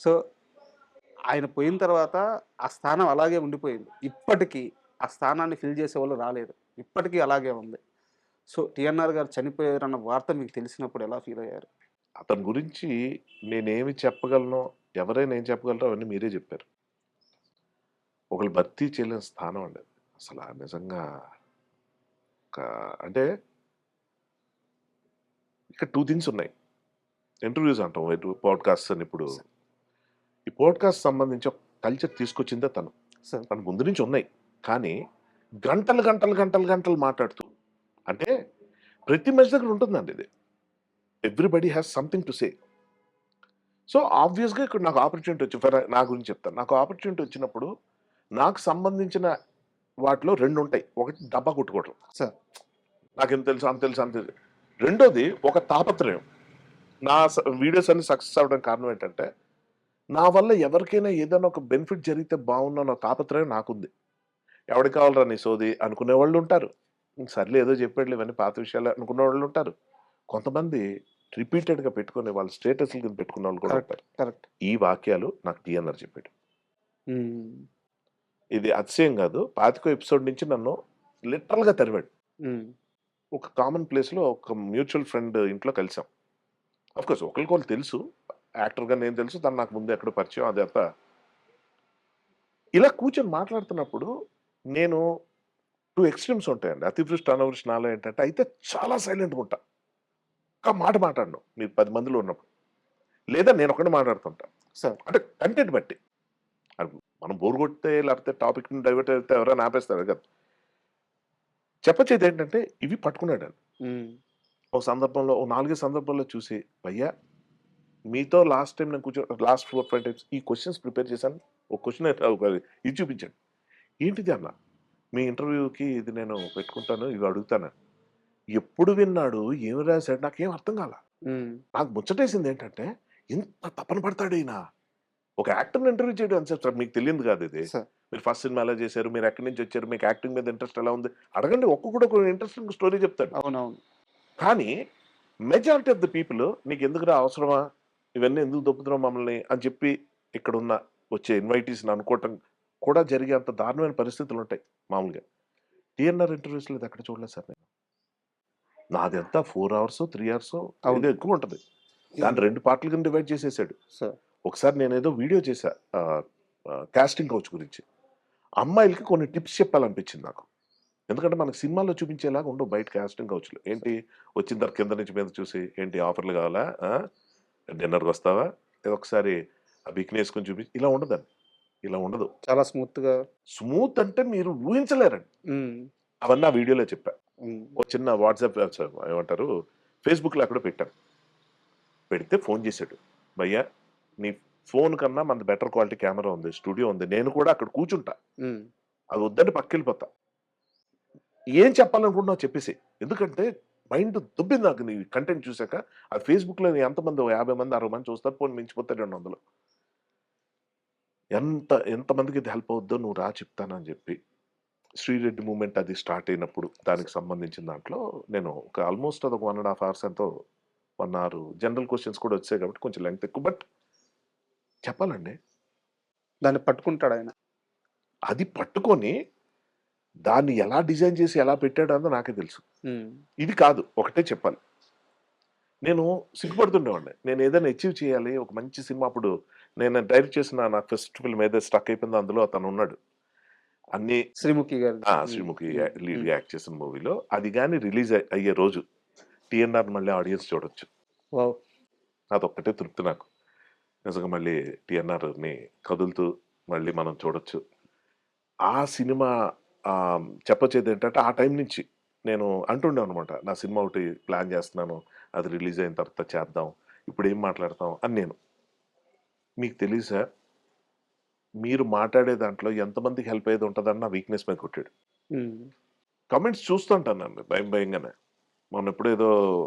సో ఆయన పోయిన తర్వాత ఆ స్థానం అలాగే ఉండిపోయింది. ఇప్పటికీ ఆ స్థానాన్ని ఫిల్ చేసేవాళ్ళు రాలేదు. ఇప్పటికీ అలాగే ఉంది. సో టీఎన్ఆర్ గారు చనిపోయారన్న వార్త మీకు తెలిసినప్పుడు ఎలా ఫీల్ అయ్యారు? అతని గురించి నేనేమి చెప్పగలనో, ఎవరైనా ఏం చెప్పగలరో అవన్నీ మీరే చెప్పారు. ఒకళ్ళు భర్తీ చేయలేని స్థానం అండి అది. అసల నిజంగా ఒక అంటే ఇక్కడ 2 థింగ్స్ ఉన్నాయి. ఇంటర్వ్యూస్ అంటాం. పాడ్‌కాస్ట్స్ అని ఇప్పుడు. ఈ పాడ్‌కాస్ట్ సంబంధించి ఒక కల్చర్ తీసుకొచ్చిందే తను. సార్. తన ముందు నుంచి ఉన్నాయి. కానీ గంటలు మాట్లాడుతూ అంటే ప్రతి మనిషి దగ్గర ఉంటుందండి ఇది. Everybody has something to say. So ఆబ్వియస్‌గా ఇక్కడ నాకు ఆపర్చునిటీ వచ్చి నా గురించి చెప్తాను. నాకు ఆపర్చునిటీ వచ్చినప్పుడు నాకు సంబంధించిన వాటిలో 2 ఉంటాయి. ఒకటి డబ్బా కొట్టుకోవడం. సార్. నాకింత తెలుసు, అంత తెలుసు, అంత తెలుసు. రెండోది ఒక తాపత్రయం. నా వీడియోస్ అన్ని సక్సెస్ అవ్వడానికి కారణం ఏంటంటే, నా వల్ల ఎవరికైనా ఏదైనా ఒక బెనిఫిట్ జరిగితే బాగుందన్న తాపత్రయం నాకుంది. ఎవడికి కావాలిరా నీ సోది అనుకునేవాళ్ళు ఉంటారు. సర్లే ఏదో చెప్పాడులే ఇవన్నీ పాత విషయాలే అనుకునేవాళ్ళు ఉంటారు. కొంతమంది రిపీటెడ్‌గా పెట్టుకొని వాళ్ళ స్టేటస్‌ల కింద పెట్టుకున్నవాళ్ళు కూడా కరెక్ట్. ఉంటారు. కరెక్ట్. ఈ వాక్యాలు నాకు టీఎన్ఆర్ చెప్పాడు. హ్మ్. ఇది అతిశయం కాదు. 25 ఎపిసోడ్ నుంచి నన్ను లిటరల్‌గా తరిమాడు. హ్మ్. ఒక కామన్ ప్లేస్‌లో ఒక మ్యూచువల్ ఫ్రెండ్ ఇంట్లో కలిసాం. ఆఫ్‌కోర్స్ ఒకళ్ళకొకళ్ళు తెలుసు. యాక్టర్‌గా నేను తెలుసు. తను నాకు ముందు ఎక్కడో పరిచయం అదంతా. ఇలా కూర్చొని మాట్లాడుతున్నప్పుడు నేను 2 ఎక్స్‌ట్రీమ్స్ ఉంటాయండి. అతివృష్టి, అనావృష్టి నాలో ఏంటంటే అయితే చాలా సైలెంట్‌గా ఉంటా. ఒక్క మాట మాట్లాడను. మీరు 10 మందిలో ఉన్నప్పుడు. లేదా నేను ఒక్కడినే మాట్లాడుతుంటా. సార్. అంటే కంటెంట్ బట్టి. అది మనం బోర్ కొడితే లేకపోతే టాపిక్‌ని డైవర్ట్ అయితే ఎవరైనా ఆపేస్తారు కదా! చెప్పొచ్చేది ఏంటంటే ఇవి పట్టుకున్నాడు. హ్మ్. ఒక సందర్భంలో ఓ 4, 5 సందర్భాల్లో చూసి భయ్యా మీతో లాస్ట్ టైమ్ నేను లాస్ట్ 4, 5 టైమ్స్ ఈ క్వెషన్స్ ప్రిపేర్ చేశాను. ఒక క్వెషన్ ఇది చూపించాడు. ఏంటిది అన్న? మీ ఇంటర్వ్యూకి ఇది నేను పెట్టుకుంటాను. ఇవి అడుగుతాను. ఎప్పుడు విన్నాడు? ఏమి రాసాడు? నాకేం అర్థం కాల. హ్మ్. నాకు ముచ్చటేసింది ఏంటంటే ఇంత తపన పడతాడు ఈయన. ఒక యాక్టర్‌ని ఇంటర్వ్యూ చేయడం ఎంతసేపు సార్? మీకు తెలియదు కాదు ఇది. సార్. మీరు ఫస్ట్ సినిమా ఎలా చేశారు? మీరు ఎక్కడి నుంచి వచ్చారు? మీకు యాక్టింగ్ మీద ఇంట్రెస్ట్ ఎలా ఉంది? అడగండి. ఒక్కొక్కడు ఒక ఇంట్రెస్టింగ్ స్టోరీ చెప్తాడు. అవునవును. కానీ మెజారిటీ ఆఫ్ ద పీపుల్ నీకెందుకురా అవసరమా? ఇవన్నీ ఎందుకు దొబ్బుతున్నావు మమ్మల్ని అని చెప్పి ఇక్కడున్న వచ్చే ఇన్వైటీస్‌ని అనుకోవటం కూడా జరిగే అంత దారుణమైన పరిస్థితులుంటాయి మామూలుగా. టీఎన్ఆర్ ఇంటర్వ్యూస్‌లో ఇది ఎక్కడ చూడలేదు సార్ నేను. నాదెంత 4 అవర్సో, 3 అవర్సో అవును. ఏదో ఎక్కువుంటది. దాన్ని 2 పార్ట్‌ల కింద డివైడ్ చేసేసాడు. సార్. ఒకసారి నేనేదో వీడియో చేశా. కాస్టింగ్ కౌచ్ గురించి. అమ్మాయిలకి కొన్ని టిప్స్ చెప్పాలనిపించింది నాకు. ఎందుకంటే మనకు సినిమాల్లో చూపించేలాగా ఉండవు బయట కాస్టింగ్ కౌచ్‌లు. ఏంటి వచ్చిన తర్వాత కింద నుంచి మీద చూసి ఏంటి ఆఫర్‌లు కావాలా? డిన్నర్‌కొస్తావా? ఏదో ఒకసారి ఆ బికినీ ఏసుకొని చూపించి ఇలా ఉండదండి. ఇలా ఉండదు. చాలా స్మూత్‌గా. స్మూత్ అంటే మీరు ఊహించలేరండి. హ్మ్. అవన్నీ ఆ వీడియోలో చెప్పా. హ్మ్. ఒక చిన్న వాట్సాప్ ఏమంటారు ఫేస్‌బుక్‌లో ఎక్కడో పెట్టాను. పెడితే ఫోన్ చేశాడు. భయ్యా నీ ఫోన్ కన్నా మనది బెటర్ క్వాలిటీ కెమెరా ఉంది, స్టూడియో ఉంది, నేను కూడా అక్కడ కూర్చుంటా, ఉమ్, అది వద్దని పక్కెళ్ళిపోతా, ఏం చెప్పాలనుకుంటున్నావు చెప్పేసి. ఎందుకంటే మైండ్ దుబ్బింది నాకు నీ కంటెంట్ చూసాక. అది ఫేస్బుక్లో ఎంతమంది 50 మంది 60 మంది చూస్తారు, పోనీ మించిపోతే 200. ఎంతమందికి ఇది హెల్ప్ అవుద్దో నువ్వు రా చెప్తానని చెప్పి శ్రీరెడ్డి మూమెంట్ అది స్టార్ట్ అయినప్పుడు దానికి సంబంధించిన దాంట్లో నేను ఒక ఆల్మోస్ట్ అది ఒక 1.5 hours ఎంతో 1 hour జనరల్ క్వశ్చన్స్ కూడా వచ్చాయి కాబట్టి కొంచెం లెంగ్త్ ఎక్కువ. బట్ చెప్పాలండి, దాన్ని పట్టుకుంటాడు ఆయన. అది పట్టుకొని దాన్ని ఎలా డిజైన్ చేసి ఎలా పెట్టాడు అన్నది నాకే తెలుసు. ఉమ్, ఇది కాదు, ఒకటే చెప్పాలి, నేను సిగ్గుపడుతుండేవాడిని. నేను ఏదైనా అచీవ్ చేయాలి, ఒక మంచి సినిమా. అప్పుడు నేను డైరెక్ట్ చేసిన నా ఫస్ట్ ఫిల్మ్ ఏదైతే స్టక్ అయిపోయిందో అందులో అతను ఉన్నాడు. అన్ని శ్రీముఖి గారు. శ్రీముఖి లీడ్ యాక్ట్ చేసిన మూవీలో. అది కానీ రిలీజ్ అయ్యే రోజు టీఎన్ఆర్ మళ్ళీ ఆడియన్స్ చూడొచ్చు. వావ్. అదొక్కటే తృప్తి నాకు. నిజంగా మళ్ళీ టీఎన్ఆర్ని కదులుతూ మళ్ళీ మనం చూడొచ్చు. ఆ సినిమా చెప్పొచ్చేది ఏంటంటే ఆ టైం నుంచి నేను అంటుండే అనమాట, నా సినిమా ఒకటి ప్లాన్ చేస్తున్నాను, అది రిలీజ్ అయిన తర్వాత చేద్దాం, ఇప్పుడు ఏం మాట్లాడతాం అని. నేను మీకు తెలియదు సార్, మీరు మాట్లాడే దాంట్లో ఎంతమందికి హెల్ప్ అయ్యేది ఉంటుందని నా వీక్నెస్ మీద కొట్టాడు. ఉమ్, కమెంట్స్ చూస్తుంటాను నన్ను భయంగానే. మొన్న ఎప్పుడు ఏదో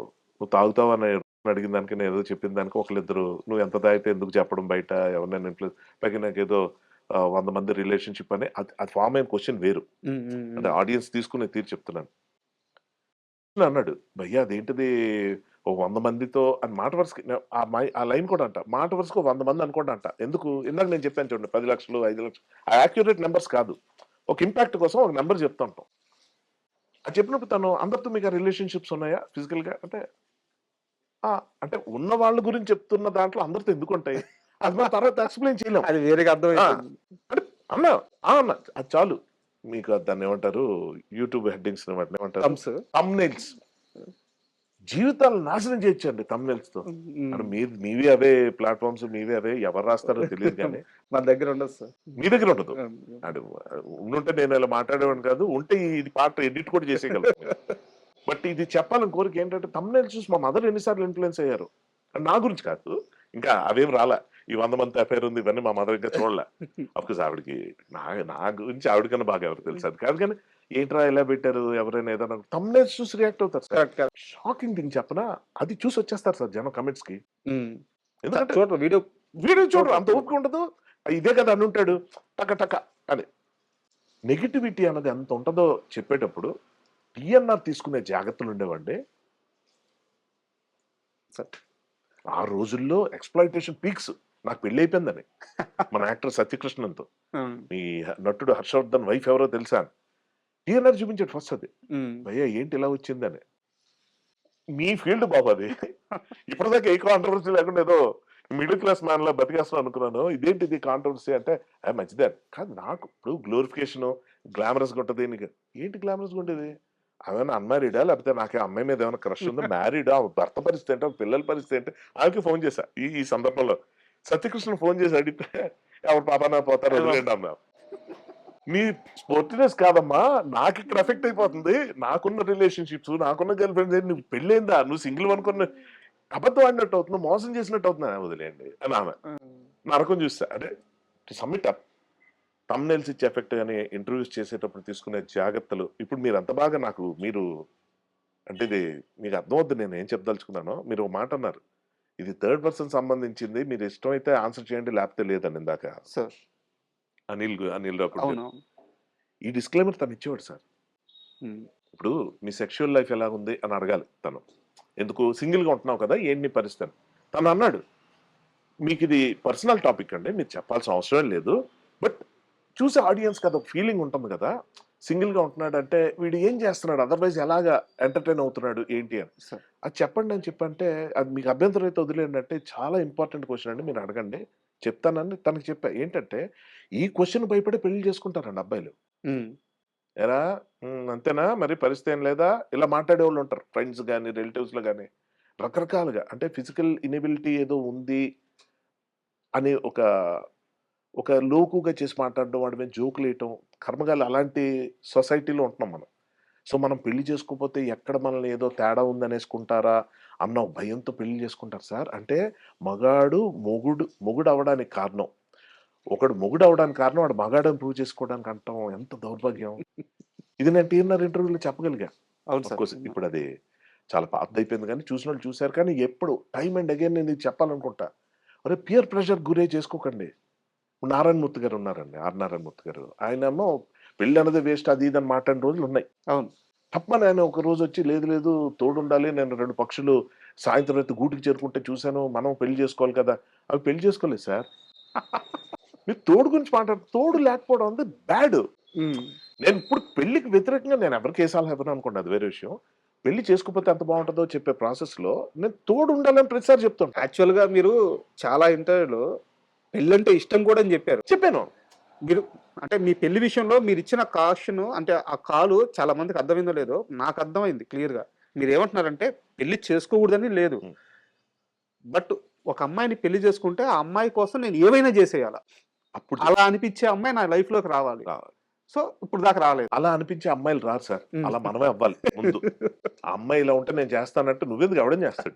నువ్వు తాగుతావు అని అడిగిన దానికి నేను ఏదో చెప్పిన దానికి ఒకళ్ళిద్దరు నువ్వు ఎంత తాగితే ఎందుకు చెప్పడం బయట ఎవరినైనా ఇన్ఫ్లుయెన్స్, పైగా నాకు ఏదో 100 మంది రిలేషన్షిప్ అని అది ఫామ్ అయిన క్వశ్చన్ వేరు. ఉమ్, ఉమ్, అంటే ఆడియన్స్ తీసుకునే తీరు చెప్తున్నాను. అన్నాడు భయ్యా అదేంటిది ఓ 100 మందితో అని మాట వరుసకి ఆ లైన్ కూడా అంట, మాట వరుసకు 100 మంది అనుకోండి అంట. ఎందుకు? ఇందాక నేను చెప్పాను చూడండి, 10 లక్షలు 5 లక్షలు ఆ యాక్యురేట్ నెంబర్స్ కాదు, ఒక ఇంపాక్ట్ కోసం ఒక నెంబర్ చెప్తా ఉంటాం. అది చెప్పినప్పుడు తను అందరితో మీకు రిలేషన్షిప్స్ ఉన్నాయా ఫిజికల్ గా అంటే అంటే ఉన్న వాళ్ళ గురించి చెప్తున్న దాంట్లో అందరితో ఎందుకు ఉంటాయి, అది మన తర్వాత ఎక్స్ప్లెయిన్ చేయలేం. అది వేరేగా అర్థమైంది. అంటే అన్నా అన్న అది చాలు మీకు. దాన్ని ఏమంటారు యూట్యూబ్ హెడ్డింగ్స్ ఏమంటారు, థంబ్నెయిల్స్. జీవితాలు నాశనం చేయొచ్చండి థంబ్నెయిల్స్ తో. అంటే మీవే అవే ప్లాట్ఫామ్స్, మీవే అవే ఎవరు రాస్తారో తెలియదు కానీ మన దగ్గర ఉండదు సార్. మీ దగ్గర ఉండదు. అంటే ఉండుంటే నేను ఇలా మాట్లాడేవాడిని కాదు, ఉంటే ఇది పార్ట్ ఎడిట్ కూడా చేసేయగలను. బట్ ఇది చెప్పాలని కోరిక ఏంటంటే థంబ్నెయిల్స్ చూసి మా మదర్ ఎన్నిసార్లు ఇన్ఫ్లుయెన్స్ అయ్యారు. నా గురించి కాదు, ఇంకా అవేం రాలా. ఈ 100 మంది అఫైర్ ఉంది ఇవన్నీ మా మదర్ ఇంకా చూడలే. అఫ్కోర్స్ ఆవిడకి నా గురించి ఆవిడకన్నా బాగా ఎవరు తెలుసు, అది కాదు. కానీ ఏంట్రా ఎలా పెట్టారు, ఎవరైనా ఏదైనా థంబ్నెయిల్స్ చూసి రియాక్ట్ అవుతారు సార్. షాకింగ్ థింగ్ చెప్పనా, అది చూసి వచ్చేస్తారు సార్ జనం కమెంట్స్ కి. ఎందుకంటే చూడరు, వీడియో చూడరు, అంత ఓపిక ఉండదు. ఇదే కదా అని ఉంటాడు టక టక అని. నెగిటివిటీ అన్నది ఎంత ఉంటుందో చెప్పేటప్పుడు టీఎన్ఆర్ తీసుకునే జాగ్రత్తలు ఉండేవండి. ఆ రోజుల్లో ఎక్స్‌ప్లాయిటేషన్ పీక్స్. నాకు పెళ్లి అయిపోయిందని మన యాక్టర్ సత్యకృష్ణన్‌తో. ఈ నటుడు హర్షవర్ధన్ వైఫ్ ఎవరో తెలుసా? టీఎన్ఆర్ చూపించాడు ఫస్ట్ అది. భయ్యా ఏంటి ఇలా వచ్చిందని. మీ ఫీల్డ్ బాబు అది. ఇప్పటిదాకా ఏ కాంట్రవర్సీ లేకుండా ఏదో మిడిల్ క్లాస్ మ్యాన్ లా బతికేస్తున్నాను అనుకున్నాను. ఇదేంటిది కాంట్రవర్సీ అంటే మంచిదే కాదు. నాకు ఇప్పుడు గ్లోరిఫికేషన్ గ్లామరస్ గా ఉంటది. నీకు ఏంటి గ్లామరస్ గా ఉండేది? ఆమెనా అన్మ్యారీడా, లేకపోతే నాకే అమ్మాయి మీద ఏమైనా క్రష్ ఉందా, మ్యారీడా, భర్త పరిస్థితి ఏంటో, పిల్లల పరిస్థితి ఏంటి, ఆమెకి ఫోన్ చేశా ఈ సందర్భంలో. సత్యకృష్ణ ఫోన్ చేసి అడిగితే ఎవరు పాపనా పోతారు వదిలేండి అన్నా. నీ స్పోర్టినెస్ కాదమ్మా, నాకు ఇక్కడ ఎఫెక్ట్ అయిపోతుంది. నాకున్న రిలేషన్షిప్స్, నాకున్న గర్ల్ ఫ్రెండ్స్, నువ్వు పెళ్ళైందా, నువ్వు సింగిల్ అనుకున్న అబద్ధం ఆడినట్టు అవుతున్నావు, మోసం చేసినట్టు అవుతున్నా, వదిలేండి అని ఆమె. నరకం చూస్తా అంటే సబ్మిట్ అప్. థంబ్నెయిల్స్ ఇచ్చే ఎఫెక్ట్ కానీ ఇంటర్వ్యూస్ చేసేటప్పుడు తీసుకునే జాగ్రత్తలు. ఇప్పుడు మీరు అంత బాగా మీరు అంటే ఇది మీకు అర్థమవుతుంది నేను ఏం చెప్పదలుచుకున్నానో. మీరు ఒక మాట అన్నారు, ఇది థర్డ్ పర్సన్ సంబంధించింది, మీరు ఇష్టమైతే ఆన్సర్ చేయండి లేకపోతే లేదని ఇందాక సార్. అనిల్ రావు ఈ డిస్క్లైమర్ తను ఇచ్చేవాడు సార్. ఇప్పుడు మీ సెక్షువల్ లైఫ్ ఎలా ఉంది అని అడగాలి తను. ఎందుకు సింగిల్గా ఉంటున్నావు కదా, ఏంటి నీ పరిస్థితి? తను అన్నాడు, మీకు ఇది పర్సనల్ టాపిక్ అండి, మీరు చెప్పాల్సిన అవసరం లేదు. బట్ చూసే ఆడియన్స్ కదా ఒక ఫీలింగ్ ఉంటుంది కదా, సింగిల్గా ఉంటున్నాడు అంటే వీడు ఏం చేస్తున్నాడు, అదర్వైజ్ ఎలాగా ఎంటర్టైన్ అవుతున్నాడు ఏంటి అని. అది చెప్పండి అని చెప్పంటే, అది మీకు అభ్యంతరం అయితే వదిలేండి అంటే, చాలా ఇంపార్టెంట్ క్వశ్చన్ అండి, మీరు అడగండి చెప్తానని తనకి చెప్పా. ఏంటంటే ఈ క్వశ్చన్ భయపడి పెళ్లి చేసుకుంటారండి అబ్బాయిలు. ఎరా అంతేనా మరి, పరిస్థితి ఏం లేదా, ఇలా మాట్లాడే వాళ్ళు ఉంటారు ఫ్రెండ్స్ కానీ రిలేటివ్స్లో కానీ రకరకాలుగా. అంటే ఫిజికల్ ఇనబిలిటీ ఏదో ఉంది అని ఒక లోకుగా చేసి మాట్లాడడం, వాడి మీద జోకులు వేయటం, కర్మగాలు అలాంటి సొసైటీలో ఉంటున్నాం మనం. సో మనం పెళ్లి చేసుకోకపోతే ఎక్కడ మనల్ని ఏదో తేడా ఉందనేసుకుంటారా అన్న ఒక భయంతో పెళ్లి చేసుకుంటారు సార్. అంటే మగాడు మొగుడు అవ్వడానికి కారణం, ఒకడు మొగుడు అవ్వడానికి కారణం వాడు మగాడని ప్రూవ్ చేసుకోవడానికి అంటాం ఎంత దౌర్భాగ్యం. ఇది నేను టీఎన్ఆర్ ఇంటర్వ్యూలో చెప్పగలిగా. అవును Of సార్. course ఇప్పుడు అది చాలా పాతదైపోయింది కానీ చూసిన వాళ్ళు చూశారు. కానీ ఎప్పుడు టైమ్ అండ్ అగైన్ నేను ఇది చెప్పాలనుకుంటా, అరే పియర్ ప్రెషర్ గురే చేసుకోకండి. నారాయణమూర్తి గారు ఉన్నారండి, ఆర్ నారాయణమూర్తి గారు. ఆయనేమో పెళ్లి అన్నది వేస్ట్ అది ఇది అని మాట్లాడిన రోజులు ఉన్నాయి. అవును. తప్పని ఆయన ఒక రోజు వచ్చి లేదు లేదు తోడుండాలి, నేను 2 పక్షులు సాయంత్రం అయితే గూటికి చేరుకుంటే చూశాను, మనం పెళ్లి చేసుకోవాలి కదా. అవి పెళ్లి చేసుకోలేదు సార్. మీరు తోడు గురించి మాట్లాడు, తోడు లేకపోవడం అంటే బ్యాడ్. ఉమ్. నేను ఇప్పుడు పెళ్లికి వ్యతిరేకంగా నేను ఎవరికి కేసాలు ఇవ్వను అనుకోండి, అది వేరే విషయం. పెళ్లి చేసుకోకపోతే ఎంత బాగుంటుందో చెప్పే ప్రాసెస్ లో నేను తోడు ఉండాలని ప్రతిసారి చెప్తుంటా. యాక్చువల్ గా మీరు చాలా ఇంటర్వ్యూలో పెళ్ళంటే ఇష్టం కూడా అని చెప్పారు. చెప్పాను. మీరు అంటే మీ పెళ్లి విషయంలో మీరు ఇచ్చిన కాషన్ అంటే ఆ కాలు చాలా మందికి అర్థమైందో లేదో నాకు అర్థమైంది క్లియర్ గా. మీరు ఏమంటున్నారంటే పెళ్లి చేసుకోకూడదని లేదు, ఉం. బట్ ఒక అమ్మాయిని పెళ్లి చేసుకుంటే ఆ అమ్మాయి కోసం నేను ఏమైనా చేసేయాల, అప్పుడు అలా అనిపించే అమ్మాయి నా లైఫ్ లోకి రావాలి. రావాలి. సో ఇప్పుడు దాకా రాలేదు. అలా అనిపించే అమ్మాయిలు రారు సార్, ఉం. అలా మనమే అవ్వాలి ముందు. ఆ అమ్మాయి ఇలా ఉంటే నేను చేస్తానంటే నువ్వెందుకు ఎవడం చేస్తాడు.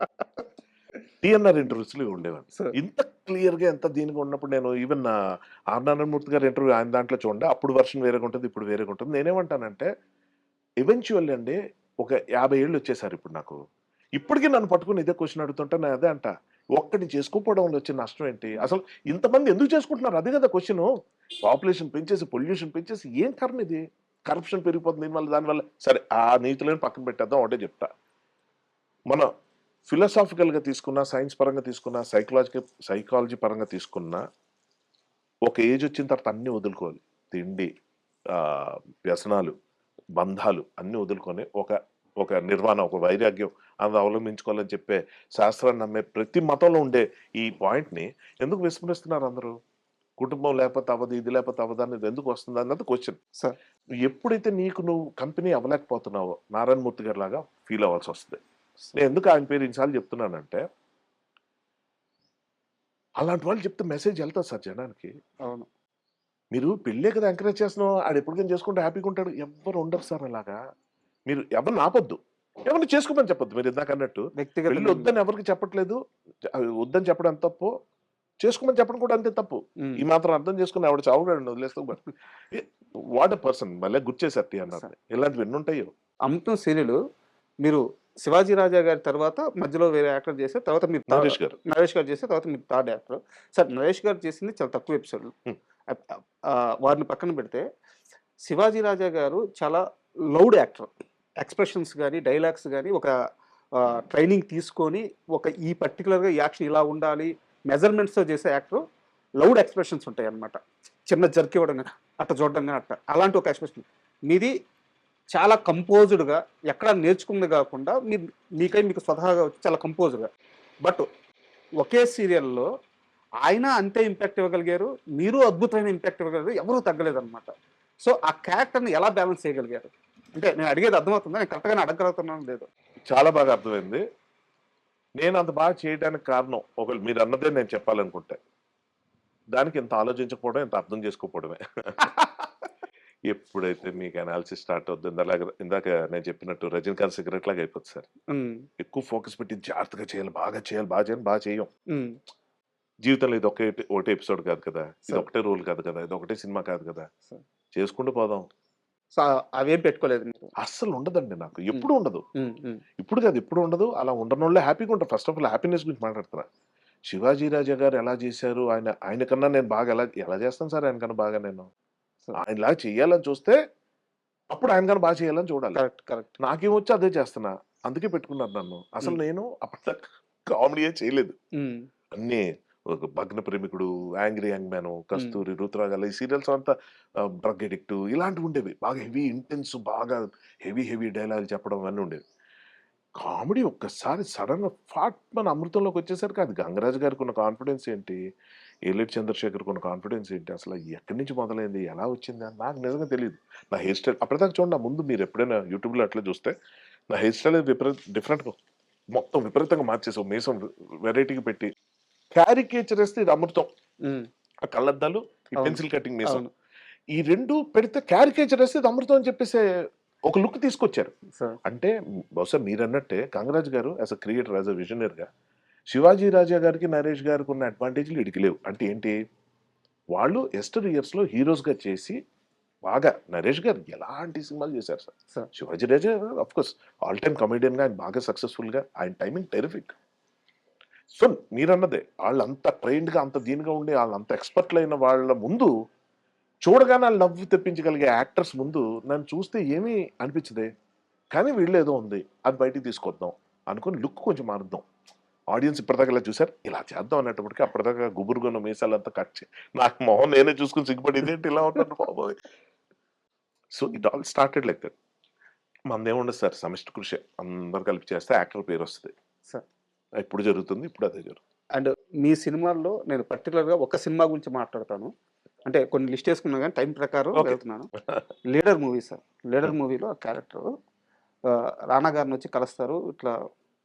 టీఎన్ఆర్ ఇంటర్వ్యూస్ లో ఉండేవాడిని Sir. ఇంత క్లియర్ గా ఎంత దీనిగా ఉన్నప్పుడు. నేను ఈవెన్ ఆర్ నారాయణమూర్తి గారి ఇంటర్వ్యూ ఆయన దాంట్లో చూడండి, అప్పుడు వర్షన్ వేరేగా ఉంటుంది, ఇప్పుడు వేరేగా ఉంటుంది. నేనేమంటానంటే ఈవెన్చువల్లీ అండి ఒక 50 ఏళ్ళు వచ్చేసారు ఇప్పుడు నాకు. ఇప్పటికీ నన్ను పట్టుకుని ఇదే క్వశ్చన్ అడుగుతుంటే నేను అదే అంట, ఒక్కటి చేసుకోకపోవడంలో వచ్చే నష్టం ఏంటి, అసలు ఇంతమంది ఎందుకు చేసుకుంటున్నారు, అదే కదా క్వశ్చన్. పాపులేషన్ పెంచేసి పొల్యూషన్ పెంచేసి ఏం కారణం ఇది, కరప్షన్ పెరిగిపోతుంది దీనివల్ల దానివల్ల. సరే ఆ నీతులను పక్కన పెట్టేద్దాం, ఒకటే చెప్తా. మన ఫిలాసాఫికల్ గా తీసుకున్నా, సైన్స్ పరంగా తీసుకున్నా, సైకాలజీ పరంగా తీసుకున్నా, ఒక ఏజ్ వచ్చిన తర్వాత అన్ని వదులుకోవాలి. తిండి, వ్యసనాలు, బంధాలు అన్ని వదులుకొని ఒక నిర్వాణ, ఒక వైరాగ్యం అది అవలంబించుకోవాలని చెప్పే శాస్త్రాన్ని నమ్మే ప్రతి మతంలో ఉండే ఈ పాయింట్ ని ఎందుకు విస్మరిస్తున్నారు అందరూ. కుటుంబం లేకపోతే అవ్వదు, ఇది లేకపోతే అవ్వదు అనేది ఎందుకు వస్తుంది అన్నది క్వశ్చన్. సార్ ఎప్పుడైతే నువ్వు కంపెనీ అవ్వలేకపోతున్నావో నారాయణమూర్తి గారి లాగా ఫీల్ అవ్వాల్సి వస్తుంది. నేను ఎందుకు ఆయన పేరు ఇన్నిసార్లు చెప్తున్నానంటే, అలాంటి వాళ్ళు చెప్తే మెసేజ్ వెళ్తుంది సార్ జనానికి. అవును. మీరు పెళ్ళే కదా ఎంకరేజ్ చేస్తున్నావు, ఆడు ఎప్పటికైనా చేసుకుంటే హ్యాపీగా ఉంటాడు. ఎవరు ఉండరు సార్ అలాగా. మీరు ఎవరిని ఆపొద్దు, ఎవరిని చేసుకోమని చెప్పొద్దు. మీరు ఇందాక అన్నట్టు వ్యక్తిగత పెళ్ళి వద్దని ఎవరికి చెప్పట్లేదు, వద్దని చెప్పడం ఎంత తప్పు, చేసుకోమని చెప్పడం కూడా అంతే తప్పు. ఉమ్. ఈ మాత్రం అర్థం చేసుకుని ఆవిడ చావుగాడు వదిలేస్తాం. వాట్ ఎ పర్సన్, మళ్ళీ గుర్తు చేశారు అన్నారు. ఇలాంటివి ఎన్ని ఉంటాయో. అమృతం సీరియల్ మీరు శివాజీ రాజా గారి తర్వాత మధ్యలో వేరే యాక్టర్ చేస్తే, తర్వాత మీరు నరేష్ గారు. నరేష్ గారు చేస్తే తర్వాత మీరు థర్డ్ యాక్టర్. సార్ నరేష్ గారు చేసింది చాలా తక్కువ ఎపిసోడ్లు, Hmm. వారిని పక్కన పెడితే శివాజీ రాజా గారు చాలా లౌడ్ యాక్టర్. ఎక్స్ప్రెషన్స్ కానీ డైలాగ్స్ కానీ ఒక ట్రైనింగ్ తీసుకొని ఈ పర్టికులర్గా యాక్షన్ ఇలా ఉండాలి మెజర్మెంట్స్తో చేసే యాక్టర్. లౌడ్ ఎక్స్ప్రెషన్స్ ఉంటాయి అన్నమాట, చిన్న జర్క్ ఇవ్వడం కానీ అట్ట చూడడం కానీ అట్ట అలాంటి ఒక ఎక్స్ప్రెషన్. మీది చాలా కంపోజ్డ్గా ఎక్కడ నేర్చుకున్నది కాకుండా మీకు స్వతహాగా వచ్చి చాలా కంపోజ్డ్గా. బట్ ఒకే సీరియల్లో ఆయన అంతే ఇంపాక్ట్ ఇవ్వగలిగారు, మీరు అద్భుతమైన ఇంపాక్ట్ ఇవ్వగలిగారు, ఎవరూ తగ్గలేదన్నమాట. సో ఆ క్యారెక్టర్ని ఎలా బ్యాలెన్స్ చేయగలిగారు అంటే నేను అడిగేది అర్థమవుతుందా, నేను కరెక్ట్గానే అడగలుగుతున్నాను లేదు? చాలా బాగా అర్థమైంది. నేను అంత బాగా చేయడానికి కారణం ఒకవేళ మీరు అన్నదే నేను చెప్పాలనుకుంటే, దానికి ఇంత ఆలోచించకపోవడం, ఇంత అర్థం చేసుకోకపోవడమే. ఎప్పుడైతే మీకు అనాలిసిస్ స్టార్ట్ అవుతుంది, ఇందాక నేను చెప్పినట్టు రజనీకాంత్ సిగరెట్ లాగా అయిపోతుంది సార్. ఎక్కువ ఫోకస్ పెట్టి జాగ్రత్తగా చేయాలి, బాగా చేయాలి, బాగా చేయం. జీవితంలో ఇది ఒకటే ఎపిసోడ్ కాదు కదా, ఇది ఒకటే రోల్ కాదు కదా, ఇది ఒకటే సినిమా కాదు కదా, చేసుకుంటూ పోదాం. సో అవేం పెట్టుకోలేదు మీరు? అస్సలు ఉండదండి నాకు, ఎప్పుడు ఉండదు. ఇప్పుడు కాదు, ఎప్పుడు ఉండదు. అలా ఉండనోళ్ళే హ్యాపీగా ఉంటారు. ఫస్ట్ ఆఫ్ ఆల్ హ్యాపీనెస్ గురించి మాట్లాడుతున్నా. శివాజీ రాజా గారు ఎలా చేశారు, ఆయన కన్నా నేను బాగా ఎలా చేస్తాను సార్, ఆయన కన్నా బాగా నేను ఆయనలా చెయ్యాలని చూస్తే అప్పుడు ఆయన కన్నా బాగా చేయాలని చూడాలి. Correct correct. నాకేమొచ్చి అదే చేస్తున్నా, అందుకే పెట్టుకున్నారు నన్ను. అసలు నేను అప్పటిదాకా కామెడీయే చేయలేదు. అన్నీ ఒక భగ్న ప్రేమికుడు, యాంగ్రీ యంగ్ మ్యాన్, కస్తూరి, రుతురాగాల, ఈ సీరియల్స్ అంతా డ్రగ్ ఎడిక్ట్ ఇలాంటివి ఉండేవి. బాగా హెవీ ఇంటెన్స్, బాగా హెవీ డైలాగ్ చెప్పడం అన్నీ ఉండేవి. కామెడీ ఒక్కసారి సడన్ గా ఫాట్ మన అమృతంలోకి వచ్చేసరికి అది గంగరాజు గారికి ఉన్న కాన్ఫిడెన్స్ ఏంటి, ఏలేటి చంద్రశేఖర్కి ఉన్న కాన్ఫిడెన్స్ ఏంటి, అసలు ఎక్కడి నుంచి మొదలైంది, ఎలా వచ్చింది అని నాకు నిజంగా తెలియదు. నా హెయిర్ స్టైల్ అప్పటిదాకా చూడండి, ముందు మీరు ఎప్పుడైనా యూట్యూబ్లో అట్లా చూస్తే నా హెయిర్ స్టైల్ డిఫరెంట్గా మొత్తం విపరీతంగా మార్చేసాం. మీసం వెరైటీకి పెట్టి క్యారికేచర్ వేస్తే ఇది అమృతం. ఆ కళ్ళద్దాలు, ఈ పెన్సిల్ కటింగ్ మీసం, ఈ రెండు పెడితే క్యారికేచర్ వేస్తే ఇది అమృతం అని చెప్పేసే ఒక లుక్ తీసుకొచ్చారు. సార్ అంటే బహుశా మీరన్నట్టే Gangaraju garu as a creator, as a విజనరీగా శివాజీ రాజా గారికి, నరేష్ గారికి ఉన్న అడ్వాంటేజ్‌లు ఈడికి లేవు. అంటే ఏంటి? వాళ్ళు యెస్టర్ ఇయర్స్‌లో హీరోస్‌గా చేసి బాగా నరేష్ గారు ఎలాంటి సినిమాలు చేశారు సార్. సార్ శివాజీ రాజా ఆఫ్‌కోర్స్ ఆల్ టైమ్ కమెడియన్‌గా ఆయన బాగా సక్సెస్‌ఫుల్‌గా ఆయన టైమింగ్ టెరిఫిక్. సో మీరన్నదే ఆళ్ళంత ట్రైన్డ్‌గా అంత దీనిగా ఉండి ఆళ్ళంత ఎక్స్‌పర్ట్‌లైన వాళ్ళ ముందు చూడగానే ఆళ్ళు నవ్వు తెప్పించగలిగే యాక్టర్స్ ముందు నన్ను చూస్తే ఏమీ అనిపించదే. కానీ వీళ్ళేదో ఉంది. అది బయటికి తీసుకొద్దాం అనుకుని లుక్ కొంచెం మారుద్దాం. ఆడియన్స్ ఇప్పటిదాకా ఇలా చూసారు. ఇలా చేద్దాం అనేటప్పటికి అప్పటిదాకా గుబురుగున్న మీసాలంతా కట్ నాకు మొహం నేనే చూసుకొని సిగ్గుపడి ఇదేంటి ఇలా ఉంటాను బాబోయ్! So it all started like that. మనదేముండదు సార్ సమిష్టి కృషి. అందరూ కలిపి చేస్తే యాక్టర్ పేరొస్తది. సార్ ఇప్పుడు జరుగుతుంది. ఇప్పుడు అదే జరుగుతుంది. అండ్ మీ సినిమాల్లో నేను పర్టికులర్‌గా ఒక సినిమా గురించి మాట్లాడతాను. అంటే కొన్ని లిస్ట్ వేసుకున్నా గానీ టైం ప్రకారం ఓకే. వెళ్తున్నాను. 'Leader' movie sir. 'లీడర్' మూవీలో ఆ క్యారెక్టర్ రానా గారినొచ్చి కలుస్తారు. ఇట్లా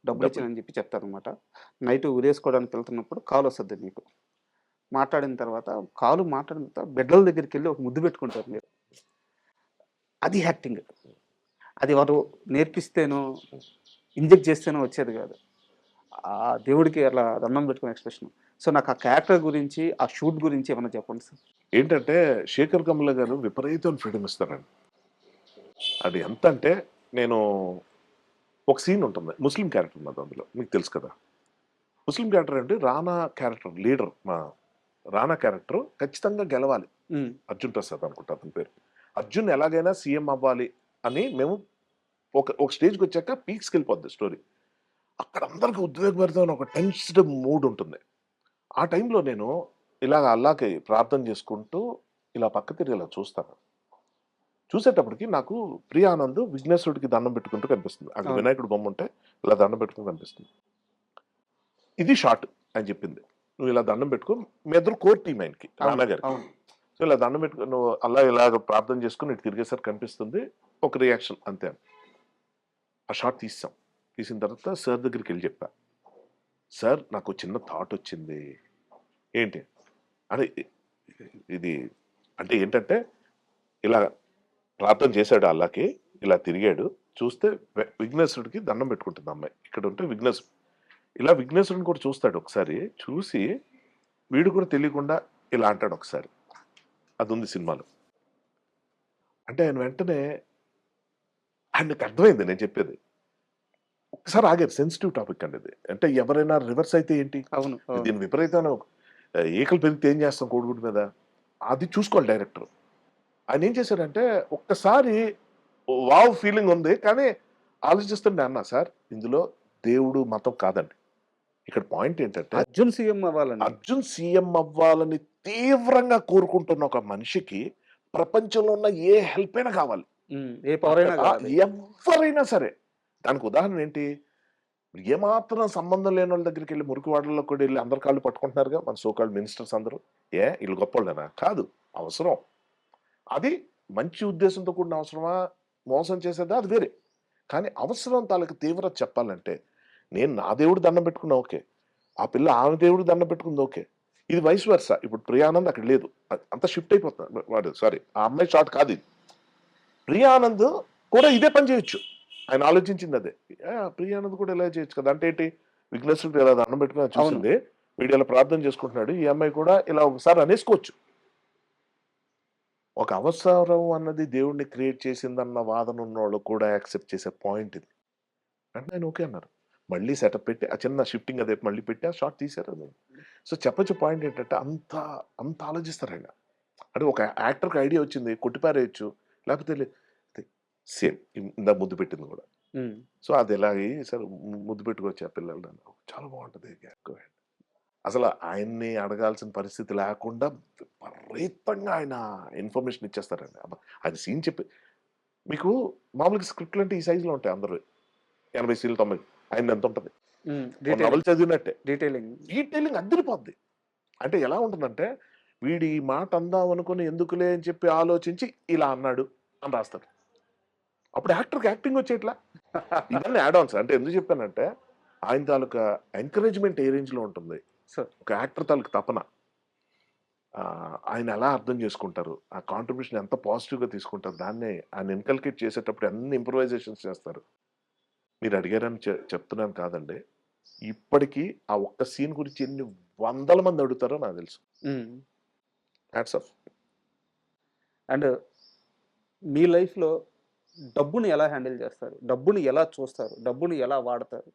డబ్బులిచ్చానని చెప్పి చెప్తారనమాట. నైట్ ఉరేసుకోవడానికి వెళ్తున్నప్పుడు కాలొస్తది మీకు. మాట్లాడిన తర్వాత మాట్లాడిన తర్వాత బెడ్‌ల దగ్గరికెళ్ళి ఒక ముద్దు పెట్టుకుంటారు మీరు. అది యాక్టింగ్. అది వారు నేర్పిస్తేనో, ఇంజెక్ట్ చేస్తేనో వచ్చేది కాదు. ఆ దేవుడికి అట్లా దండం పెట్టుకునే ఎక్స్‌ప్రెషన్. సో నాకు ఆ క్యారెక్టర్ గురించి, ఆ షూట్ గురించి ఏమన్నా చెప్పండి సార్? ఏంటంటే శేఖర్ కమ్ముల గారు విపరీతమైన ఫ్రీడమ్ ఇస్తారండి. అది ఎంత అంటే నేను ఒక సీన్ ఉంటుంది. ముస్లిం క్యారెక్టర్ ఉన్నది అందులో. మీకు తెలుసు కదా! ముస్లిం క్యారెక్టర్ అంటే రానా క్యారెక్టర్ లీడర్ రానా క్యారెక్టర్ ఖచ్చితంగా గెలవాలి. హ్మ్. అర్జున్ ప్రసాద్ అనుకుంటా అతని పేరు. అర్జున్ ఎలాగైనా సీఎం అవ్వాలి అని మేము ఒక స్టేజ్‌కి వచ్చాక పీక్స్‌కెళ్ళిపోద్ది స్టోరీ. అక్కడ అందరికి ఉద్వేగభరితమైన ఒక టెన్స్డ్ మూడ్ ఉంటుంది. ఆ టైంలో నేను ఇలాగ అల్లాకి ప్రార్థన చేసుకుంటూ ఇలా పక్క తిరిగి ఇలా చూస్తాను. చూసేటప్పటికి నాకు ప్రియానంద్ విఘ్నేశ్వరుడికి దండం పెట్టుకుంటూ కనిపిస్తుంది. అక్కడ అవును. వినాయకుడి బొమ్మ ఉంటే ఇలా దండం పెట్టుకుని కనిపిస్తుంది. ఇది షార్ట్ ఆయన చెప్పింది. నువ్వు ఇలా దండం పెట్టుకో మీ ఇద్దరు కోర్ టీమ్ ఆయనకి రానా గారికి. అవును. సో ఇలా దండం పెట్టుకుని నువ్వు అలా ఇలాగ ప్రార్థన చేసుకుని ఇటు తిరిగేసరికి కనిపిస్తుంది. ఒక రియాక్షన్ అంతే. ఆ షార్ట్ తీసాం. తీసిన తర్వాత సార్ దగ్గరికి వెళ్ళి చెప్పా. సార్ నాకు చిన్న థాట్ వచ్చింది. ఏంటి? అదే ఇది అంటే ఏంటంటే ఇలా ప్రార్థన చేశాడు అల్లాకి. ఇలా తిరిగాడు. చూస్తే విఘ్నేశ్వరుడికి దండం పెట్టుకుంటుంది అమ్మాయి. ఇక్కడ ఉంటే విఘ్నేశ్వరుడు. ఇలా విఘ్నేశ్వరుడిని కూడా చూస్తాడు ఒకసారి. చూసి వీడు కూడా తెలియకుండా ఇలా అంటాడు ఒకసారి. అది ఉంది సినిమాలో. అంటే ఆయన వెంటనే ఆయనకి అర్థమైంది నేను చెప్పేది. ఒక్కసారి ఆగారు. సెన్సిటివ్ టాపిక్ అండి ఇది. అంటే ఎవరైనా రివర్స్ అయితే ఏంటి? అవును. అవును. దీని విపరీతమైన ఈకలు పెరిగితే ఏం చేస్తాం కోడిగుడ్డు మీద? అది చూసుకోవాలి డైరెక్టర్. ఆయన ఏం చేశారంటే ఒక్కసారి వావ్ ఫీలింగ్ ఉంది. కానీ ఆలోచిస్తుంటే అన్నా సార్ ఇందులో దేవుడు మతం కాదండి. ఇక్కడ పాయింట్ ఏంటంటే అర్జున్ సీఎం అవ్వాలని. అర్జున్ సీఎం అవ్వాలని తీవ్రంగా కోరుకుంటున్న ఒక మనిషికి ప్రపంచంలో ఉన్న ఏ హెల్ప్ అయినా కావాలి. ఏ పవర్ అయినా కావాలి. ఎవరైనా సరే. దానికి ఉదాహరణ ఏంటి? ఏమాత్రం సంబంధం లేని వాళ్ళ దగ్గరికి వెళ్ళి మురికివాడల్లో కూడా వెళ్ళి అందరి కాళ్ళు పట్టుకుంటున్నారుగా మన సోకాల్డ్ మినిస్టర్స్ అందరూ. వీళ్ళు గొప్పవాళ్ళేనా? కాదు. అవసరం. అది మంచి ఉద్దేశంతో కూడిన అవసరమా? మోసం చేసేదా? అది వేరే. కానీ అవసరం తాలూకు తీవ్రత చెప్పాలంటే నేను నా దేవుడు దండం పెట్టుకున్నా ఓకే. ఆ పిల్ల ఆమె దేవుడు దండం పెట్టుకుంది ఓకే. ఇది వైస్ వర్సా. ఇప్పుడు ప్రియానంద్ అక్కడ లేదు. అంతా షిఫ్ట్ అయిపోతుంది. వాడు సారీ ఆ అమ్మాయి షార్ట్ కాదు ఇది. ప్రియానంద్ కూడా ఇదే పని చేయొచ్చు. ఆయన ఆలోచించింది అదే. ప్రియానంద్ కూడా ఇలా చేయొచ్చు కదా. అంటే ఏంటి? విఘ్నేశ్వరుడు ఇలా దండం పెట్టుకుని చూసింది. వీడు ఇలా ప్రార్థన చేసుకుంటున్నాడు. ఈ అమ్మాయి కూడా ఇలా ఒకసారి అనేసుకోవచ్చు. ఒక అవసరం అన్నది దేవుడిని క్రియేట్ చేసిందన్న వాదన ఉన్నోళ్ళు కూడా యాక్సెప్ట్ చేసే పాయింట్ ఇది. అంటే ఆయన ఓకే అన్నారు. మళ్ళీ సెటప్ పెట్టి ఆ చిన్న షిఫ్టింగ్ అదే మళ్ళీ పెట్టి ఆ షార్ట్ తీశారు. సో చెప్పొచ్చే పాయింట్ ఏంటంటే అంత ఆలోచిస్తారు ఆయన. అంటే ఒక యాక్టర్కి ఐడియా వచ్చింది కొట్టిపారేయచ్చు. లేకపోతే సేమ్ ఇందాక ముద్దు పెట్టింది కూడా. సో అది ఎలాగే సరే ముద్దు పెట్టుకోవచ్చు ఆ పిల్లలు. చాలా బాగుంటుంది. అసలు ఆయన్ని అడగాల్సిన పరిస్థితి లేకుండా విపరీతంగా ఆయన ఇన్ఫర్మేషన్ ఇచ్చేస్తారండి. అది సీన్ చెప్పి మీకు మామూలుగా స్క్రిప్ట్లు అంటే ఈ సైజులో ఉంటాయి అందరూ 80 సీన్లు 90 ఆయన ఎంత ఉంటుంది నవల్ చదివినట్టే డీటెయిలింగ్ అద్దరిపోద్ది. అంటే ఎలా ఉంటుందంటే వీడి ఈ మాట అందాం అనుకుని ఎందుకులే అని చెప్పి ఆలోచించి ఇలా అన్నాడు అని రాస్తారు. అప్పుడు యాక్టర్కి యాక్టింగ్ వచ్చేట్లా ఇవన్నీ యాడ్ ఆన్స్. అంటే ఎందుకు చెప్పానంటే ఆయన తాలూకా ఎంకరేజ్మెంట్ ఏ రేంజ్లో ఉంటుంది. ఒక యాక్టర్ తాలూకు తపన ఆయన ఎలా అర్థం చేసుకుంటారు, ఆ కాంట్రిబ్యూషన్ ఎంత పాజిటివ్గా తీసుకుంటారు, దాన్నే ఆయన ఇన్కల్కేట్ చేసేటప్పుడు అన్ని ఇంప్రూవైజేషన్స్ చేస్తారు. మీరు అడిగారని చెప్తున్నాను కాదండి. ఇప్పటికీ ఆ ఒక్క సీన్ గురించి ఎన్ని వందల మంది అడుగుతారో నాకు తెలుసు. Hats off. అండ్ మీ లైఫ్లో డబ్బుని ఎలా హ్యాండిల్ చేస్తారు, డబ్బుని ఎలా చూస్తారు, డబ్బుని ఎలా వాడతారు?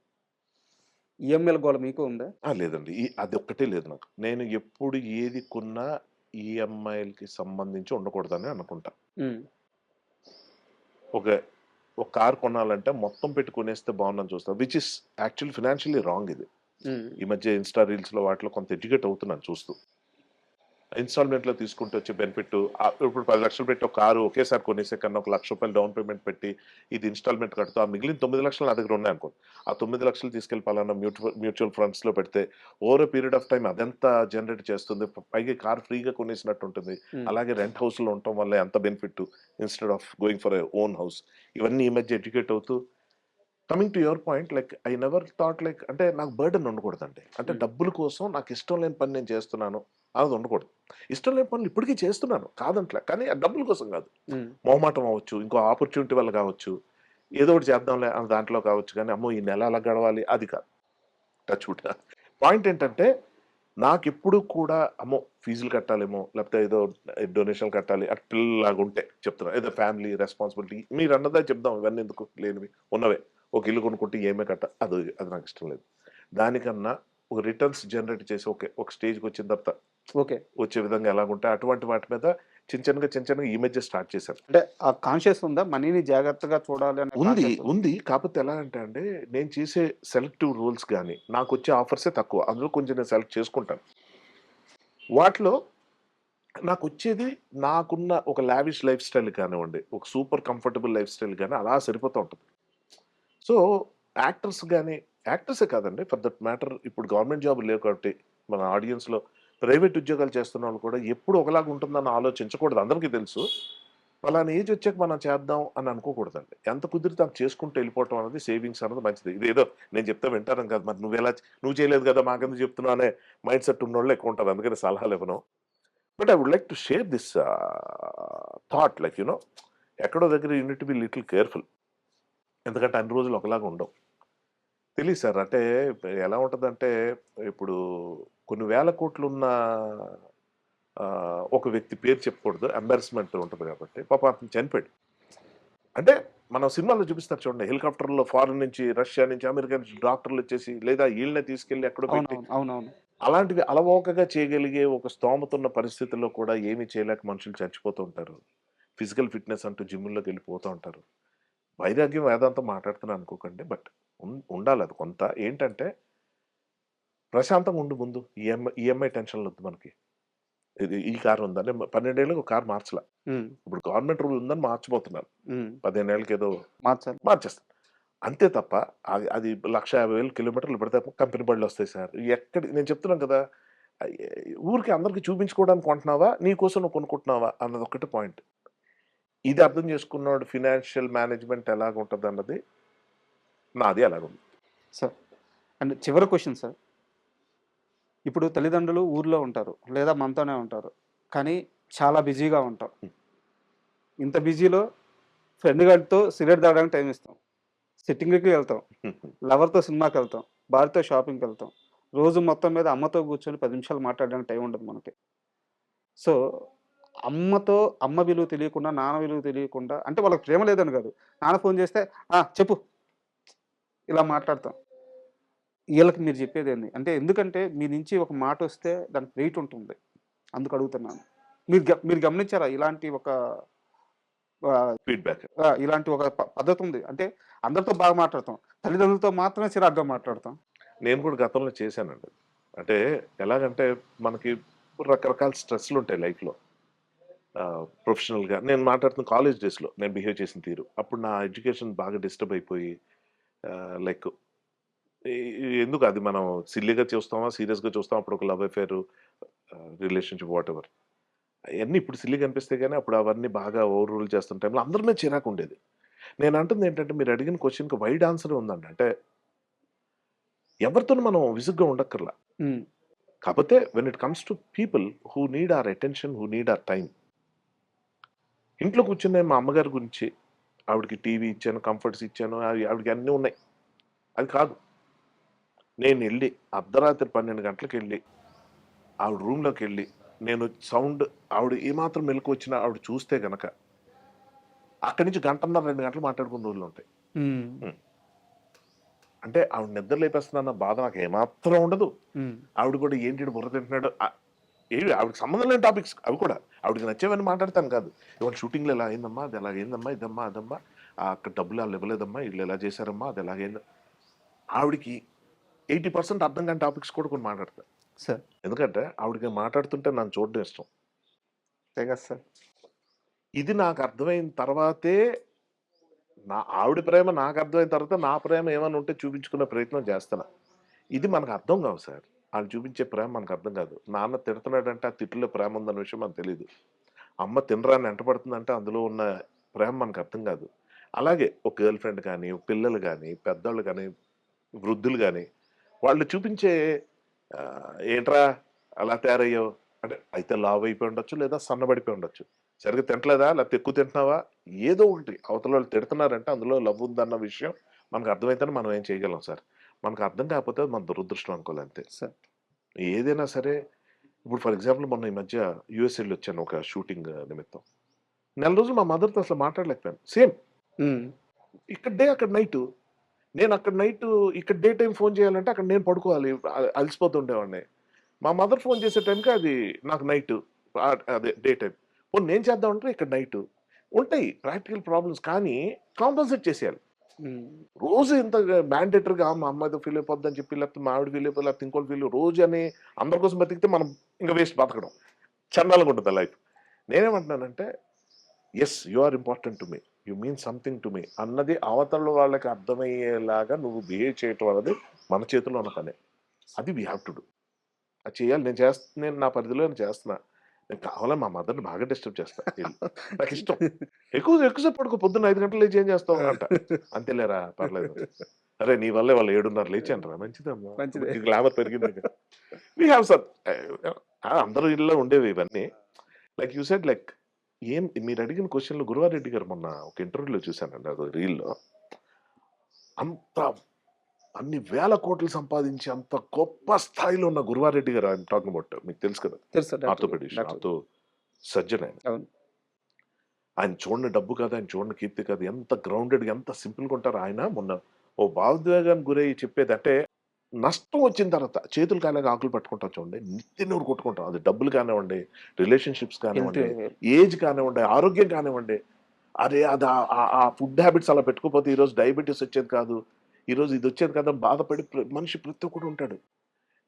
ఈఎంఐల గోల మీకు ఉందా? లేదండి. అది ఒక్కటే లేదు నాకు. నేను ఎప్పుడు ఏది కొన్నా ఈఎంఐలకి సంబంధించి ఉండకూడదని అనుకుంటా. ఉమ్, ఒక ఒక కార్ కొనాలంటే మొత్తం పెట్టి కొనేస్తే బాగుందని చూస్తా. Which is actually financially wrong ఇది. ఉమ్, ఈ మధ్య ఇన్‌స్టా రీల్స్‌లో వాటిలో కొంత ఎడ్యుకేట్ అవుతున్నాను చూస్తూ. ఇన్‌స్టాల్‌మెంట్‌లో తీసుకుంటే వచ్చే బెనిఫిట్ ఇప్పుడు 10,00,000 పెట్టి ఒక కారు ఒకేసారి కొనేసే కన్నా ఒక ₹1,00,000 డౌన్ పేమెంట్ పెట్టి ఇది ఇన్‌స్టాల్‌మెంట్ కడుతూ ఆ మిగిలిన 9,00,000 నా దగ్గర ఉన్నాయనుకోండి. ఆ 9,00,000 తీసుకెళ్ళి పలానా మ్యూచువల్ ఫండ్స్‌లో పెడితే over a period of time అదెంత జనరేట్ చేస్తుంది. పైగా కార్ ఫ్రీగా కొనేసినట్టు ఉంటుంది. ఉమ్, అలాగే రెంట్ హౌస్‌లో ఉండటం వల్ల ఎంత benefit instead of going for a own house. ఇవన్నీ ఈ మధ్య ఎడ్యుకేట్ అవుతూ coming to your point I never thought అంటే నాకు బర్డెన్ ఉండకూడదండి. అంటే ఉమ్, డబ్బుల కోసం నాకు ఇష్టం లేని పని నేను చేస్తున్నాను అది ఉండకూడదు. ఇష్టం లేని పనులు ఇప్పటికీ చేస్తున్నాను కాదంట్లే. కానీ ఆ డబ్బుల కోసం కాదు. ఉమ్, మొహమాటం అవ్వచ్చు, ఇంకో ఆపర్చునిటీ వల్ల కావచ్చు, ఏదో ఒకటి చేద్దాంలే అని దాంట్లో కావచ్చు. కానీ అమ్మో ఈ నెల అలా గడవాలి అది కాదు. Touch wood. పాయింట్ ఏంటంటే నాకెప్పుడు కూడా అమ్మో ఫీజులు కట్టాలేమో లేకపోతే ఏదో డొనేషన్ కట్టాలి అటు పిల్లలాగా ఉంటే చెప్తున్నా. ఏదో ఫ్యామిలీ రెస్పాన్సిబిలిటీ మీరు అన్నదే చెప్దాం. ఇవన్నీ ఎందుకు లేనివి ఉన్నవే. ఒక ఇల్లు కొనుక్కుంటే ఏమే అది అది నాకు ఇష్టం లేదు. దానికన్నా ఒక రిటర్న్స్ జనరేట్ చేసి ఓకే ఒక స్టేజ్కి వచ్చిన తర్వాత ఓకే. వచ్చే విధంగా ఎలాగుంటాయి అటువంటి వాటి మీద చిన్న చిన్నగా ఈ మధ్య స్టార్ట్ చేశాను. అంటే ఆ కాన్షియస్ ఉందా, మనీని జాగ్రత్తగా చూడాలి అనే ఉంది కాన్షియస్? ఉంది కాకపోతే ఎలా అంటే అండి నేను చేసే సెలెక్టివ్ రూల్స్ కానీ నాకు వచ్చే ఆఫర్సే తక్కువ. అందులో కొంచెం నేను సెలెక్ట్ చేసుకుంటాను. వాటిలో నాకొచ్చేది నాకున్న ఒక లావిష్ లైఫ్ స్టైల్ కానివ్వండి, ఒక సూపర్ కంఫర్టబుల్ లైఫ్ స్టైల్ గాని అలా సరిపోతూ ఉంటది. సో, యాక్టర్స్ గాని యాక్టర్సే కాదండి ఫర్ దట్ మ్యాటర్ ఇప్పుడు గవర్నమెంట్ జాబులు లేవు కాబట్టి మన ఆడియన్స్‌లో ప్రైవేట్ ఉద్యోగాలు చేస్తున్నోళ్ళు కూడా ఎప్పుడు ఒకలాగా ఉంటుందని ఆలోచించకూడదు. అందరికీ తెలుసు. పలానా ఏజ్ వచ్చాక మనం చేద్దాం అని అనుకోకూడదండి. ఎంత కుదిరితే అంత చేసుకుంటూ వెళ్ళిపోవటం అనేది సేవింగ్స్ అన్నది మంచిది. ఇదేదో నేను చెప్తే వింటారని కాదు. మరి నువ్వు చేయలేదు కదా మాకెందుకు చెప్తున్నావు అనే మైండ్ సెట్ ఉన్నోళ్ళే ఎక్కువ ఉంటారు. అందుకని సలహాలు ఇవ్వను. But I would like to share this thought ఎక్కడో దగ్గర you need to be little careful. ఎందుకంటే అన్ని రోజులు ఒకలాగా ఉండవు. తెలీదు సార్. అంటే ఎలా ఉంటదంటే ఇప్పుడు కొన్ని వేల కోట్లున్న ఒక వ్యక్తి పేరు చెప్పకూడదు. ఎంబారస్మెంట్ ఉంటది కాబట్టి పాపం అతను చనిపోయాడు. అంటే మనం సినిమాల్లో చూపిస్తారు చూడండి. హెలికాప్టర్‌లో ఫారెన్ నుంచి, రష్యా నుంచి, అమెరికా నుంచి డాక్టర్‌లొచ్చేసి లేదా ఈళ్ళనే తీసుకెళ్ళి ఎక్కడో పెట్టి అవునవును, అవునవును. అలాంటివి అలవోకగా చేయగలిగే ఒక స్తోమత ఉన్న పరిస్థితుల్లో కూడా ఏమీ చేయలేక మనుషులు చచ్చిపోతూ ఉంటారు. ఫిజికల్ ఫిట్‌నెస్ అంటూ జిమ్‌ల్లోకి వెళ్ళిపోతూ ఉంటారు. వైరాగ్యం వేదాంతం మాట్లాడుతున్నాను అనుకోకండి. బట్ ఉండాలి అది కొంత. ఏంటంటే ప్రశాంతంగా ఉండు ముందు. ఈఎంఐ టెన్షన్‌లొద్దు మనకి. ఈ కార్ ఉందా? నేను 12 ఏళ్ళకి ఒక కార్ మార్చలా. ఉమ్, ఇప్పుడు గవర్నమెంట్ రూల్ ఉందని మార్చబోతున్నాను. ఉమ్, 15 ఏళ్ళకి ఏదో మార్చాలి. మార్చేస్తాను. అంతే తప్ప అది 1,50,000 కిలోమీటర్లు పెడితే కంపెనీ బళ్ళొస్తాయి సార్. నేను చెప్తున్నాను కదా! ఆహ్, ఊరికే అందరికి చూపించుకోవడానికి కొంటున్నావా? నీ కోసం నువ్వు కొనుక్కుంటున్నావా? అన్నది ఒక్కటే పాయింట్. ఇది అర్థం చేసుకున్నోడు ఫినాన్షియల్ మేనేజ్‌మెంట్ ఎలాగుంటదన్నది నాది అలాగుంది. సార్, అండ్ చివరి క్వెషన్ సార్. ఇప్పుడు తల్లిదండ్రులు ఊర్లో ఉంటారు లేదా మనతోనే ఉంటారు. కానీ చాలా బిజీగా ఉంటాం. ఇంత బిజీలో ఫ్రెండ్ గాడితో సిగరెట్ తాగడానికి టైం ఇస్తాం. సిట్టింగ్‌కి వెళ్తాం. లవర్‌తో సినిమాకెళ్తాం. భార్యతో షాపింగ్‌కెళ్తాం. రోజు మొత్తం మీద అమ్మతో కూర్చొని 10 నిమిషాలు మాట్లాడడానికి టైం ఉండదు మనకి. సో, అమ్మ విలువ తెలియకుండా, నాన్న విలువ తెలియకుండా అంటే వాళ్ళకి ప్రేమ లేదని కాదు. నాన్న ఫోన్ చేస్తే, "ఆ! చెప్పు." ఇలా మాట్లాడతాం. ఈళ్ళకి మీరు చెప్పేదేంది? అంటే ఎందుకంటే మీ నుంచి ఒక మాటొస్తే దానికి వెయిట్ ఉంటుంది. అందుకు అడుగుతున్నాను. మీరు గమనించారా ఇలాంటి ఒక ఫీడ్‌బ్యాక్. ఇలాంటి ఒక పద్ధతుంది. అంటే అందరితో బాగా మాట్లాడతాం. తల్లిదండ్రులతో మాత్రమే చిరాగ్గా మాట్లాడతాం. నేను కూడా గతంలో చేశానండి. అంటే ఎలాగంటే మనకి రకరకాల స్ట్రెస్‌లుంటాయి లైఫ్‌లో. ప్రొఫెషనల్‌గా నేను మాట్లాడుతున్న కాలేజ్ డేస్‌లో నేను బిహేవ్ చేసిన తీరు. అప్పుడు నా ఎడ్యుకేషన్ బాగా డిస్టర్బ్ అయిపోయి లైక్ ఎందుకు అది మనం సిల్లీగా చూస్తామా? సీరియస్‌గా చూస్తామా? అప్పుడు ఒక లవ్ అఫేర్, రిలేషన్‌షిప్ వాటెవర్. అయన్నీ ఇప్పుడు సిల్లీగా అనిపిస్తాయి గానీ, అప్పుడు అవన్నీ బాగా ఓవర్ రూల్ చేస్తున్న టైంలో అందరి మీద చిరాకుండేది. నేను అంటుంది ఏంటంటే మీరు అడిగిన క్వెషన్‌కి వైడ్ ఆన్సరే ఉందండి. అంటే ఎవరితోను మనం విసుగ్గా ఉండక్కర్లా. హ్మ్. కాకపోతే when it comes to people who need our attention, who need hour time, ఇంట్లో కూర్చున్న మా అమ్మగారి గురించి ఆవిడకి టీవీ ఇచ్చాను, కంఫర్ట్స్ ఇచ్చాను, ఆవిడకి అన్నీ ఉన్నాయి. అది కాదు. నేను వెళ్ళి అర్ధరాత్రి 12 గంటలకు వెళ్ళి ఆవిడ రూమ్లోకి వెళ్ళి నేను సౌండ్ ఆవిడ ఏమాత్రం మెలకు వచ్చినా ఆవిడ చూస్తే గనక అక్కడి నుంచి 1.5-2 గంటలు మాట్లాడుకున్న రోజులు ఉంటాయి. అంటే ఆవిడ నిద్ర లేపేస్తున్నా బాధ నాకు ఏమాత్రం ఉండదు. ఆవిడ కూడా ఏంటి బుర్ర తింటున్నాడు ఏవి ఆవిడకి సంబంధం లేని టాపిక్స్ అవి కూడా ఆవిడకి నచ్చేవన్నీ మాట్లాడతాను కాదు. ఇవాళ షూటింగ్లో ఎలా అయిందమ్మా, అది ఎలాగైందమ్మా, ఇదమ్మా అదమ్మా, అక్కడ డబ్బులు వాళ్ళు ఇవ్వలేదమ్మా, వీళ్ళు ఎలా చేశారమ్మా, అది ఎలాగైంది. ఆవిడకి 80% అర్థం కాని టాపిక్స్ కూడా కొన్ని మాట్లాడతారు సార్. ఎందుకంటే ఆవిడకి మాట్లాడుతుంటే నన్ను చూడడం ఇష్టం. కదా సార్. ఇది నాకు అర్థమైన తర్వాతే ఆవిడ ప్రేమ నాకు అర్థమైన తర్వాత నా ప్రేమ ఏమైనా ఉంటే చూపించుకునే ప్రయత్నం చేస్తాను. ఇది మనకు అర్థం కావు సార్. వాళ్ళు చూపించే ప్రేమ మనకు అర్థం కాదు. నాన్న తిడుతున్నాడంటే ఆ తిట్టులో ప్రేమ ఉందన్న విషయం మనకు తెలియదు. అమ్మ తినరాని ఎంటపడుతుందంటే అందులో ఉన్న ప్రేమ మనకు అర్థం కాదు. అలాగే ఒక గర్ల్ ఫ్రెండ్ కానీ, పిల్లలు కానీ, పెద్దోళ్ళు కానీ, వృద్ధులు కానీ వాళ్ళు చూపించే ఏంట్రా అలా తయారయ్యావు అంటే అయితే లావ్ అయిపోయి ఉండొచ్చు, లేదా సన్నబడిపోయి ఉండొచ్చు, సరిగ్గా తింటలేదా, లేకపోతే ఎక్కువ తింటున్నావా, ఏదో ఒకటి అవతల వాళ్ళు తిడుతున్నారంటే అందులో లవ్ ఉందన్న విషయం మనకు అర్థమైతేనే మనం ఏం చేయగలం సార్. మనకు అర్థం కాకపోతే మన దురదృష్టం అనుకోవాలి అంతే సార్. ఏదైనా సరే. ఇప్పుడు ఫర్ ఎగ్జాంపుల్ మొన్న ఈ మధ్య యూఎస్ వెళ్ళి వచ్చాను ఒక షూటింగ్ నిమిత్తం. 4 రోజులు మా మదర్తో అసలు మాట్లాడలేకపోయాను. సేమ్ ఇక్కడ డే అక్కడ నైట్, నేను అక్కడ నైట్ ఇక్కడ డే టైం ఫోన్ చేయాలంటే అక్కడ నేను పడుకోవాలి, అలసిపోతుండేవాడిని. మా మదర్ ఫోన్ చేసే టైంకి అది నాకు నైట్, అదే డే టైం. పోనీ నేను చేద్దామంటే ఇక్కడ నైట్ ఉంటాయి ప్రాక్టికల్ ప్రాబ్లమ్స్, కానీ కాంపన్సేట్ చేసేయాలి. రోజు ఇంత మ్యాండేటరీగా మా అమ్మాయితో ఫీల్ అయిపోద్ది అని చెప్పి, లేకపోతే మా ఆవిడ ఫీల్ అయిపోయి, లేకపోతే ఇంకోటి ఫీల్ రోజు అని అందరి కోసం బతికితే మనం ఇంకా వేస్ట్ బతకడం చండాలంగా ఉంటుంది లైఫ్. నేనేమంటున్నానంటే yes you are important to me, you mean something to me అన్నది అవతల వాళ్ళకి అర్థమయ్యేలాగా నువ్వు బిహేవ్ చేయటం అనేది మన చేతిలో ఉన్న పనే. అది వీ హ్యావ్ టు డూ. అది చేయాలి. నేను నా పరిధిలో నేను చేస్తున్నా. నేను కావాలని మా మదర్ని బాగా డిస్టర్బ్ చేస్తా. నాకు ఇష్టం. ఎక్కువసేపు పడుకో, పొద్దున్న 5 గంటలు లేచి ఏం చేస్తావు అంట. అంతేలేరా పర్లేదు. అరే నీ వల్లే వాళ్ళు 7:30 లేచి అంటారా, మంచిదమ్మా, గ్లామర్ పెరిగింది. వీ హ్యావ్ సమ్ అందరూ ఇళ్ళలో ఉండేవి ఇవన్నీ. లైక్ యూ సెడ్ లైక్ మీరు అడిగిన క్వశ్చన్లు గురువారెడ్డి గారు మొన్న ఒక ఇంటర్వ్యూలో చూశానండి, అది రీల్లో. అంత అన్ని వేల కోట్లు సంపాదించి అంత గొప్ప స్థాయిలో ఉన్న గురువారెడ్డి గారు, ఐఎమ్ టాకింగ్ అబౌట్, మీకు తెలుసు కదా, ఆర్థోపెడిషన్, ఆర్థో సర్జన్ ఆయన చూడని డబ్బు కాదు, ఆయన చూడని కీర్తి కాదు, ఎంత గ్రౌండెడ్ ఎంత సింపుల్గా ఉంటారు ఆయన. మొన్న ఓ భావోద్వేగానికి గురై చెప్పేది అంటే, నష్టం వచ్చిన తర్వాత చేతులు కాలేక ఆకులు పట్టుకుంటాం చూడండి, నిత్యం కొట్టుకుంటాం. అది డబ్బులు కానివ్వండి, రిలేషన్షిప్స్ కానివ్వండి, ఏజ్ కానివ్వండి, ఆరోగ్యం కానివ్వండి. అరే అది ఆ ఫుడ్ హ్యాబిట్స్ అలా పెట్టుకోకపోతే ఈరోజు డయాబెటీస్ వచ్చేది కాదు, ఈరోజు ఇది వచ్చేది కదా, బాధపడి మనిషి ప్రతి ఒక్కడు ఉంటాడు.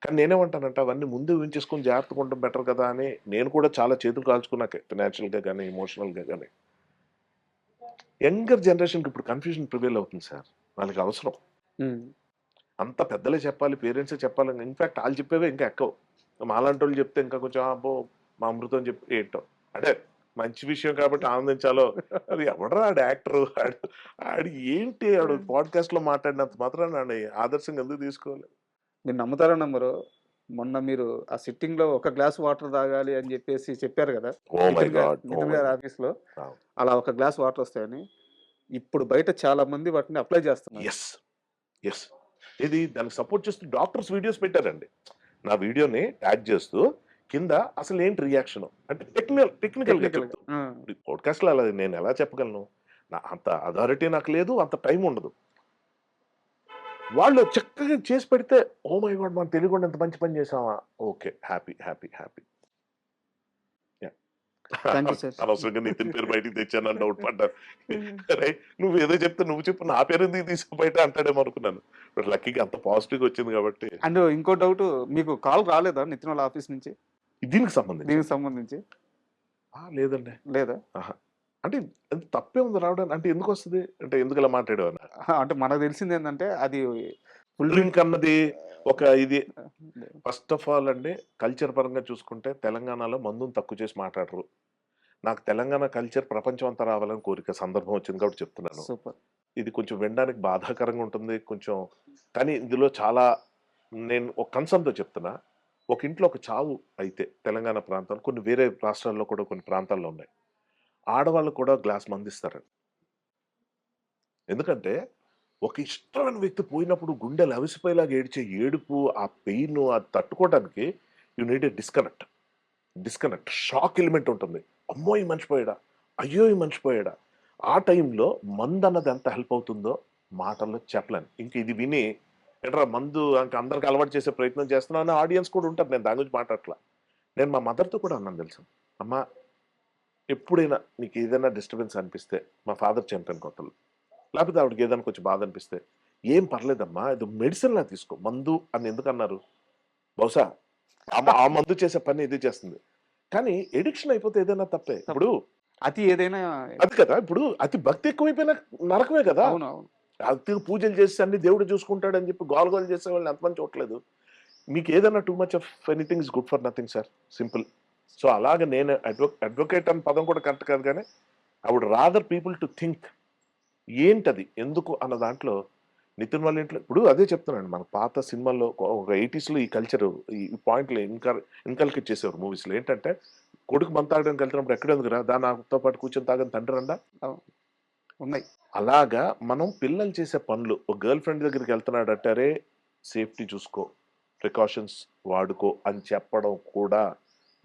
కానీ నేనేమంటానంటే అవన్నీ ముందు ఊహించేసుకుని జాగ్రత్తగా ఉండడం బెటర్ కదా అని నేను కూడా చాలా చేతులు కాల్చుకున్నాక, ఫినాన్షియల్గా కానీ ఎమోషనల్గా కానీ. యంగర్ జనరేషన్కి ఇప్పుడు కన్ఫ్యూజన్ ప్రివేల్ అవుతుంది సార్. వాళ్ళకి అవసరం అంత పెద్దలే చెప్పాలి, పేరెంట్సే చెప్పాలి. ఇన్ఫాక్ట్ వాళ్ళు చెప్పేవే ఇంకా ఎక్కువ. మాలాంటి వాళ్ళు చెప్తే ఇంకా కొంచెం అబ్బో మా అమృతం చెప్పి ఏంటో అంటే మంచి విషయం కాబట్టి ఆనందించాలో. అది ఎవడరా ఆడు యాక్టర్, ఆడు ఏంటి ఆడు పాడ్కాస్ట్ లో మాట్లాడినంత మాత్రం నన్ను ఆదర్శంగా ఎందుకు తీసుకోవాలి. మీరు నమ్ముతారో నమ్మరు, మొన్న మీరు ఆ సిట్టింగ్ లో ఒక గ్లాస్ వాటర్ తాగాలి అని చెప్పేసి చెప్పారు కదా నితిన్ గారి ఆఫీస్ లో, అలా ఒక గ్లాస్ వాటర్ వస్తాయని ఇప్పుడు బయట చాలా మంది వాటిని అప్లై చేస్తున్నారు. ఎస్ ఎస్ ఇది దానికి సపోర్ట్ చేస్తూ డాక్టర్స్ వీడియోస్ పెట్టారండి. నా వీడియోని ట్యాగ్ చేస్తూ కింద అసలు ఏంటి రియాక్షన్ అంటే టెక్నికల్ గా చెప్తూ. పాడ్కాస్ట్ లో అలా నేను ఎలా చెప్పగలను, అంత అథారిటీ నాకు లేదు, అంత టైం ఉండదు. వాళ్ళు చక్కగా చేసి పెడితే ఓ మై గాడ్ మనం తెలియకుండా ఎంత మంచి పని చేసామా, ఓకే హ్యాపీ హ్యాపీ హ్యాపీ. అనవసరంగా నితిన్ పేరు బయటికి తెచ్చాను అని డౌట్ పడ్డాను. అరే నువ్వు ఏదో చెప్తే నువ్వు చెప్పు, నా పేరు ఎందుకు తీసి బయట అంటాడేమో అనుకున్నాను. బట్ లక్కీగా అంత పాజిటివ్ వచ్చింది కాబట్టి. అండ్ ఇంకో డౌట్, మీకు కాల్ రాలేదా నితిన్ వాళ్ళ ఆఫీస్ నుంచి దీనికి సంబంధించి? లేదండి. లేదా? అంటే తప్పే ఉంది రావడానికి. అంటే ఎందుకు వస్తుంది అంటే ఎందుకు ఇలా మాట్లాడేవా అంటే మనకు తెలిసింది ఏంటంటే అది ఫుల్ డ్రింక్ అన్నది ఒక ఇది. ఫస్ట్ ఆఫ్ ఆల్ అండి, కల్చర్ పరంగా చూసుకుంటే తెలంగాణలో మందుని తక్కువ చేసి మాట్లాడరు. నాకు తెలంగాణ కల్చర్ ప్రపంచం అంతా రావాలని కోరిక, సందర్భం వచ్చింది కాబట్టి చెప్తున్నాను. ఇది కొంచెం వినడానికి బాధాకరంగా ఉంటుంది కొంచెం, కానీ ఇందులో చాలా నేను ఒక కన్సర్న్తో చెప్తున్నా. ఒక ఇంట్లో ఒక చావు అయితే తెలంగాణ ప్రాంతాలు, కొన్ని వేరే రాష్ట్రాల్లో కూడా కొన్ని ప్రాంతాల్లో ఉన్నాయి. ఆడవాళ్ళు కూడా గ్లాస్ మందిస్తారు. ఎందుకంటే ఒక ఇష్టమైన వ్యక్తి పోయినప్పుడు గుండెలు అవిసిపోయేలాగా ఏడ్చే ఏడుపు, ఆ పెయిన్ అది తట్టుకోవడానికి you need a disconnect shock element ఉంటుంది. అమ్మో ఈ మనిషి పోయాడా, అయ్యో ఈ మనిషి పోయాడా. ఆ టైంలో మందు అన్నది ఎంత హెల్ప్ అవుతుందో మాటల్లో చెప్పలేను. ఇంక ఇది విని ఏంట్రా మందు ఇంక అందరికి అలవాటు చేసే ప్రయత్నం చేస్తున్నాను అని ఆడియన్స్ కూడా ఉంటారు. నేను దాని గురించి మాట్లాడట్లా. నేను మా మదర్తో కూడా అన్నాను తెలుసా, అమ్మా ఎప్పుడైనా నీకు ఏదైనా డిస్టర్బెన్స్ అనిపిస్తే, మా ఫాదర్ చనిపోయిన కొత్తలో, లేకపోతే ఆవిడకి ఏదైనా కొంచెం బాధ అనిపిస్తే, ఏం పర్లేదమ్మా ఇది మెడిసిన్లా తీసుకో, మందు అని ఎందుకు అన్నారు, బహుశా ఆ మందు చేసే పని ఇది చేస్తుంది. కానీ ఎడిక్షన్ అయిపోతే ఏదైనా తప్పే. ఇప్పుడు అతి ఏదైనా అది కదా, ఇప్పుడు అతి భక్తి ఎక్కువైపోయినా నరకమే కదా. అవును అవును అతి పూజలు చేసి అన్ని దేవుడు చూసుకుంటాడని చెప్పి గోలు చేసే వాళ్ళని ఎంతమంది చూడలేదు. మీకు ఏదైనా too much of anything is good for nothing sir, simple. So అలాగే నేను అడ్వకేట్ అనే పదం కూడా కరెక్ట్ కాదు, కానీ I would rather people to think ఏంటది ఎందుకు అన్న దాంట్లో. నితిన్ వాళ్ళ ఇంట్లో ఇప్పుడు అదే చెప్తున్నాను, మన పాత సినిమాల్లో ఒక 80s లో ఈ కల్చర్ ఈ పాయింట్లు ఇన్కల్కేట్ చేసేవారు మూవీస్లో. ఏంటంటే కొడుకు మంత తాగడానికి వెళ్తున్నప్పుడు ఎక్కడెందుకు రా, దాని నాతో పాటు కూర్చొని తాగని తండ్రి రండా. ఉన్నాయి. అలాగా మనం పిల్లలు చేసే పనులు, ఒక గర్ల్ ఫ్రెండ్ దగ్గరికి వెళ్తున్నాడు అంటారే సేఫ్టీ చూసుకో, ప్రికాషన్స్ వాడుకో అని చెప్పడం కూడా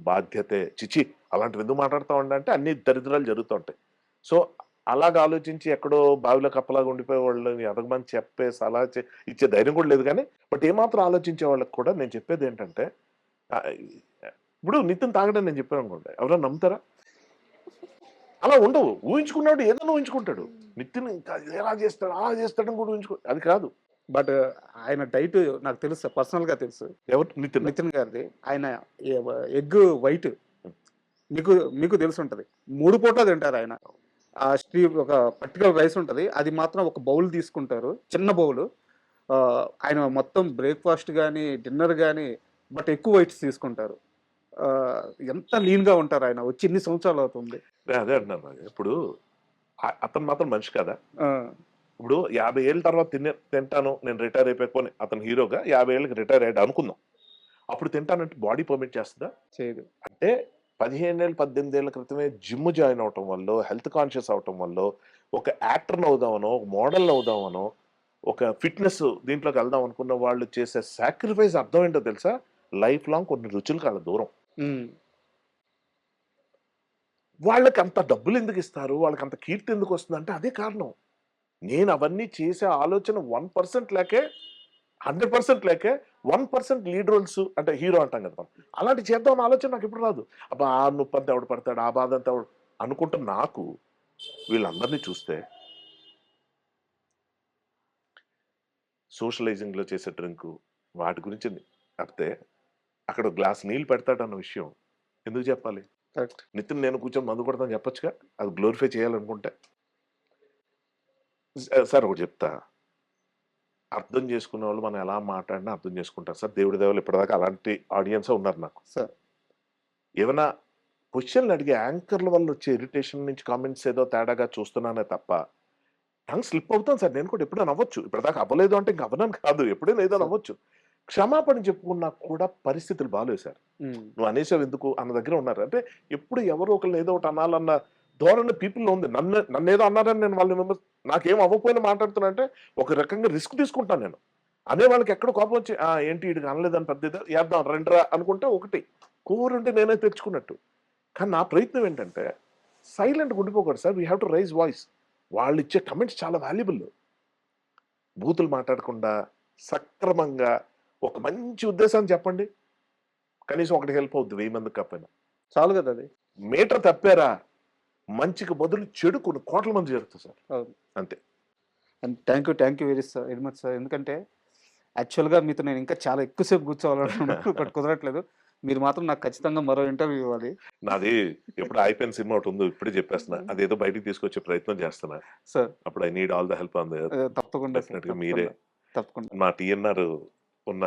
బాధ్యతే. చిచి అలాంటివి ఎందుకు మాట్లాడుతూ అంటే అన్ని దరిద్రాలు జరుగుతూ ఉంటాయి. సో అలాగ ఆలోచించి ఎక్కడో బావిలో కప్పలాగా ఉండిపోయే వాళ్ళని ఎదగమని చెప్పే సలహా ఇచ్చే ధైర్యం కూడా లేదు. కానీ బట్ ఏమాత్రం ఆలోచించే వాళ్ళకి కూడా నేను చెప్పేది ఏంటంటే, ఆ, ఇప్పుడు నితిన్ తాగడం నేను చెప్పాను అనుకోండి, ఎవరైనా నమ్ముతారా? అలా ఉండవు. ఊహించుకున్నాడు ఏదైనా ఊహించుకుంటాడు. నితిన్ ఇంకా ఎలా చేస్తాడు అలా చేస్తాడని కూడా అది కాదు. బట్ ఆయన డైట్ నాకు తెలుసు, పర్సనల్ గా తెలుసు. ఎవరు నితిన్? నితిన్ గారిది ఆయన ఎగ్ వైట్ మీకు మీకు తెలిసి ఉంటది. 3 పూటలు తింటారు ఆయన. ఆ ఒక పర్టికులర్ రైస్ ఉంటది, అది మాత్రం ఒక బౌల్ తీసుకుంటారు, చిన్న బౌల్. ఆయన మొత్తం బ్రేక్ఫాస్ట్ కానీ డిన్నర్ కానీ బట్ ఎక్కువ వైట్స్ తీసుకుంటారు. ఆ, ఎంత లీన్ గా ఉంటారు ఆయన, వచ్చి ఇన్ని సంవత్సరాలు అవుతుంది. నేను అదే అంటున్నాను. ఇప్పుడు అతను మాత్రం మనిషి కదా. ఆ, ఇప్పుడు 50 ఏళ్ళ తర్వాత తింటాను నేను రిటైర్ అయిపోయి, అతను హీరోగా 50 ఏళ్ళకి రిటైర్ అయ్యాడు అనుకుందాం, అప్పుడు తింటానంటే బాడీ పర్మిట్ చేస్తుందా? చేయదు. అంటే 15 ఏళ్ళు 18 ఏళ్ల క్రితమే జిమ్ జాయిన్ అవటం వల్ల, హెల్త్ కాన్షియస్ అవటం వల్ల, ఒక యాక్టర్ని అవుదామనో, ఒక మోడల్ని అవుదామనో, ఒక ఫిట్నెస్ దీంట్లోకి వెళ్దాం అనుకున్న వాళ్ళు చేసే సాక్రిఫైస్ అర్థం ఏంటో తెలుసా? లైఫ్ లాంగ్ కొన్ని రుచులు కాళ్ళ దూరం. ఉమ్, వాళ్ళకి అంత డబ్బులు ఎందుకు ఇస్తారు, వాళ్ళకి అంత కీర్తి ఎందుకు వస్తుంది అంటే అదే కారణం. నేను అవన్నీ చేసే ఆలోచన 1% లేకే, 100% లేకే 1% లీడ్ రోల్స్ అంటే హీరో అంటాం కదా మనం, అలాంటి చేద్దాం అన్న ఆలోచన నాకు ఎప్పుడు రాదు. అబ్బా ఆ నొప్పి అంతా ఎవడు పడతాడు, ఆ బాధ అంతా ఎవడు అనుకుంటా. నాకు వీళ్ళందరినీ చూస్తే సోషలైజింగ్లో చేసే డ్రింక్ వాటి గురించి చెప్తే అక్కడ గ్లాస్ నీళ్ళు పెడతాడన్న విషయం ఎందుకు చెప్పాలి? కరెక్ట్. నితిన్ నేను కూర్చొని మందు కొడతాను చెప్పొచ్చుగా, అది గ్లోరిఫై చేయాలనుకుంటే. సార్ ఒకటి చెప్తా, అర్థం చేసుకునే వాళ్ళు మనం ఎలా మాట్లాడినా అర్థం చేసుకుంటారు సార్. దేవుడి దేవలు ఇప్పటిదాకా అలాంటి ఆడియన్స్ ఉన్నారు నాకు. సార్ ఏమైనా క్వశ్చన్లు అడిగే యాంకర్ల వల్ల వచ్చే ఇరిటేషన్ నుంచి కామెంట్స్ ఏదో తేడాగా చూస్తున్నానే తప్ప టంగ్ స్లిప్ అవుతాను సార్. నేను కూడా ఎప్పుడైనా అవ్వచ్చు, ఇప్పటిదాకా అవ్వలేదు అంటే ఇంకా అవ్వనని కాదు, ఎప్పుడైనా ఏదో అవ్వచ్చు. క్షమాపణ చెప్పుకున్నా కూడా పరిస్థితులు బాగాలేవు సార్. నువ్వు అనేసావు ఎందుకు అన్న దగ్గర ఉన్నారు. అంటే ఎప్పుడు ఎవరో ఒకళ్ళు ఏదో ఒకటి అనాలన్న ధోరణి పీపుల్లో ఉంది. నన్ను ఏదో అన్నారని నేను వాళ్ళని నాకేం అవ్వకపోయినా మాట్లాడుతున్నా అంటే ఒక రకంగా రిస్క్ తీసుకుంటాను నేను. అనే వాళ్ళకి ఎక్కడ కోపం వచ్చి ఏంటి వీడికి అనలేదని పెద్ద వేద్దాం రెండరా అనుకుంటే ఒకటి కూరుంటే నేనే తెచ్చుకున్నట్టు. కానీ నా ప్రయత్నం ఏంటంటే సైలెంట్గా ఉండిపోకూడదు sir. We have to raise voice. వాళ్ళు ఇచ్చే కమెంట్స్ చాలా వాల్యుబుల్. బూతులు మాట్లాడకుండా సక్రమంగా ఒక మంచి ఉద్దేశాన్ని చెప్పండి, కనీసం ఒకటి హెల్ప్ అవుద్ది 1000 మందికి కాకపోయినా చాలు కదా అది. మీటర్ తప్పారా, మంచికి బదులు చెడు కొన్ని కోట్ల మంది జరుగుతుంది సార్. అవును. అంతే. And thank you very much sir. ఎందుకంటే యాక్చువల్గా మీతో నేను ఇంకా చాలా ఎక్కువసేపు కూర్చోవాలనుకున్నాను, బట్ కుదరట్లేదు. మీరు మాత్రం నాకు ఖచ్చితంగా మరో ఇంటర్వ్యూ ఇవ్వాలి. నాది ఎప్పుడు అయిపోయిన సినిమా ఒకటి ఉందో ఇప్పుడే చెప్పేస్తున్నా, అదేదో బయటికి తీసుకొచ్చే ప్రయత్నం చేస్తున్నా సార్ అప్పుడు. I need all the help on the తప్పకుండా సార్, డెఫినెట్గా మీరే. తప్పకుండా మా టీఎన్ఆర్ ఉన్న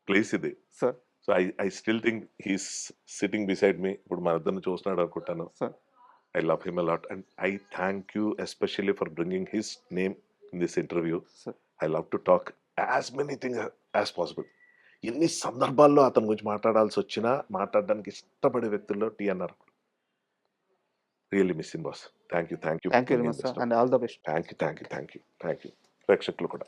ప్లేస్ ఇది sir. So I still think he's sitting beside me. ఇప్పుడు మన ఇద్దరిని చూస్తున్నాడు అనుకుంటాను. Sir I love him a lot and I thank you especially for bringing his name in this interview. Sir. I love to talk as many things as possible. ఎన్ని సందర్భాల్లో అతని గురించి మాట్లాడాల్సి వచ్చినా మాట్లాడడానికి ఇష్టపడే వ్యక్తుల్లో TNR really missing boss. Thank you thank you very much sir and all the best. Thank you ప్రేక్షకులు కూడా.